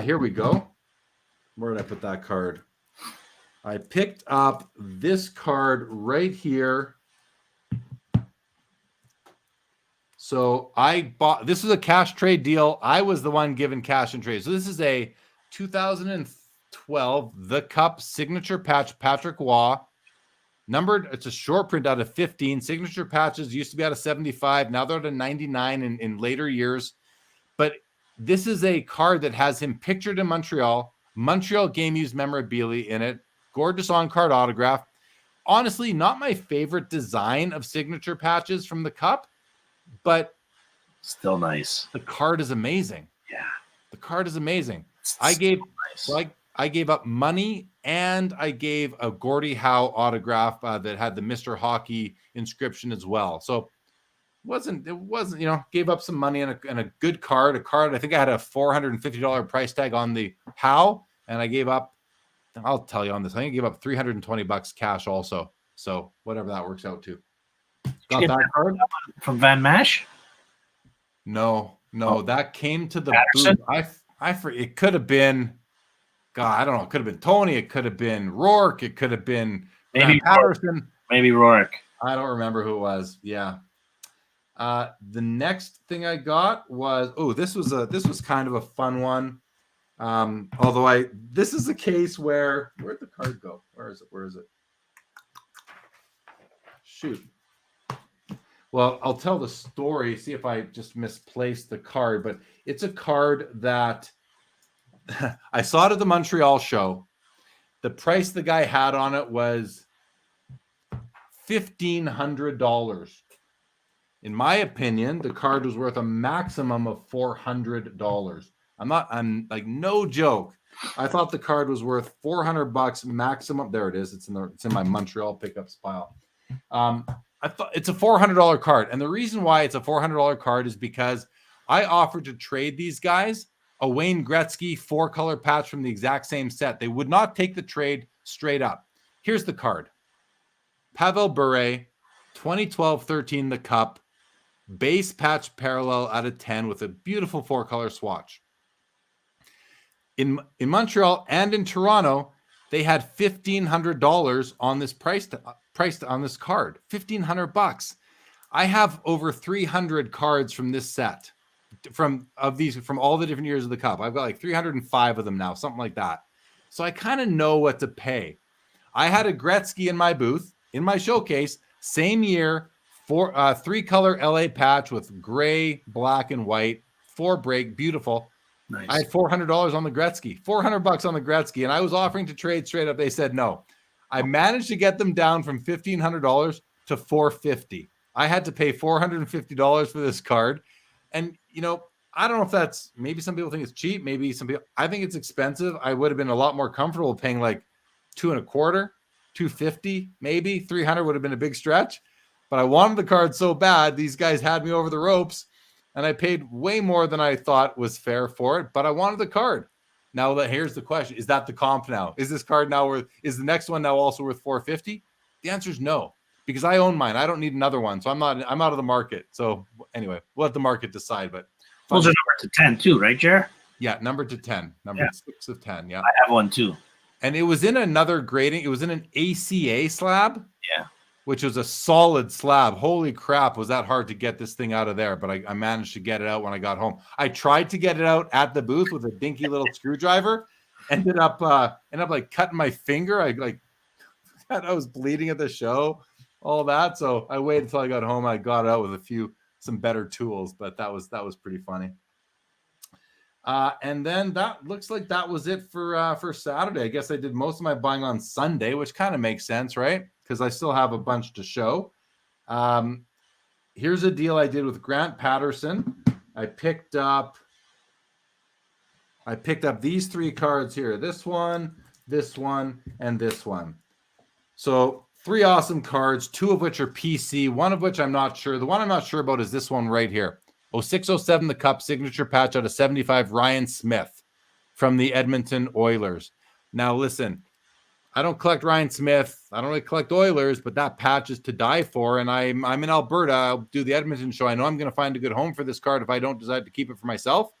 Here we go. Where did I put that card? I picked up this card right here. So I bought, this was a cash trade deal. I was the one given cash and trade. So this is a 2012 The Cup signature patch, Patrick Waugh. Numbered, it's a short print out of 15. Signature patches used to be out of 75. Now they're out of 99 in later years. But this is a card that has him pictured in Montreal game used memorabilia in it. Gorgeous on-card autograph. Honestly, not my favorite design of signature patches from the Cup, but still nice. The card is amazing. Yeah. The card is amazing. I gave up money and I gave a Gordie Howe autograph that had the Mr. Hockey inscription as well. So it wasn't, gave up some money and a good card, I think I had a $450 price tag on the Howe, and I gave up, I'll tell you on this, I think I gave up $320 cash also. So whatever that works out to. Got that card from Van Mash? No, that came to the booth. It could have been, God, I don't know. It could have been Tony. It could have been Rourke. It could have been maybe Patterson. Maybe Rourke. I don't remember who it was. Yeah. The next thing I got was this was kind of a fun one. Although this is a case where'd the card go? Where is it? Shoot. Well, I'll tell the story. See if I just misplaced the card, but it's a card that I saw it at the Montreal show. The price the guy had on it was $1,500. In my opinion, the card was worth a maximum of $400. I'm like, no joke. I thought the card was worth $400 maximum. There it is. It's in my Montreal pickups pile. I thought it's a $400 card. And the reason why it's a $400 card is because I offered to trade these guys a Wayne Gretzky 4-color patch from the exact same set. They would not take the trade straight up. Here's the card. Pavel Bure, 2012-13 The Cup, base patch parallel out of 10 with a beautiful 4-color swatch. In Montreal and in Toronto, they had $1,500 on this priced on this card. $1,500. I have over 300 cards from this set, from all the different years of the Cup. I've got like 305 of them now, something like that. So I kind of know what to pay. I had a Gretzky in my booth, in my showcase, same year, 3-color LA patch with gray, black, and white, 4-break, beautiful. Nice. I had $400 on the Gretzky, $400 on the Gretzky, and I was offering to trade straight up. They said no. I managed to get them down from $1,500 to $450. I had to pay $450 for this card. And, I don't know if that's, maybe some people think it's cheap. Maybe some people, I think it's expensive. I would have been a lot more comfortable paying like $225. 250, maybe 300 would have been a big stretch. But I wanted the card so bad. These guys had me over the ropes, and I paid way more than I thought was fair for it. But I wanted the card. Now here's the question: is that the comp now? Is this card now worth? Is the next one now also worth 450? The answer is no, because I own mine. I don't need another one, so I'm out of the market. So anyway, we'll let the market decide. But those are numbered to 10 too, right, Jer? Yeah, numbered to 10, numbered 6 of 10. Yeah, I have one too. And it was in another grading. It was in an ACA slab. Yeah. Which was a solid slab. Holy crap, was that hard to get this thing out of there, but I managed to get it out when I got home. I tried to get it out at the booth with a dinky little screwdriver. Ended up like cutting my finger. I was bleeding at the show, all that. So I waited until I got home. I got it out with some better tools, but that was pretty funny. And then that looks like that was it for Saturday. I guess I did most of my buying on Sunday, which kind of makes sense, right? Because I still have a bunch to show. Here's a deal I did with Grant Patterson. I picked up these 3 cards here. This one, and this one. So 3 awesome cards, 2 of which are PC, one of which I'm not sure. The one I'm not sure about is this one right here. 0607 the Cup signature patch out of 75, Ryan Smith from the Edmonton Oilers. Now listen, I don't collect Ryan Smith. I don't really collect Oilers, but that patch is to die for. And I'm in Alberta. I'll do the Edmonton show. I know I'm going to find a good home for this card if I don't decide to keep it for myself.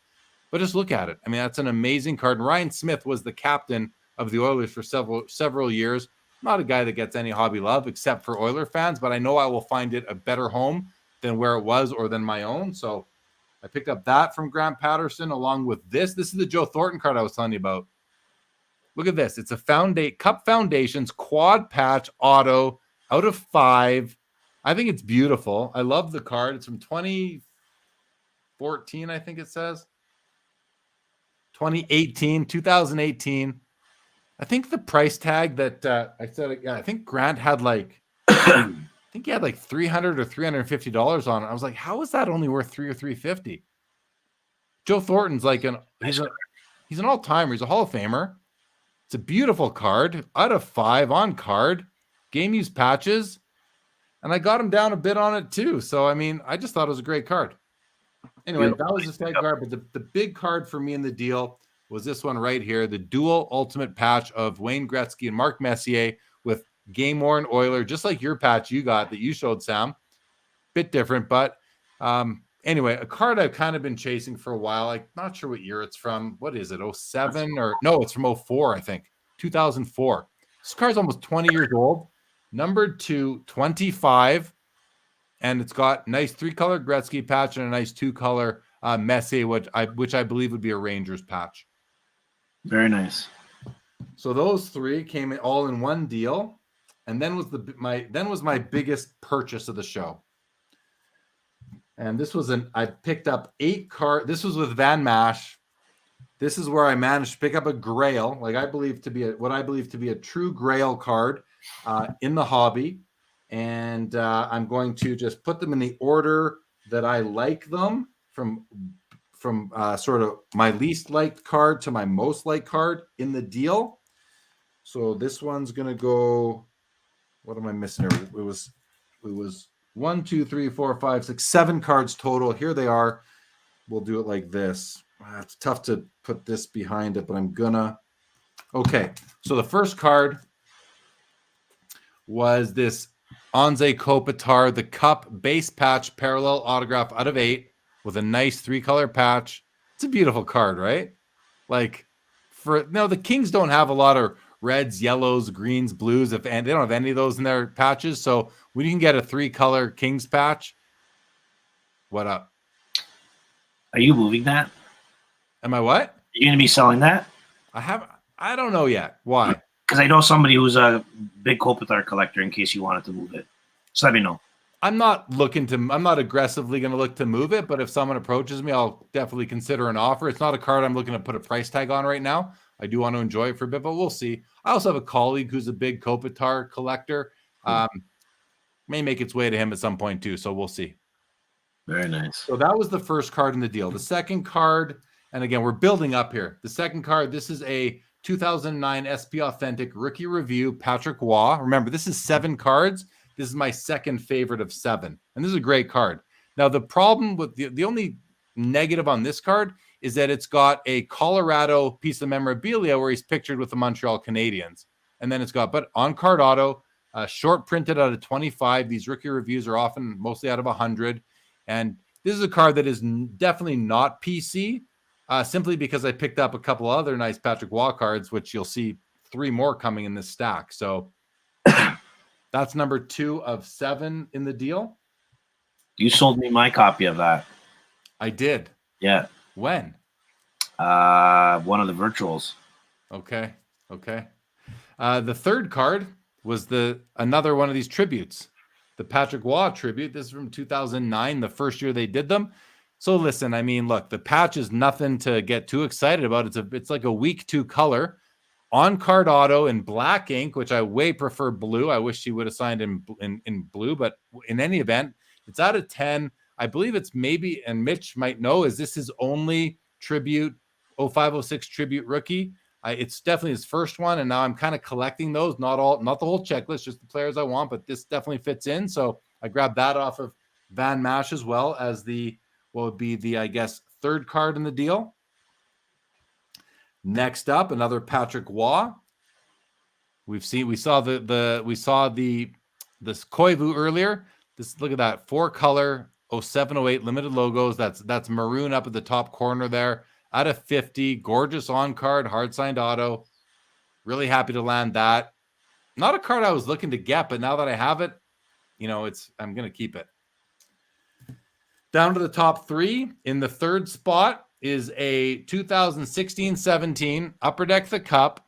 But just look at it. I mean, that's an amazing card. And Ryan Smith was the captain of the Oilers for several years. Not a guy that gets any hobby love except for Oiler fans, but I know I will find it a better home than where it was or than my own. So I picked up that from Grant Patterson along with this. This is the Joe Thornton card I was telling you about. Look at this. It's a Cup Foundations quad patch auto out of 5. I think it's beautiful. I love the card. It's from 2014, I think it says. 2018. I think the price tag that I said, yeah, I think Grant had like, I think he had like $300 or $350 on it. I was like, how is that only worth $300 or $350? Joe Thornton's like he's an all-timer. He's a Hall of Famer. It's a beautiful card, out of 5 on card, game use patches, and I got him down a bit on it too. So, I mean, I just thought it was a great card. Anyway, that was the tag card, but the big card for me in the deal was this one right here, the dual ultimate patch of Wayne Gretzky and Mark Messier with game-worn Oiler, just like your patch you got that you showed, Sam. Bit different, but anyway, a card I've kind of been chasing for a while. I'm not sure what year it's from. What is it, 07? Or no, it's from 04, I think. 2004. This card's almost 20 years old. Numbered to 25. And it's got nice 3-color Gretzky patch and a nice 2-color Messier, which I believe would be a Rangers patch. Very nice. So those 3 came all in one deal. And then was my biggest purchase of the show. And this was I picked up 8 cards. This was with Van Mash. This is where I managed to pick up a Grail, what I believe to be a true Grail card in the hobby. And I'm going to just put them in the order that I like them from sort of my least liked card to my most liked card in the deal. So this one's going to go, what am I missing here? It was 1, 2, 3, 4, 5, 6, 7 cards total. Here they are. We'll do it like this. It's tough to put this behind it, but I'm gonna. Okay, so the first card was this Anze Kopitar, the Cup base patch parallel autograph out of 8 with a nice 3-color patch. It's a beautiful card, right? Like, the Kings don't have a lot of reds, yellows, greens, blues, and they don't have any of those in their patches. So when you can get a 3-color Kings patch, what up? Are you moving that? Am I what? Are you going to be selling that? I don't know yet. Why? Because I know somebody who's a big Kopitar collector in case you wanted to move it. So let me know. I'm not aggressively going to look to move it, but if someone approaches me, I'll definitely consider an offer. It's not a card I'm looking to put a price tag on right now. I do want to enjoy it for a bit, but we'll see. I also have a colleague who's a big Kopitar collector. May make its way to him at some point too, so we'll see. Very nice. So that was the first card in the deal. The second card, and again, we're building up here. The second card, this is a 2009 SP Authentic Rookie Review, Patrick Waugh. Remember, this is 7 cards. This is my second favorite of 7. And this is a great card. Now, the problem with the only negative on this card is that it's got a Colorado piece of memorabilia where he's pictured with the Montreal Canadiens. And then it's got, but on-card auto, short printed out of 25. These rookie reviews are often mostly out of 100. And this is a card that is definitely not PC, simply because I picked up a couple other nice Patrick Waugh cards, which you'll see 3 more coming in this stack. So that's number 2 of 7 in the deal. You sold me my copy of that. I did. Yeah. When? One of the virtuals. Okay. The third card was another one of these tributes, the Patrick Waugh tribute. This is from 2009, the first year they did them. So listen, I mean, look, the patch is nothing to get too excited about. It's like a week 2 color, on card auto in black ink, which I way prefer blue. I wish she would have signed in blue, but in any event, it's out of 10. I believe it's maybe, and Mitch might know, is this his only tribute, 0506 tribute rookie? It's definitely his first one, and now I'm kind of collecting those. Not the whole checklist, just the players I want, but this definitely fits in. So I grabbed that off of Van Mash as well as what would be the, I guess, third card in the deal. Next up, another Patrick Waugh. We saw this Koivu earlier. Look at that, 4-color 0708 limited logos. That's maroon up at the top corner there. Out of 50, gorgeous on card, hard signed auto. Really happy to land that. Not a card I was looking to get, but now that I have it, I'm gonna keep it. Down to the top 3. In the third spot is a 2016-17 Upper Deck the Cup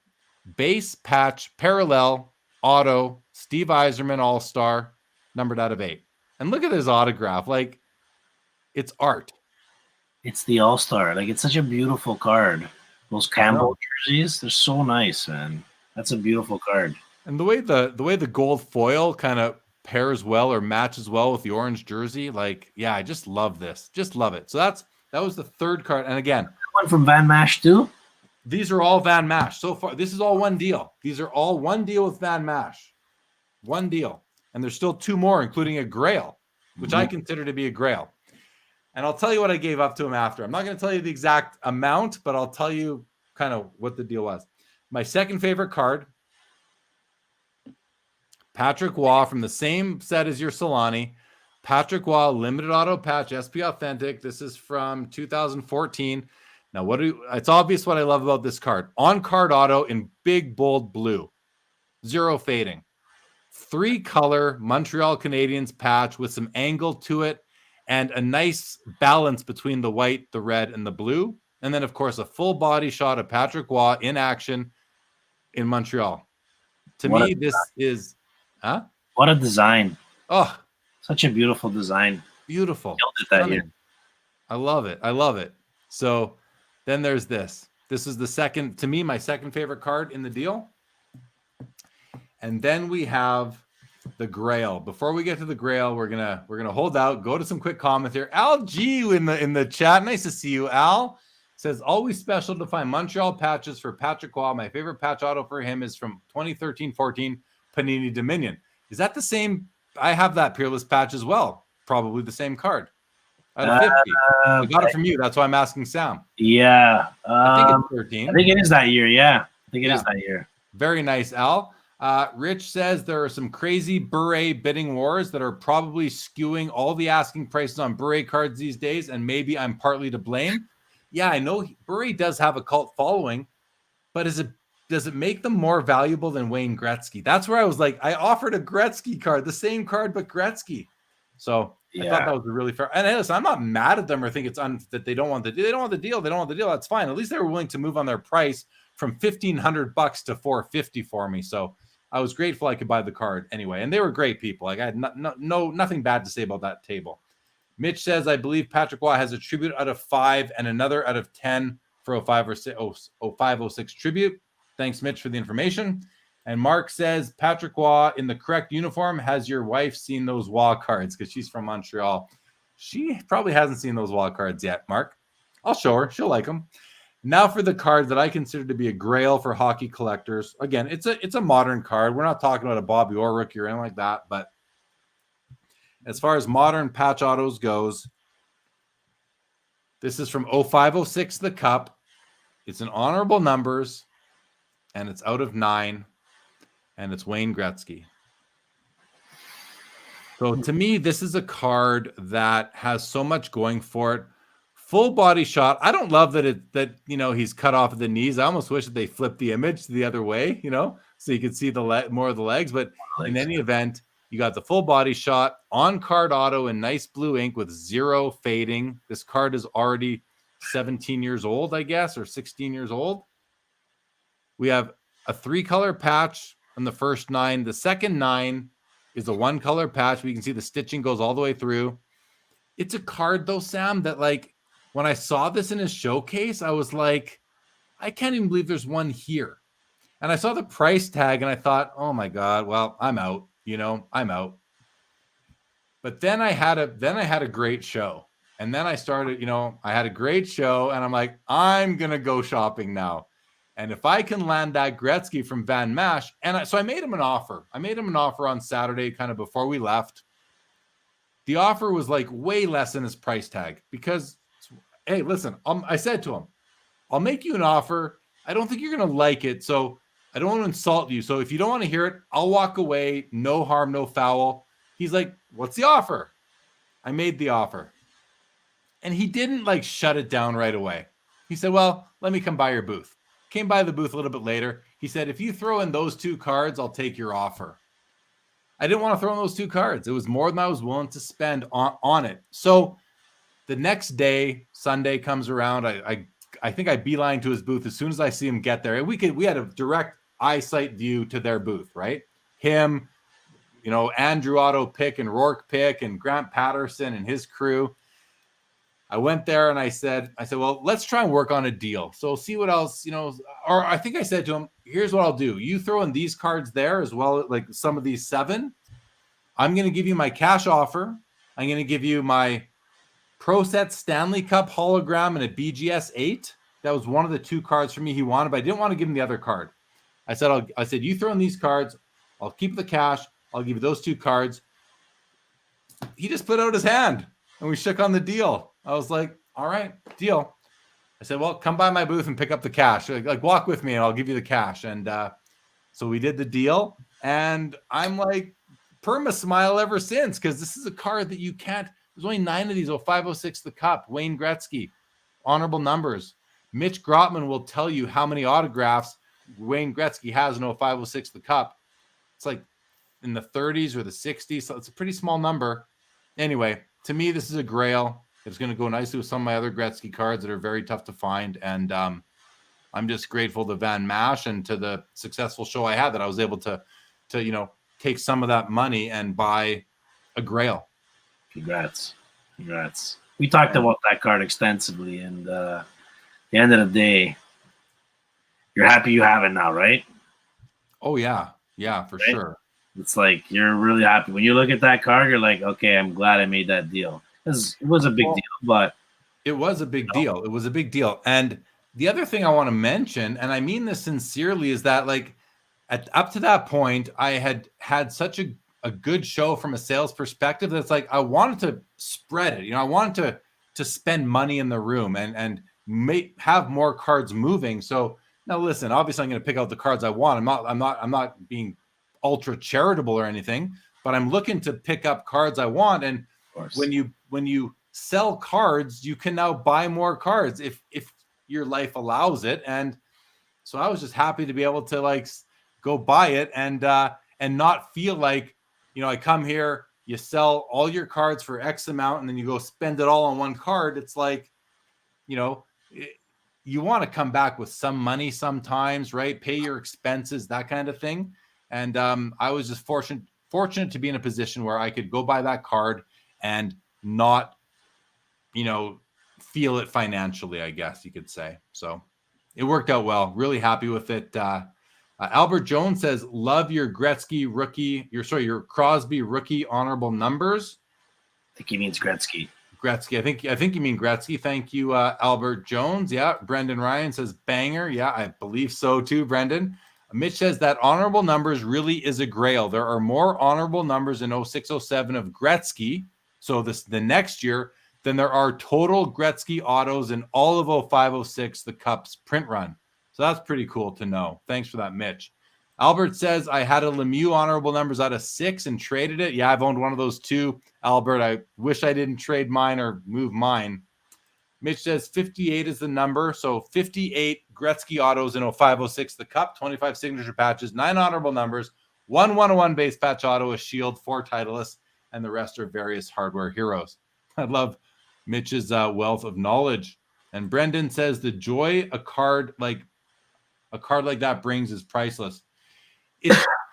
base patch parallel auto Steve Yzerman All-Star, numbered out of 8. And look at his autograph. Like, it's art. It's the All-Star. Like, it's such a beautiful card. Those Campbell jerseys, they're so nice, man. That's a beautiful card. And the way the gold foil kind of pairs well or matches well with the orange jersey, like, yeah, I just love this. Just love it. So that was the third card. And again, one from Van Mash too? These are all Van Mash. So far, this is all one deal. These are all one deal with Van Mash. One deal. And there's still 2 more, including a Grail, which I consider to be a Grail. And I'll tell you what I gave up to him after. I'm not going to tell you the exact amount, but I'll tell you kind of what the deal was. My second favorite card, Patrick Waugh from the same set as your Solani. Patrick Waugh limited auto patch, SP Authentic. This is from 2014. Now, it's obvious what I love about this card. On card auto in big, bold blue. 0 fading. 3-color Montreal Canadiens patch with some angle to it and a nice balance between the white, the red, and the blue. And then, of course, a full body shot of Patrick Waugh in action in Montreal. To me, this is... Huh? What a design. Oh, such a beautiful design. Beautiful. Killed it that year. I love it. So then there's this. This is my second favorite card in the deal. And then we have the Grail. Before we get to the Grail, we're gonna hold out, go to some quick comments here. Al G in the chat. Nice to see you, Al. Says, always special to find Montreal patches for Patrick Waugh. My favorite patch auto for him is from 2013-14 Panini Dominion. Is that the same? I have that Peerless patch as well. Probably the same card. Out of 50. I got it from you. That's why I'm asking Sam. Yeah. I think it's 13. I think it is that year. Yeah. I think it is that year. Very nice, Al. Rich says there are some crazy Bure bidding wars that are probably skewing all the asking prices on Bure cards these days, and maybe I'm partly to blame. Yeah, I know Bure does have a cult following, but does it make them more valuable than Wayne Gretzky? That's where I was like, I offered a Gretzky card, the same card, but Gretzky. So I thought that was really fair. And listen, I'm not mad at them or think it's that they don't want the deal. They don't want the deal. They don't want the deal. That's fine. At least they were willing to move on their price from $1,500 to $450 for me. So I was grateful I could buy the card anyway. And they were great people. Like, I had nothing bad to say about that table. Mitch says, I believe Patrick Waugh has a tribute out of 5 and another out of 10 for 0506 tribute. Thanks, Mitch, for the information. And Mark says, Patrick Waugh in the correct uniform. Has your wife seen those Waugh cards? Because she's from Montreal. She probably hasn't seen those Waugh cards yet, Mark. I'll show her. She'll like them. Now for the card that I consider to be a grail for hockey collectors. Again, it's a modern card. We're not talking about a Bobby Orr rookie or anything like that. But as far as modern patch autos goes, this is from 0506 the Cup. It's an honorable numbers, and it's out of 9, and it's Wayne Gretzky. So to me, this is a card that has so much going for it. Full body shot. I don't love that he's cut off at the knees. I almost wish that they flipped the image the other way, so you could see more of the legs. But in any event, you got the full body shot on card auto in nice blue ink with 0 fading. This card is already 17 years old, I guess, or 16 years old. We have a 3-color patch on the first 9. The second 9 is a 1-color patch. We can see the stitching goes all the way through. It's a card, though, Sam, that when I saw this in his showcase, I was like, I can't even believe there's one here. And I saw the price tag and I thought, oh my God, well, I'm out, I'm out. But then I had a great show. And then I started, I had a great show and I'm like, I'm going to go shopping now. And if I can land that Gretzky from Van Mash, so I made him an offer. I made him an offer on Saturday, kind of before we left. The offer was way less than his price tag because, hey, listen, I said to him, I'll make you an offer. I don't think you're going to like it. So I don't want to insult you. So if you don't want to hear it, I'll walk away. No harm, no foul. He's like, what's the offer? I made the offer. And he didn't shut it down right away. He said, well, let me come by your booth. Came by the booth a little bit later. He said, if you throw in those 2 cards, I'll take your offer. I didn't want to throw in those 2 cards. It was more than I was willing to spend on it. So the next day, Sunday comes around. I think I beeline to his booth as soon as I see him get there. And we had a direct eyesight view to their booth, right? Him, Andrew Otto Pick and Rourke Pick and Grant Patterson and his crew. I went there and I said, well, let's try and work on a deal. So see what else, or I think I said to him, here's what I'll do. You throw in these cards there as well, like some of these 7. I'm going to give you my cash offer. I'm going to give you my Pro Set Stanley Cup hologram and a BGS 8. That was one of the 2 cards for me he wanted, but I didn't want to give him the other card. I said, you throw in these cards. I'll keep the cash. I'll give you those 2 cards. He just put out his hand and we shook on the deal. I was like, all right, deal. I said, well, come by my booth and pick up the cash. Walk with me and I'll give you the cash. And so we did the deal. And I'm perma smile ever since because this is a card that you can't. There's only 9 of these. 0506 the Cup. Wayne Gretzky. Honorable numbers. Mitch Grotman will tell you how many autographs Wayne Gretzky has in 0506 the Cup. It's in the 30s or the 60s. So it's a pretty small number. Anyway, to me, this is a grail. It's going to go nicely with some of my other Gretzky cards that are very tough to find. And I'm just grateful to Van Mash and to the successful show I had that I was able to take some of that money and buy a grail. Congrats. We talked about that card extensively. And at the end of the day, you're happy you have it now, right? Oh, yeah. Yeah, for sure. It's you're really happy. When you look at that card, you're like, okay, I'm glad I made that deal. It was a big deal, but it was a big deal. It was a big deal. And the other thing I want to mention, and I mean this sincerely, is that up to that point, I had such a good show from a sales perspective. That's I wanted to spread it. I wanted to spend money in the room and have more cards moving. So now listen, obviously I'm going to pick out the cards I want. I'm not being ultra charitable or anything, but I'm looking to pick up cards I want. And when you sell cards, you can now buy more cards if your life allows it. And so I was just happy to be able to go buy it and not feel I come here, you sell all your cards for X amount and then you go spend it all on one card. It's you want to come back with some money sometimes, right? Pay your expenses, that kind of thing. And I was just fortunate to be in a position where I could go buy that card and not, feel it financially, I guess you could say. So it worked out well. Really happy with it. Albert Jones says, love your Gretzky rookie, your Crosby rookie honorable numbers. I think he means Gretzky. Gretzky. I think you mean Gretzky. Thank you, Albert Jones. Yeah. Brendan Ryan says banger. Yeah, I believe so too, Brendan. Mitch says that honorable numbers really is a grail. There are more honorable numbers in 06-07 of Gretzky, so the next year, than there are total Gretzky autos in all of 05-06, the Cup's print run. So that's pretty cool to know. Thanks for that, Mitch. Albert says, I had a Lemieux honorable numbers out of 6 and traded it. Yeah, I've owned one of those too. Albert, I wish I didn't trade mine or move mine. Mitch says 58 is the number. So 58 Gretzky autos in 05-06, the Cup, 25 signature patches, 9 honorable numbers, 1 101 base patch auto, a shield, 4 Titleists, and the rest are various hardware heroes. I love Mitch's wealth of knowledge. And Brendan says the joy a card like that brings is priceless.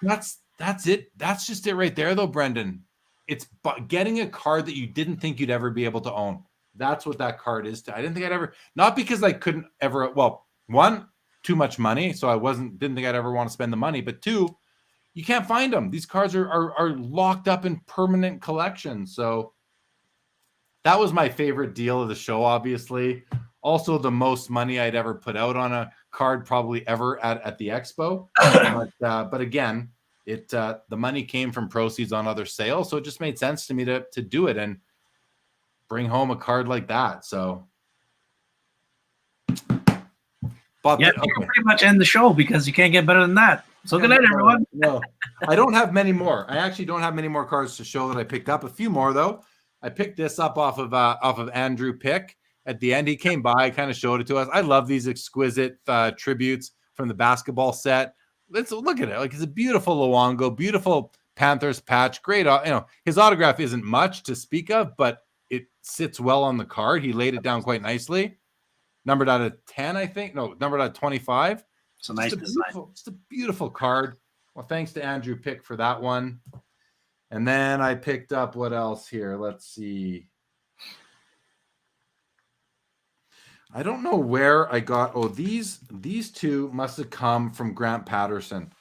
That's it. That's just it right there, though, Brendan. It's getting a card that you didn't think you'd ever be able to own. That's what that card is. I didn't think I'd ever, not because I couldn't ever, well, one, too much money. So I didn't think I'd ever want to spend the money, but 2, you can't find them. These cards are locked up in permanent collections. So that was my favorite deal of the show, obviously. Also the most money I'd ever put out on a card probably ever at the Expo. But again, the money came from proceeds on other sales. So it just made sense to me to do it and bring home a card like that. So, but you can pretty much end the show because you can't get better than that. So good night, everyone. No, I don't have many more. I actually don't have many more cards to show that I picked up. A few more though. I picked this up off of Andrew Pick. At the end, he came by, kind of showed it to us. I love these exquisite tributes from the basketball set. Let's look at it. Like, it's a beautiful Luongo, beautiful Panthers patch. Great. His autograph isn't much to speak of, but it sits well on the card. He laid it down quite nicely. Numbered out of 10, I think. No, numbered out of 25. It's a nice design. It's a beautiful card. Well, thanks to Andrew Pick for that one. And then I picked up what else here? Let's see. I don't know where I got. Oh, these 2 must have come from Grant Patterson.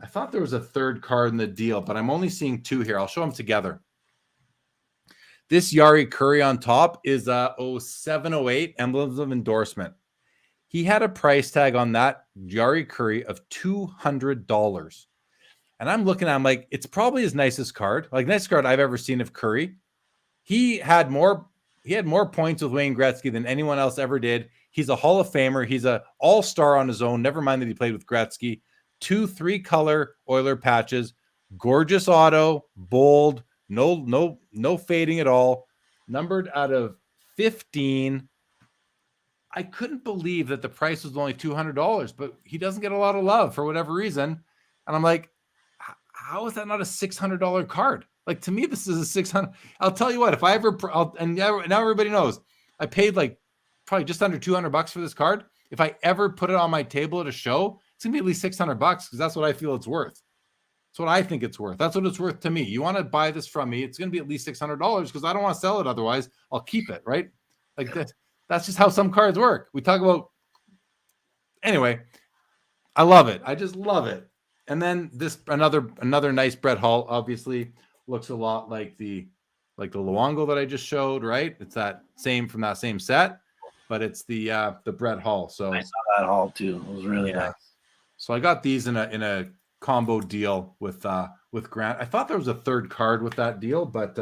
I thought there was a third card in the deal, but I'm only seeing 2 here. I'll show them together. This Yari Curry on top is 07-08 emblems of endorsement. He had a price tag on that Yari Curry of $200. And I'm looking at him like, it's probably his nicest card, like nicest card I've ever seen of Curry. He had more points with Wayne Gretzky than anyone else ever did. He's a Hall of Famer. He's an all-star on his own. Never mind that he played with Gretzky. 2 3-color Oiler patches. Gorgeous auto. Bold. No fading at all. Numbered out of 15. I couldn't believe that the price was only $200, but he doesn't get a lot of love for whatever reason. And I'm like, how is that not a $600 card? Like, to me, this is a 600. I'll tell you what, if I ever, and now everybody knows, I paid like probably just under $200 for this card. If I ever put it on my table at a show, it's gonna be at least $600 because that's what I feel it's worth. That's what I think it's worth. That's what it's worth to me. You want to buy this from me, it's gonna be at least $600 because I don't want to sell it. Otherwise, I'll keep it, right? Like that's just how some cards work. We talk about, anyway, I love it. I just love it. And then this, another nice Brett Hull, obviously looks a lot like the Luongo that I just showed, right? It's that same from that same set, but it's the Brett Hull. So I saw that Hull too. It was really nice. So I got these in a combo deal with Grant. I thought there was a third card with that deal, but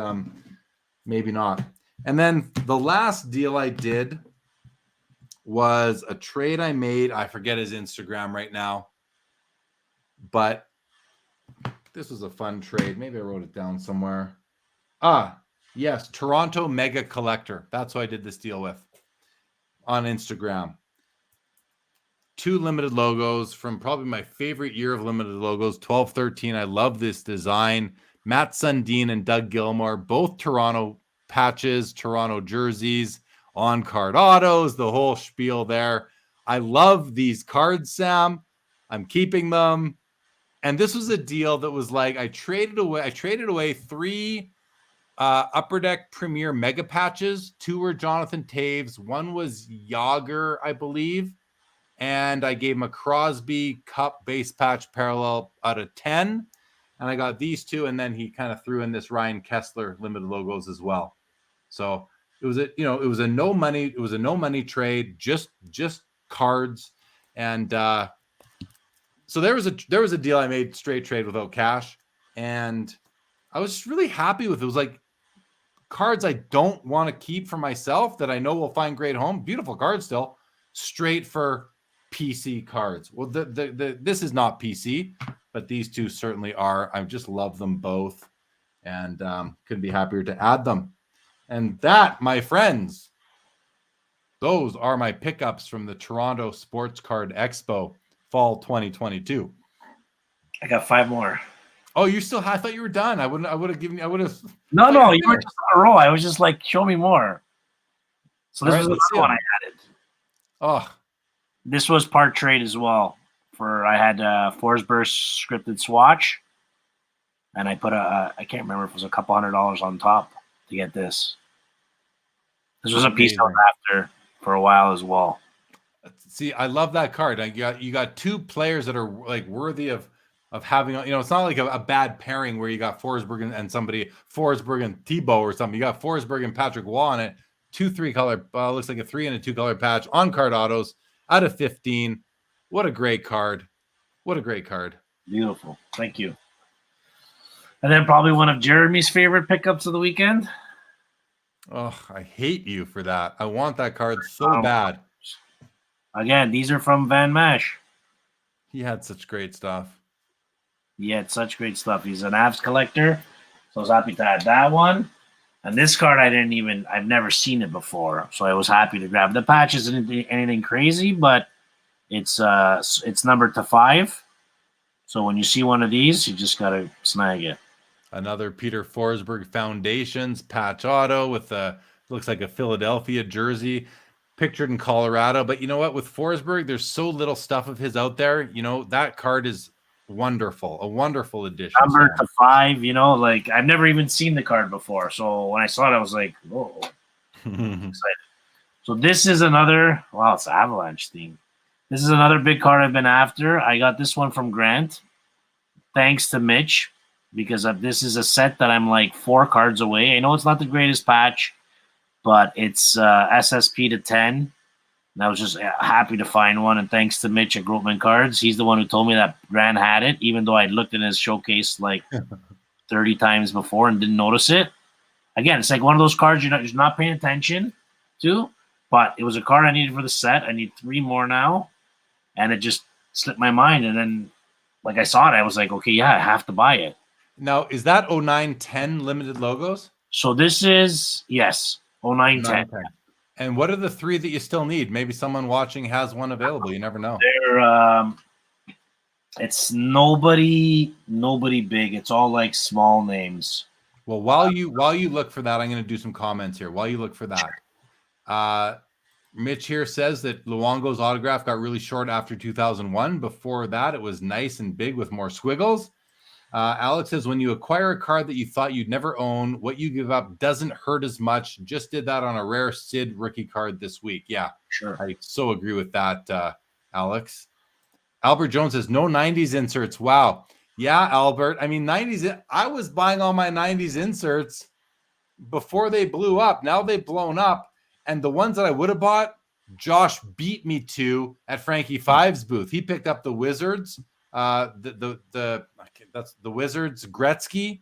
maybe not. And then the last deal I did was a trade I made. I forget his Instagram right now, but this was a fun trade. Maybe I wrote it down somewhere. Yes, Toronto Mega Collector. That's who I did this deal with on Instagram. 2 limited logos from probably my favorite year of limited logos, 12-13. I love this design. Matt Sundin and Doug Gilmore, both Toronto patches, Toronto jerseys, on-card autos, the whole spiel there. I love these cards, Sam. I'm keeping them. And this was a deal that was like, I traded away 3 Upper Deck Premier Mega Patches. 2 were Jonathan Taves. 1 was Yager, I believe. And I gave him a Crosby Cup base patch parallel out of 10. And I got these 2. And then he kind of threw in this Ryan Kessler limited logos as well. So It was a it was a no money trade, just cards, and so there was a deal I made straight trade without cash, and I was just really happy with it. It was like cards I don't want to keep for myself that I know will find great home. Beautiful cards still, straight for PC cards. Well, this is not PC, but these two certainly are. I just love them both, and couldn't be happier to add them. And that, my friends, those are my pickups from the Toronto Sports Card Expo Fall 2022. I got 5 more. Oh, you still? I thought you were done. I would have given you. I would have. No, you were just on a roll. I was just like, show me more. So this was another one I added. Oh, this was part trade as well. I had Forsberg scripted swatch, and I put I can't remember if it was a couple $100 on top to get this. This was a piece I was after for a while as well. See, I love that card. You got 2 players that are like worthy of having, it's not like a bad pairing where you got Forsberg and Forsberg and Thibault or something. You got Forsberg and Patrick Waugh on it. 2 3-color, looks like a 3 and a 2-color patch on card autos out of 15. What a great card. What a great card. Beautiful. Thank you. And then probably one of Jeremy's favorite pickups of the weekend. Oh, I hate you for that. I want that card so bad. Again, these are from Van Mash. He had such great stuff. He had such great stuff. He's an Avs collector, so I was happy to add that one. And this card, I've never seen it before, so I was happy to grab. The patch isn't anything crazy, but it's numbered to 5. So when you see one of these, you just gotta snag it. Another Peter Forsberg Foundations patch auto with looks like a Philadelphia jersey, pictured in Colorado. But you know what? With Forsberg, there's so little stuff of his out there. That card is wonderful, a wonderful addition. Number to 5, like I've never even seen the card before. So when I saw it, I was like, whoa. Excited. So this is another, it's an Avalanche theme. This is another big card I've been after. I got this one from Grant, thanks to Mitch, because this is a set that I'm like 4 cards away. I know it's not the greatest patch, but it's SSP to 10. And I was just happy to find one, and thanks to Mitch at Grotman Cards. He's the one who told me that Grant had it, even though I looked in his showcase like 30 times before and didn't notice it. Again, it's like one of those cards you're not paying attention to, but it was a card I needed for the set. I need 3 more now, and it just slipped my mind. And then, like I saw it, I was like, okay, yeah, I have to buy it. Now, is that 09-10 limited logos? So this is, yes, 09-10. And what are the 3 that you still need? Maybe someone watching has one available. You never know. It's nobody big. It's all like small names. Well, while you look for that, I'm going to do some comments here. While you look for that, Mitch here says that Luongo's autograph got really short after 2001. Before that, it was nice and big with more squiggles. Alex says, when you acquire a card that you thought you'd never own, what you give up doesn't hurt as much. Just did that on a rare Sid rookie card this week. Yeah, sure. I so agree with that, Alex. Albert Jones says, no 90s inserts. Wow. Yeah, Albert. I mean, 90s. I was buying all my 90s inserts before they blew up. Now they've blown up. And the ones that I would have bought, Josh beat me to at Frankie Five's booth. He picked up the Wizards. That's the Wizards Gretzky.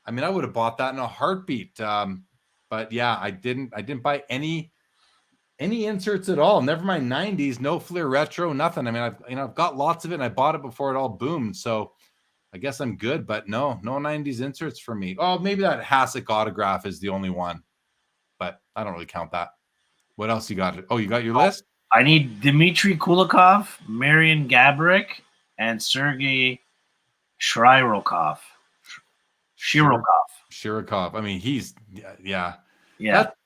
I mean, I would have bought that in a heartbeat. But yeah, I didn't buy any inserts at all. Never mind 90s, no Fleer retro, nothing. I mean, I've got lots of it, and I bought it before it all boomed. So I guess I'm good, but no 90s inserts for me. Oh, maybe that Hasek autograph is the only one, but I don't really count that. What else you got? Oh, you got your list? I need Dmitry Kulikov, Marian Gaborik, and Sergei Shirokov. I mean, he's yeah.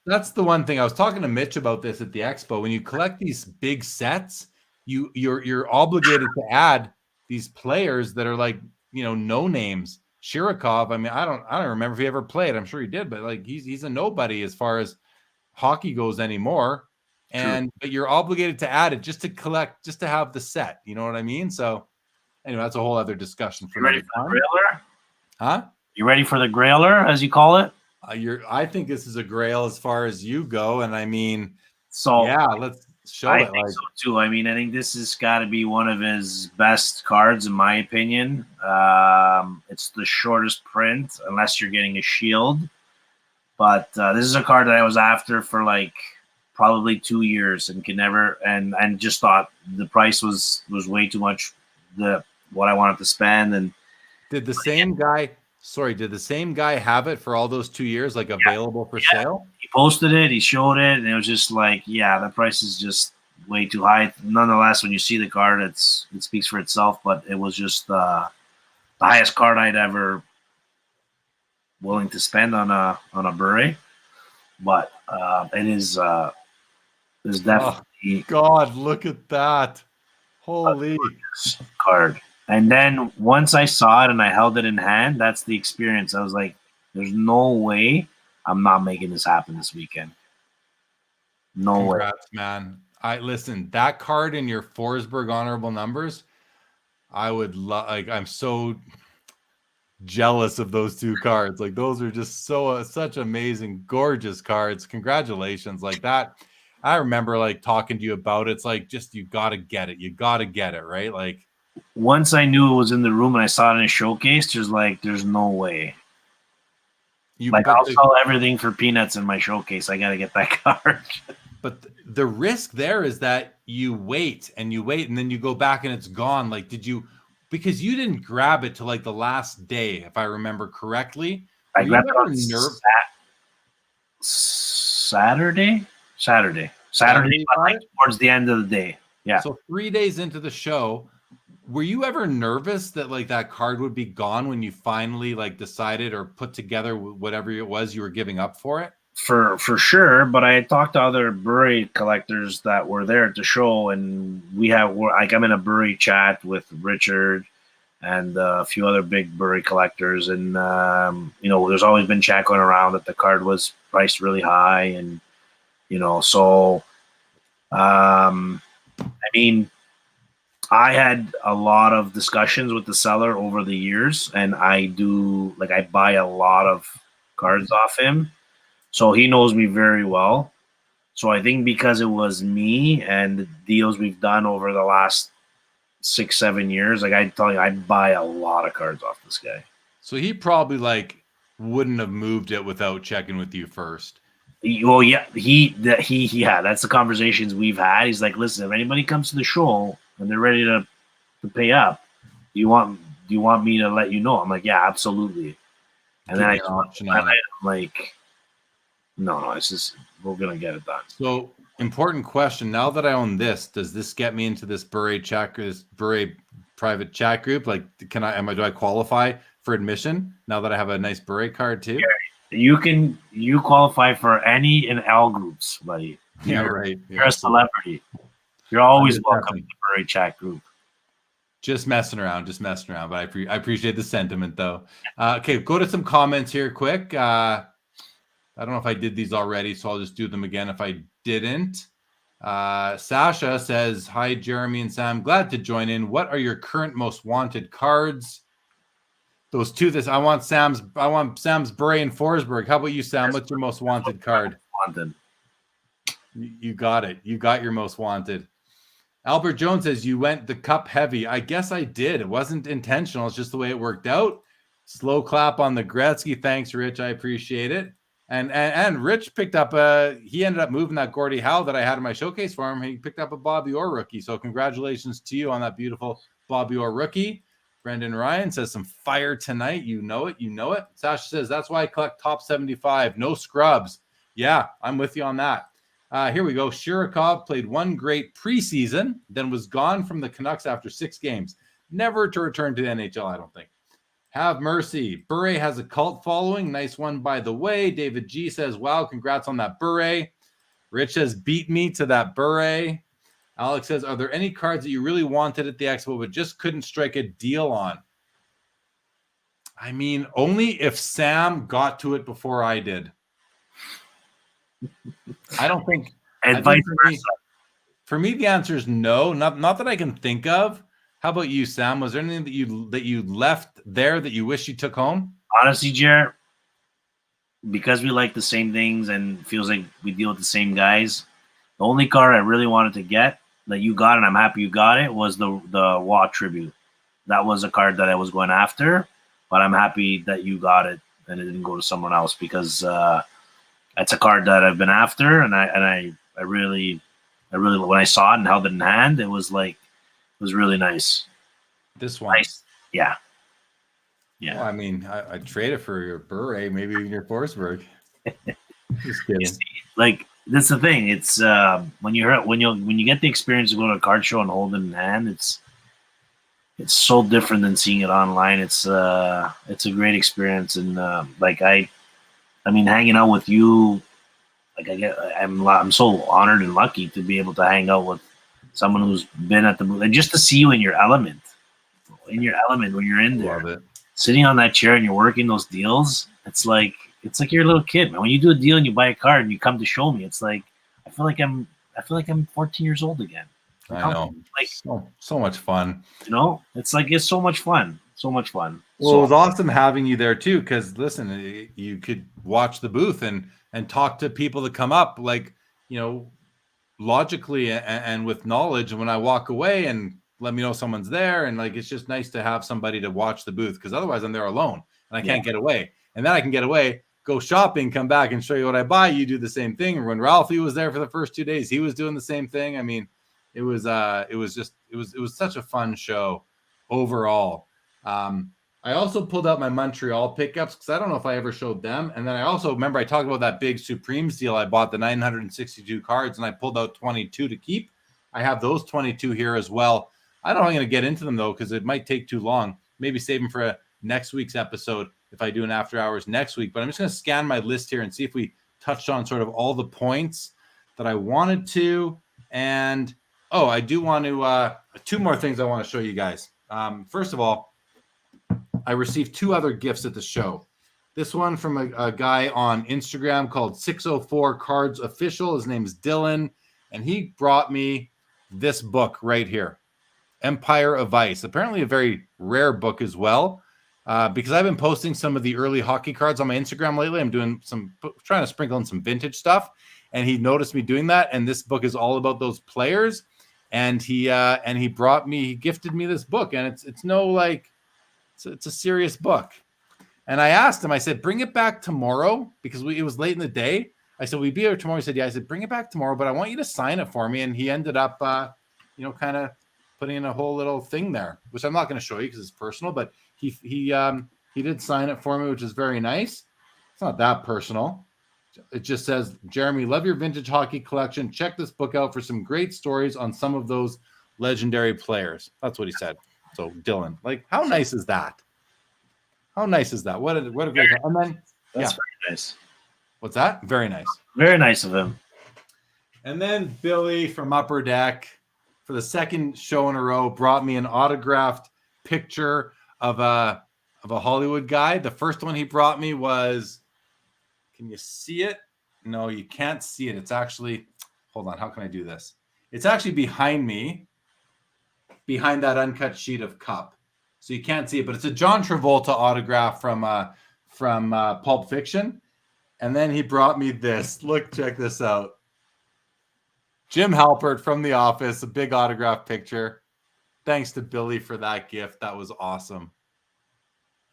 That's the one thing. I was talking to Mitch about this at the Expo. When you collect these big sets, you're obligated to add these players that are like, no names. Shirokov, I mean, I don't remember if he ever played. I'm sure he did, but like he's a nobody as far as hockey goes anymore. But you're obligated to add it just to collect, just to have the set. You know what I mean? So anyway, that's a whole other discussion for you ready for the Grailer? Huh? You ready for the Grailer, as you call it? I think this is a grail as far as you go, and I mean, So yeah, let's show I it. think Like, so too. I mean, I think this has got to be one of his best cards, in my opinion. It's the shortest print, unless you're getting a shield. But this is a card that I was after for like probably 2 years and could never, and just thought the price was way too much. What I wanted to spend, and did the same guy? Sorry, did the same guy have it for all those 2 years, like available for sale? he posted it, he showed it, and it was just like, yeah, the price is just way too high. Nonetheless, when you see the card, it speaks for itself. But it was just the highest card I'd ever willing to spend on a Bure. But it is Oh definitely God, look at that! Holy! a card. And then once I saw it and I held it in hand, that's the experience. I was like, "There's no way I'm not making this happen this weekend. No way." Congrats, man! I listen. That card in your Forsberg honorable numbers, I would love. Like, I'm so jealous of those two cards. Like, those are just such amazing, gorgeous cards. Congratulations! Like that. I remember like talking to you about it. It's like just you got to get it. You got to get it, right? Like Once I knew it was in the room and I saw it in a showcase, there's no way. you. Like But I'll sell everything for peanuts in my showcase. I gotta get that card. but the risk there is that you wait and you wait and then you go back and it's gone. Like, did you? Because you didn't grab it till like the last day, if I remember correctly. I Were you grabbed it ever on Saturday. Saturday you But got like it? towards the end of the day. Yeah. So 3 days into the show, were you ever nervous that like that card would be gone when you finally like decided or put together whatever it was you were giving up for it? For sure, but I had talked to other Bure collectors that were there at the show, and like I'm in a Bure chat with Richard and a few other big Bure collectors, and there's always been chat going around that the card was priced really high, and so I mean, I had a lot of discussions with the seller over the years, and I buy a lot of cards off him. So he knows me very well. So I think because it was me and the deals we've done over the last 6-7 years, like I tell you, I'd buy a lot of cards off this guy. So he probably like wouldn't have moved it without checking with you first. Well, yeah, that's the conversations we've had. He's like, listen, if anybody comes to the show and they're ready to pay up, do you want me to let you know? I'm like, yeah, absolutely. And then I'm like, no, it's just we're gonna get it done. So important question. Now that I own this, does this get me into this Bure chat, this Bure private chat group? Like, do I qualify for admission now that I have a nice Bure card too? You qualify for any and all groups, buddy. Yeah, right. You're a celebrity. You're always welcome to the Bure chat group. Just messing around. But I appreciate the sentiment though. Okay, go to some comments here quick. I don't know if I did these already, so I'll just do them again if I didn't. Sasha says, hi, Jeremy and Sam. Glad to join in. What are your current most wanted cards? Those two. I want Sam's Bure and Forsberg. How about you, Sam? What's your most wanted card? Wanted. You got it. You got your most wanted. Albert Jones says, you went the cup heavy. I guess I did. It wasn't intentional. It's just the way it worked out. Slow clap on the Gretzky. Thanks, Rich. I appreciate it. And Rich picked up he ended up moving that Gordie Howe that I had in my showcase for him. He picked up a Bobby Orr rookie. So congratulations to you on that beautiful Bobby Orr rookie. Brendan Ryan says some fire tonight. You know it. Sasha says that's why I collect top 75. No scrubs. Yeah, I'm with you on that. Here we go. Shirokov played one great preseason, then was gone from the Canucks after 6 games. Never to return to the NHL, I don't think. Have mercy. Bure has a cult following. Nice one, by the way. David G says, wow, congrats on that Bure. Rich says, beat me to that Bure. Alex says, are there any cards that you really wanted at the Expo but just couldn't strike a deal on? I mean, only if Sam got to it before I did. I don't think. And vice versa. For me, the answer is no. Not that I can think of. How about you, Sam? Was there anything that you left there that you wish you took home? Honestly, Jared, because we like the same things and feels like we deal with the same guys. The only card I really wanted to get that you got, and I'm happy you got it, was the Watt Tribute. That was a card that I was going after, but I'm happy that you got it and it didn't go to someone else because that's a card that I've been after, and I really when I saw it and held it in hand, it was really nice. This one, nice. Yeah. Well, I mean, I trade it for your beret, maybe even your Forsberg. Just kidding. Like that's the thing. It's when you get the experience of going to a card show and hold it in hand, it's so different than seeing it online. It's a great experience, and I mean, hanging out with you, I'm so honored and lucky to be able to hang out with someone who's been at the booth and just to see you in your element when you're in there. Love it. Sitting on that chair and you're working those deals, it's like you're a little kid, man. When you do a deal and you buy a card and you come to show me, it's like I feel like I'm 14 years old again. I know, like so much fun. You know, it's so much fun, so much fun. Well, it was awesome having you there too, because listen, you could watch the booth and talk to people that come up, like, you know, logically and with knowledge. And when I walk away and let me know someone's there, and like it's just nice to have somebody to watch the booth, because otherwise I'm there alone and I can't get away. And then I can get away, go shopping, come back and show you what I buy. You do the same thing. And when Ralphie was there for the first 2 days, he was doing the same thing. I mean, it was such a fun show overall. I also pulled out my Montreal pickups because I don't know if I ever showed them. And then I also remember I talked about that big Supremes deal. I bought the 962 cards and I pulled out 22 to keep. I have those 22 here as well. I don't know if I'm going to get into them though, because it might take too long. Maybe save them for a next week's episode if I do an after hours next week. But I'm just going to scan my list here and see if we touched on sort of all the points that I wanted to. And I do want to two more things I want to show you guys. First of all, I received 2 other gifts at the show. This one from a guy on Instagram called 604 Cards Official. His name's Dylan, and he brought me this book right here, Empire of Ice. Apparently a very rare book as well, because I've been posting some of the early hockey cards on my Instagram lately. I'm doing trying to sprinkle in some vintage stuff, and he noticed me doing that. And this book is all about those players. And he gifted me this book, and it's no like. It's a serious book. And I asked him, I said, bring it back tomorrow, because it was late in the day. I said, we'd be here tomorrow. He said, yeah. I said, bring it back tomorrow, but I want you to sign it for me. And he ended up, kind of putting in a whole little thing there, which I'm not going to show you because it's personal, but he did sign it for me, which is very nice. It's not that personal. It just says, Jeremy, love your vintage hockey collection. Check this book out for some great stories on some of those legendary players. That's what he said. So Dylan, like, how nice is that? How nice is that? What a great. And then that's very nice. What's that? Very nice. Very nice of him. And then Billy from Upper Deck, for the second show in a row, brought me an autographed picture of a Hollywood guy. The first one he brought me was, can you see it? No, you can't see it. It's actually, hold on. How can I do this? It's actually behind me. Behind that uncut sheet of Cup, so you can't see it, but it's a John Travolta autograph from Pulp Fiction. And then he brought me this. Look, check this out. Jim Halpert from The Office, a big autograph picture. Thanks to Billy for that gift. That was awesome.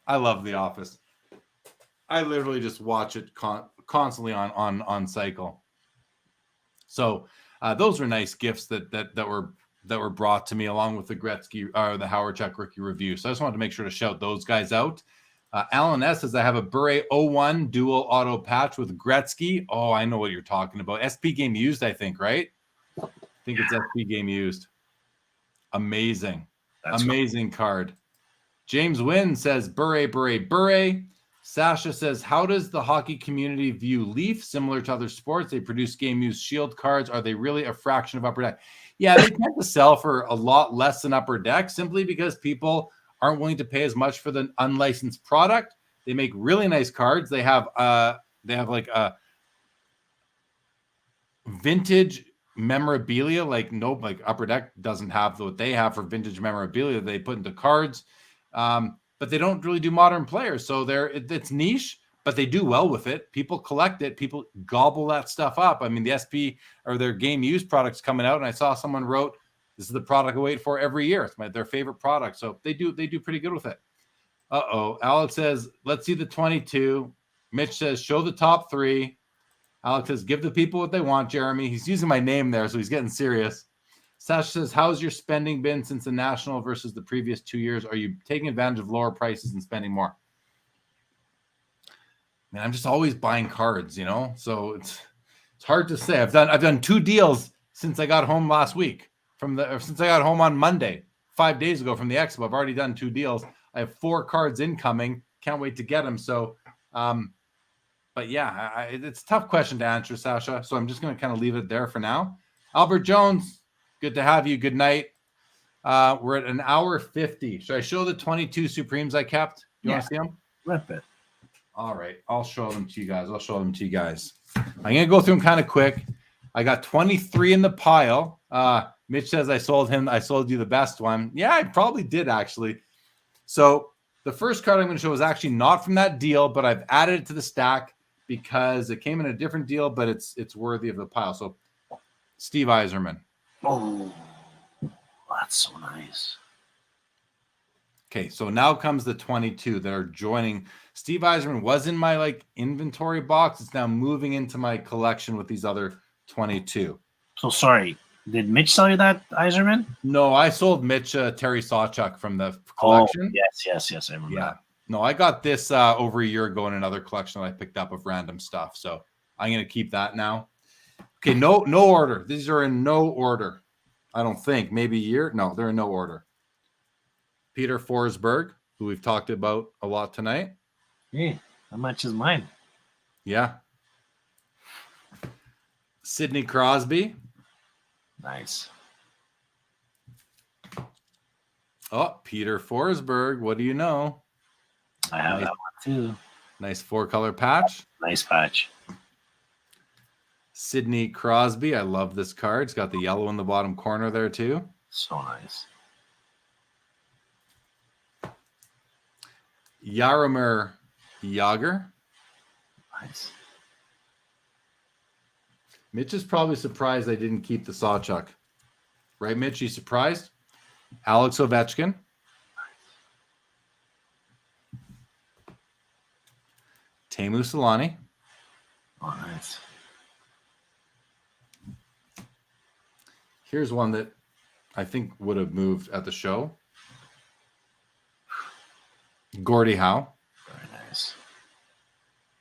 I love The Office. I literally just watch it constantly on cycle. So those were nice gifts that were brought to me, along with the Gretzky or the Howard Chuck rookie review. So I just wanted to make sure to shout those guys out. Alan S says, I have a Bure 01 dual auto patch with Gretzky. Oh, I know what you're talking about. SP Game Used, I think, right? I think it's SP Game Used. Amazing. Amazing card. James Wynn says, Bure. Sasha says, how does the hockey community view Leaf? Similar to other sports, they produce game used Shield cards. Are they really a fraction of Upper Deck? Yeah, they tend to sell for a lot less than Upper Deck, simply because people aren't willing to pay as much for the unlicensed product. They make really nice cards. They have like a vintage memorabilia, like Upper Deck doesn't have what they have for vintage memorabilia they put into cards. But they don't really do modern players. So it's niche, but they do well with it. People collect it. People gobble that stuff up. I mean, the SP or their game used products coming out, and I saw someone wrote, "This is the product I wait for every year. It's their favorite product." So they do pretty good with it. Alex says, "Let's see the 22." Mitch says, "Show the top 3." Alex says, "Give the people what they want." Jeremy, he's using my name there, so he's getting serious. Sasha says, "How's your spending been since the national versus the previous 2 years? Are you taking advantage of lower prices and spending more?" Man, I'm just always buying cards, so it's hard to say. I've done 2 deals since I got home last week since I got home on Monday, 5 days ago from the Expo. I've already done 2 deals. I have 4 cards incoming. Can't wait to get them. So, but yeah, it's a tough question to answer, Sasha. So I'm just going to kind of leave it there for now. Albert Jones, good to have you. Good night. We're at an hour 50. Should I show the 22 Supremes I kept? You want to see them? Rip it. All right, I'll show them to you guys. I'm going to go through them kind of quick. I got 23 in the pile. Mitch says I sold you the best one. Yeah, I probably did, actually. So the first card I'm going to show is actually not from that deal, but I've added it to the stack because it came in a different deal, but it's worthy of the pile. So Steve Yzerman. Oh, that's so nice. Okay, so now comes the 22 that are joining. Steve Yzerman was in my inventory box. It's now moving into my collection with these other 22. So sorry, did Mitch sell you that, Yzerman? No, I sold Mitch Terry Sawchuk from the collection. Oh, yes, I remember that. No, I got this over a year ago in another collection that I picked up of random stuff. So I'm going to keep that now. Okay, no order. These are in no order. I don't think. Maybe a year? No, they're in no order. Peter Forsberg, who we've talked about a lot tonight. Hey, how much is mine? Yeah. Sidney Crosby. Nice. Oh, Peter Forsberg. What do you know? I have that one too. Nice 4-color patch. Nice patch. Sidney Crosby. I love this card. It's got the yellow in the bottom corner there too. So nice. Jaromir Jagr. Nice. Mitch is probably surprised I didn't keep the Sawchuk. Right, Mitch? You surprised? Alex Ovechkin. Teemu Selanne. Oh, nice. Here's one that I think would have moved at the show. Gordie Howe. Very nice.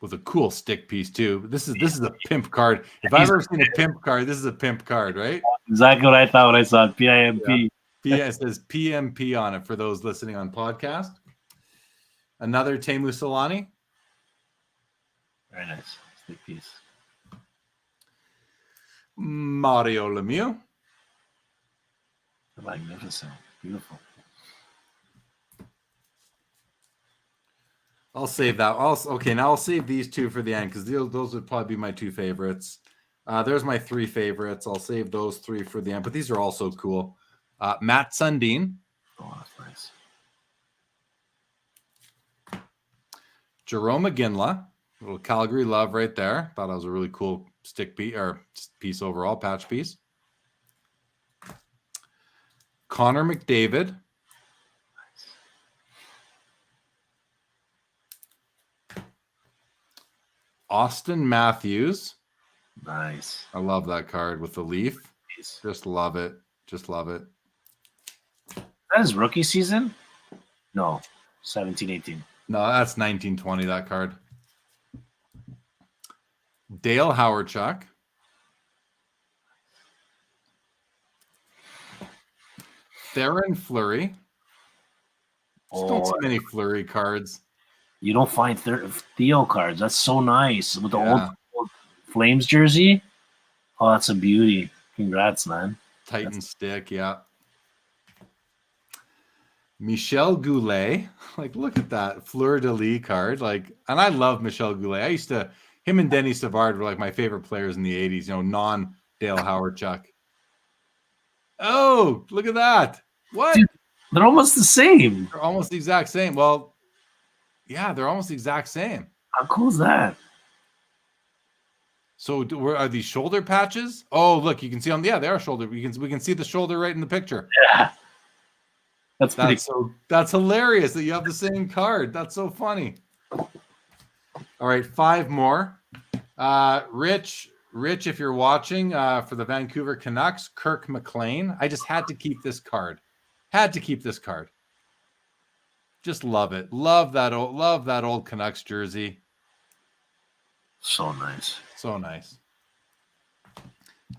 With a cool stick piece too. This is a pimp card. If I've ever seen a pimp card, this is a pimp card, right? Exactly what I thought when I saw it. PIMP. Yeah. It says PMP on it for those listening on podcast. Another Teemu Selanne. Very nice. Stick piece. Mario Lemieux. Magnificent. Beautiful. I'll save that. Now I'll save these 2 for the end because those would probably be my 2 favorites. There's my 3 favorites. I'll save those 3 for the end, but these are also cool. Matt Sundin. Oh, that's nice. Jerome McGinley. Little Calgary love right there. Thought that was a really cool stick piece overall, patch piece. Connor McDavid. Austin Matthews. Nice. I love that card with the leaf. Nice. Just love it. Just love it. That is rookie season? No, 17-18. No, that's 1920, that card. Dale Howardchuk. Theron Fleury. Just don't see many Fleury cards. You don't find Theo cards. That's so nice. With the old Flames jersey. Oh, that's a beauty. Congrats, man. Titan stick, yeah. Michel Goulet. Look at that fleur-de-lis card. And I love Michel Goulet. Him and Denny Savard were my favorite players in the 80s, non-Dale Howardchuk. Oh, look at that. What? Dude, they're almost the same. They're almost the exact same. Well, yeah, they're almost the exact same. How cool is that? So where are these shoulder patches? Oh, look, you can see on they are shoulder. We can see the shoulder right in the picture. Yeah. That's pretty That's hilarious that you have the same card. That's so funny. All right, 5 more. Rich, if you're watching for the Vancouver Canucks, Kirk McLean. I just had to keep this card. Just love it. Love that old Canucks jersey. so nice. So nice.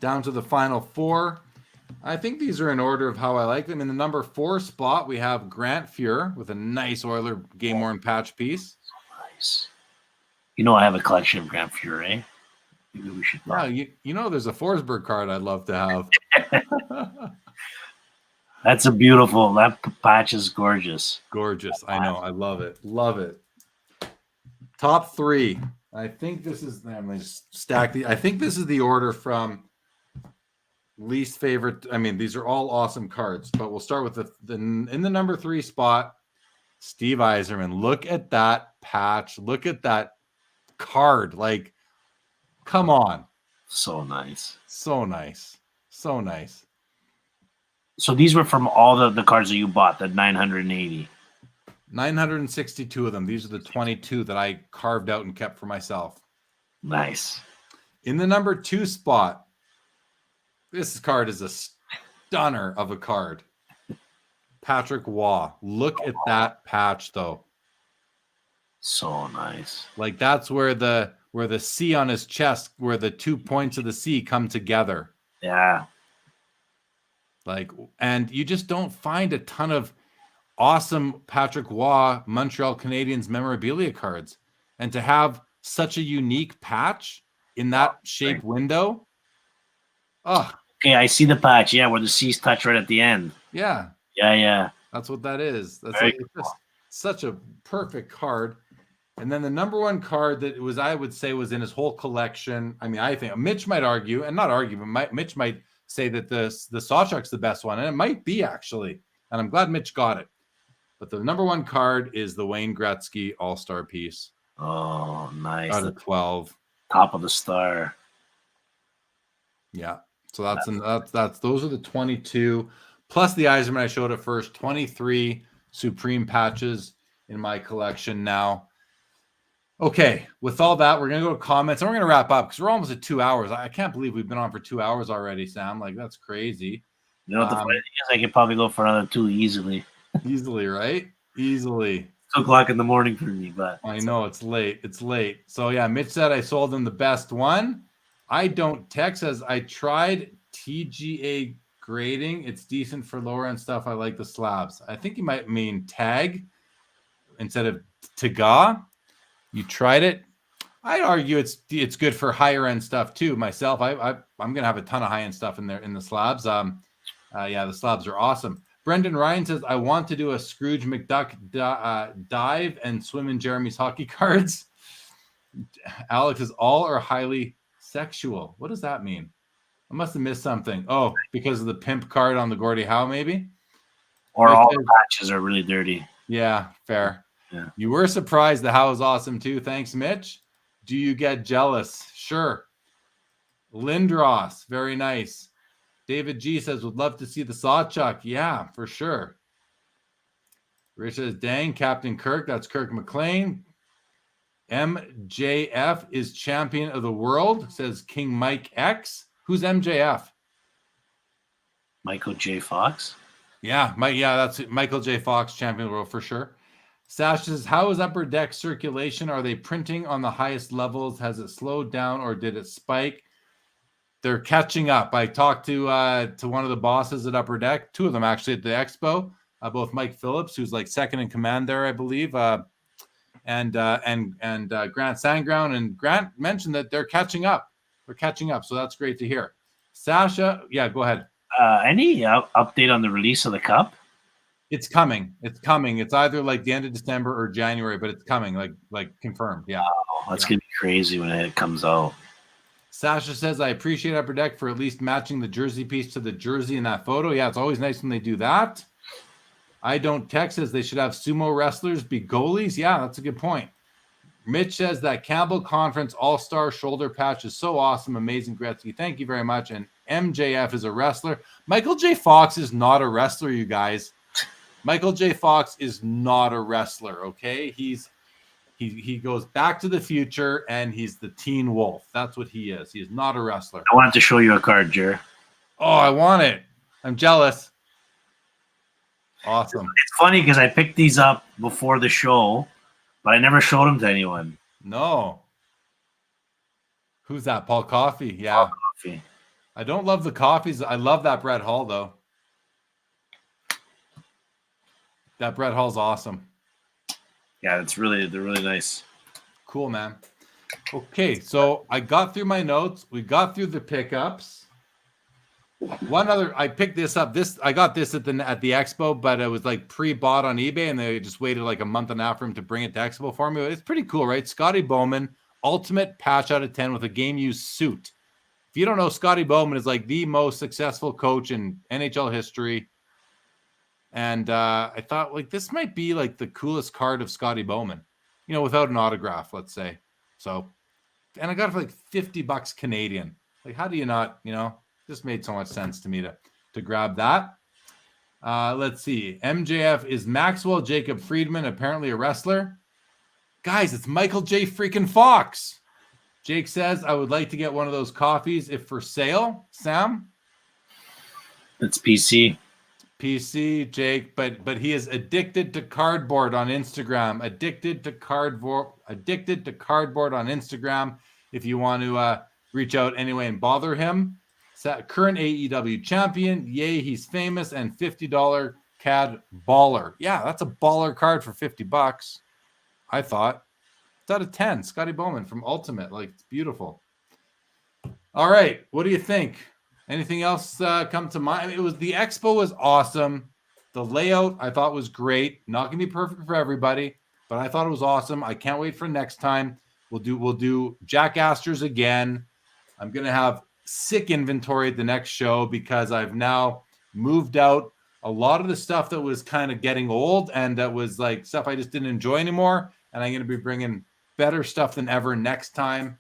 Down to the final 4. I think these are in order of how I like them. In the number 4 spot, we have Grant Fuhr with a nice Oiler game-worn patch piece. Nice. You know I have a collection of Grant Fuhr, eh? Maybe we should. Yeah, you know there's a Forsberg card I'd love to have. That's a beautiful. That patch is gorgeous. Gorgeous. I know. I love it. Love it. Top 3. I think this is. I'm going to stack the. I think this is the order from least favorite. I mean, these are all awesome cards, but we'll start with in the number 3 spot, Steve Yzerman. Look at that patch. Look at that card. Like, come on. So nice. So nice. So nice. So these were from all the cards that you bought, the 980. 962 of them. These are the 22 that I carved out and kept for myself. Nice. In the number 2 spot, this card is a stunner of a card. Patrick Waugh. Look at that patch, though. So nice. Like that's where the C on his chest, where the 2 points of the C come together. Yeah. Like, and you just don't find a ton of awesome Patrick Waugh Montreal Canadiens memorabilia cards. And to have such a unique patch in that shape window. Oh. Okay, I see the patch. Yeah, where the C's touch right at the end. Yeah. Yeah. That's what that is. That's like, it's just such a perfect card. And then the number 1 card that was, I would say, was in his whole collection. I mean, I think Mitch might argue, and not argue, but Mitch might say that the Sawchuck's the best one, and it might be actually. And I'm glad Mitch got it. But the number 1 card is the Wayne Gretzky All-Star piece. Oh, nice. Out of 12. Top of the star. Yeah. So that's those are the 22 plus the Yzerman I showed at first. 23 Supreme patches in my collection now. Okay, with all that, we're gonna go to comments and we're gonna wrap up because we're almost at 2 hours. I can't believe we've been on for 2 hours already, Sam. Like that's crazy. You know what the funny thing is? I could probably go for another 2 easily. Easily, right? Easily. 2 o'clock in the morning for me, but I know it's late. It's late. So yeah, Mitch said I sold him the best one. I don't text as I tried TGA grading. It's decent for lower end stuff. I like the slabs. I think you might mean tag instead of Taga. You tried it. I'd argue it's good for higher end stuff too. Myself, I'm gonna have a ton of high end stuff in there in the slabs. Yeah, the slabs are awesome. Brendan Ryan says I want to do a Scrooge McDuck dive and swim in Jeremy's hockey cards. Alex says all are highly sexual. What does that mean? I must have missed something. Oh, because of the pimp card on the Gordie Howe, maybe. Or all the patches are really dirty. Yeah, fair. Yeah. You were surprised the Howe is awesome too. Thanks, Mitch. Do you get jealous? Sure. Lindros, very nice. David G says, would love to see the Sawchuck. Yeah, for sure. Rich says, dang, Captain Kirk. That's Kirk McLean. MJF is champion of the world, says King Mike X. Who's MJF? Michael J. Fox? Yeah, that's it. Michael J. Fox, champion of the world for sure. Sash says, how is Upper Deck circulation? Are they printing on the highest levels? Has it slowed down or did it spike? They're catching up. I talked to one of the bosses at Upper Deck, 2 of them actually at the Expo, both Mike Phillips, who's like second in command there, I believe, and Grant Sandground. And Grant mentioned that they're catching up. They're catching up, so that's great to hear. Sasha, yeah, go ahead. Any update on the release of the cup? It's coming. It's coming. It's either like the end of December or January, but it's coming, like confirmed. Yeah. Oh, that's gonna be crazy when it comes out. Sasha says, I appreciate Upper Deck for at least matching the jersey piece to the jersey in that photo. Yeah, it's always nice when they do that. I don't text says they should have sumo wrestlers be goalies. Yeah, that's a good point. Mitch says that Campbell Conference All-Star shoulder patch is so awesome. Amazing, Gretzky. Thank you very much. And MJF is a wrestler. Michael J. Fox is not a wrestler, you guys. Michael J. Fox is not a wrestler, okay? He goes back to the future, and he's the Teen Wolf. That's what he is. He is not a wrestler. I wanted to show you a card, Jer. Oh, I want it. I'm jealous. Awesome. It's funny because I picked these up before the show, but I never showed them to anyone. No. Who's that? Paul Coffey. Yeah. Paul Coffey. I don't love the coffees. I love that Brett Hall, though. That Brett Hall's awesome. Yeah, they're really nice. Cool, man. Okay, so I got through my notes. We got through the pickups. I picked this up. I got this at the Expo, but it was like pre-bought on eBay, and they just waited like a month and a half for him to bring it to Expo for me. It's pretty cool, right? Scotty Bowman, ultimate patch out of 10 with a game-used suit. If you don't know, Scotty Bowman is like the most successful coach in NHL history. And I thought, like, this might be like the coolest card of Scotty Bowman, without an autograph, let's say. So, and I got it for like $50 Canadian. Like, how do you not, this made so much sense to me to grab that. Let's see. MJF is Maxwell Jacob Friedman, apparently a wrestler. Guys, it's Michael J. freaking Fox. Jake says, I would like to get one of those coffees if for sale. Sam? It's PC. PC, Jake, but he is addicted to cardboard on Instagram. Addicted to cardboard on Instagram. If you want to reach out anyway and bother him. Current AEW champion. Yay, he's famous. And $50 CAD baller. Yeah, that's a baller card for $50. I thought. It's out of 10. Scotty Bowman from Ultimate. Like, it's beautiful. All right. What do you think? Anything else come to mind? The Expo was awesome. The layout I thought was great. Not gonna be perfect for everybody, but I thought it was awesome. I can't wait for next time. We'll do Jack Astor's again. I'm gonna have sick inventory at the next show because I've now moved out a lot of the stuff that was kind of getting old and that was like stuff I just didn't enjoy anymore. And I'm gonna be bringing better stuff than ever next time.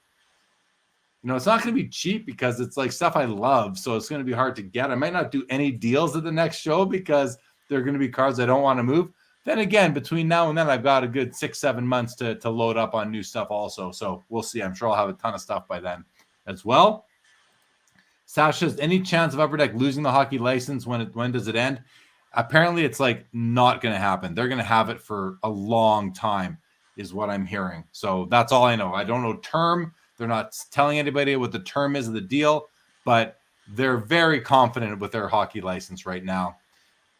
It's not going to be cheap because it's like stuff I love. So it's going to be hard to get. I might not do any deals at the next show because they're going to be cards I don't want to move. Then again, between now and then, I've got a good 6-7 months to load up on new stuff also. So we'll see. I'm sure I'll have a ton of stuff by then as well. Sasha's, any chance of Upper Deck losing the hockey license? When does it end? Apparently, it's like not going to happen. They're going to have it for a long time is what I'm hearing. So that's all I know. I don't know term. They're not telling anybody what the term is of the deal, but they're very confident with their hockey license right now.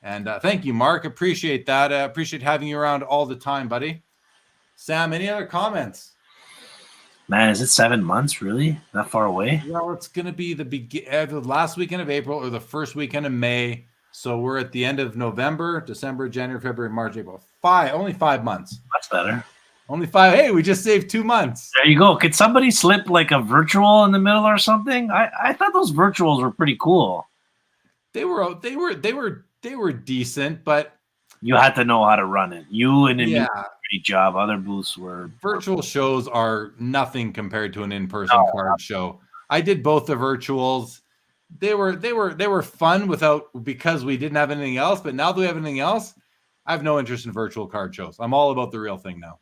And thank you, Mark. Appreciate that. Appreciate having you around all the time, buddy. Sam, any other comments? Man, is it 7 months, really? That far away? Well, it's going to be the last weekend of April or the first weekend of May. So we're at the end of November, December, January, February, March, April. Only 5 months. That's better. Only 5. Hey, we just saved 2 months. There you go. Could somebody slip like a virtual in the middle or something? I thought those virtuals were pretty cool. They were decent, but you had to know how to run it. You and yeah, great job. Other booths were virtual shows are nothing compared to an in-person card show. I did both the virtuals. They were fun because we didn't have anything else, but now that we have anything else, I have no interest in virtual card shows. I'm all about the real thing now.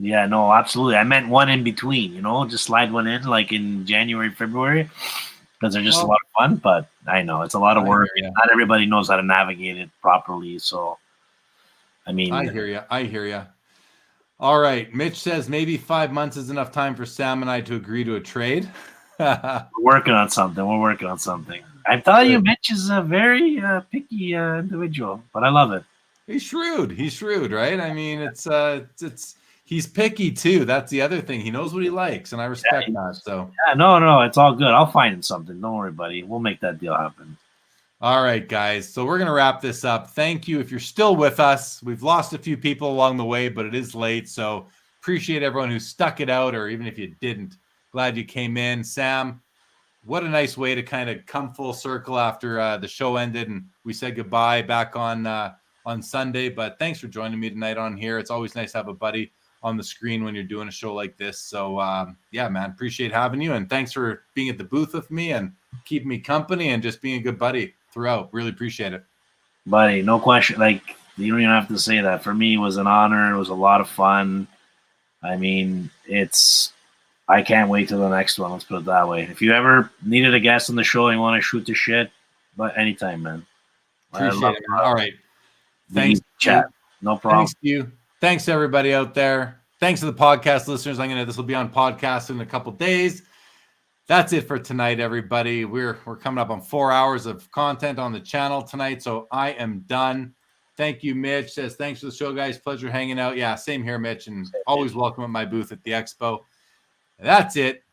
Yeah, no, absolutely. I meant one in between, just slide one in like in January, February, because they're just a lot of fun. But I know it's a lot of work. Not everybody knows how to navigate it properly. So, I mean, I hear you. All right. Mitch says maybe 5 months is enough time for Sam and I to agree to a trade. We're working on something. I tell you, Mitch is a very picky individual, but I love it. He's shrewd, right? I mean, it's he's picky too. That's the other thing. He knows what he likes, and I respect that. So no, it's all good. I'll find him something. Don't worry, buddy. We'll make that deal happen. All right, guys. So we're gonna wrap this up. Thank you if you're still with us. We've lost a few people along the way, but it is late. So appreciate everyone who stuck it out, or even if you didn't. Glad you came in, Sam. What a nice way to kind of come full circle after the show ended and we said goodbye back on Sunday. But thanks for joining me tonight on here. It's always nice to have a buddy on the screen when you're doing a show like this. So yeah, man, appreciate having you, and thanks for being at the booth with me and keeping me company and just being a good buddy throughout. Really appreciate it. Buddy, no question. Like, you don't even have to say that. For me, it was an honor. It was a lot of fun. I mean, I can't wait till the next one. Let's put it that way. If you ever needed a guest on the show and you want to shoot the shit, but anytime, man. Appreciate it, man. All right. Thanks. Chat. No problem. Thanks to you. Thanks to everybody out there. Thanks to the podcast listeners. This will be on podcast in a couple days. That's it for tonight, everybody. We're coming up on 4 hours of content on the channel tonight, so I am done. Thank you, Mitch. Says thanks for the show, guys. Pleasure hanging out. Yeah, same here, Mitch, and always welcome at my booth at the Expo. That's it.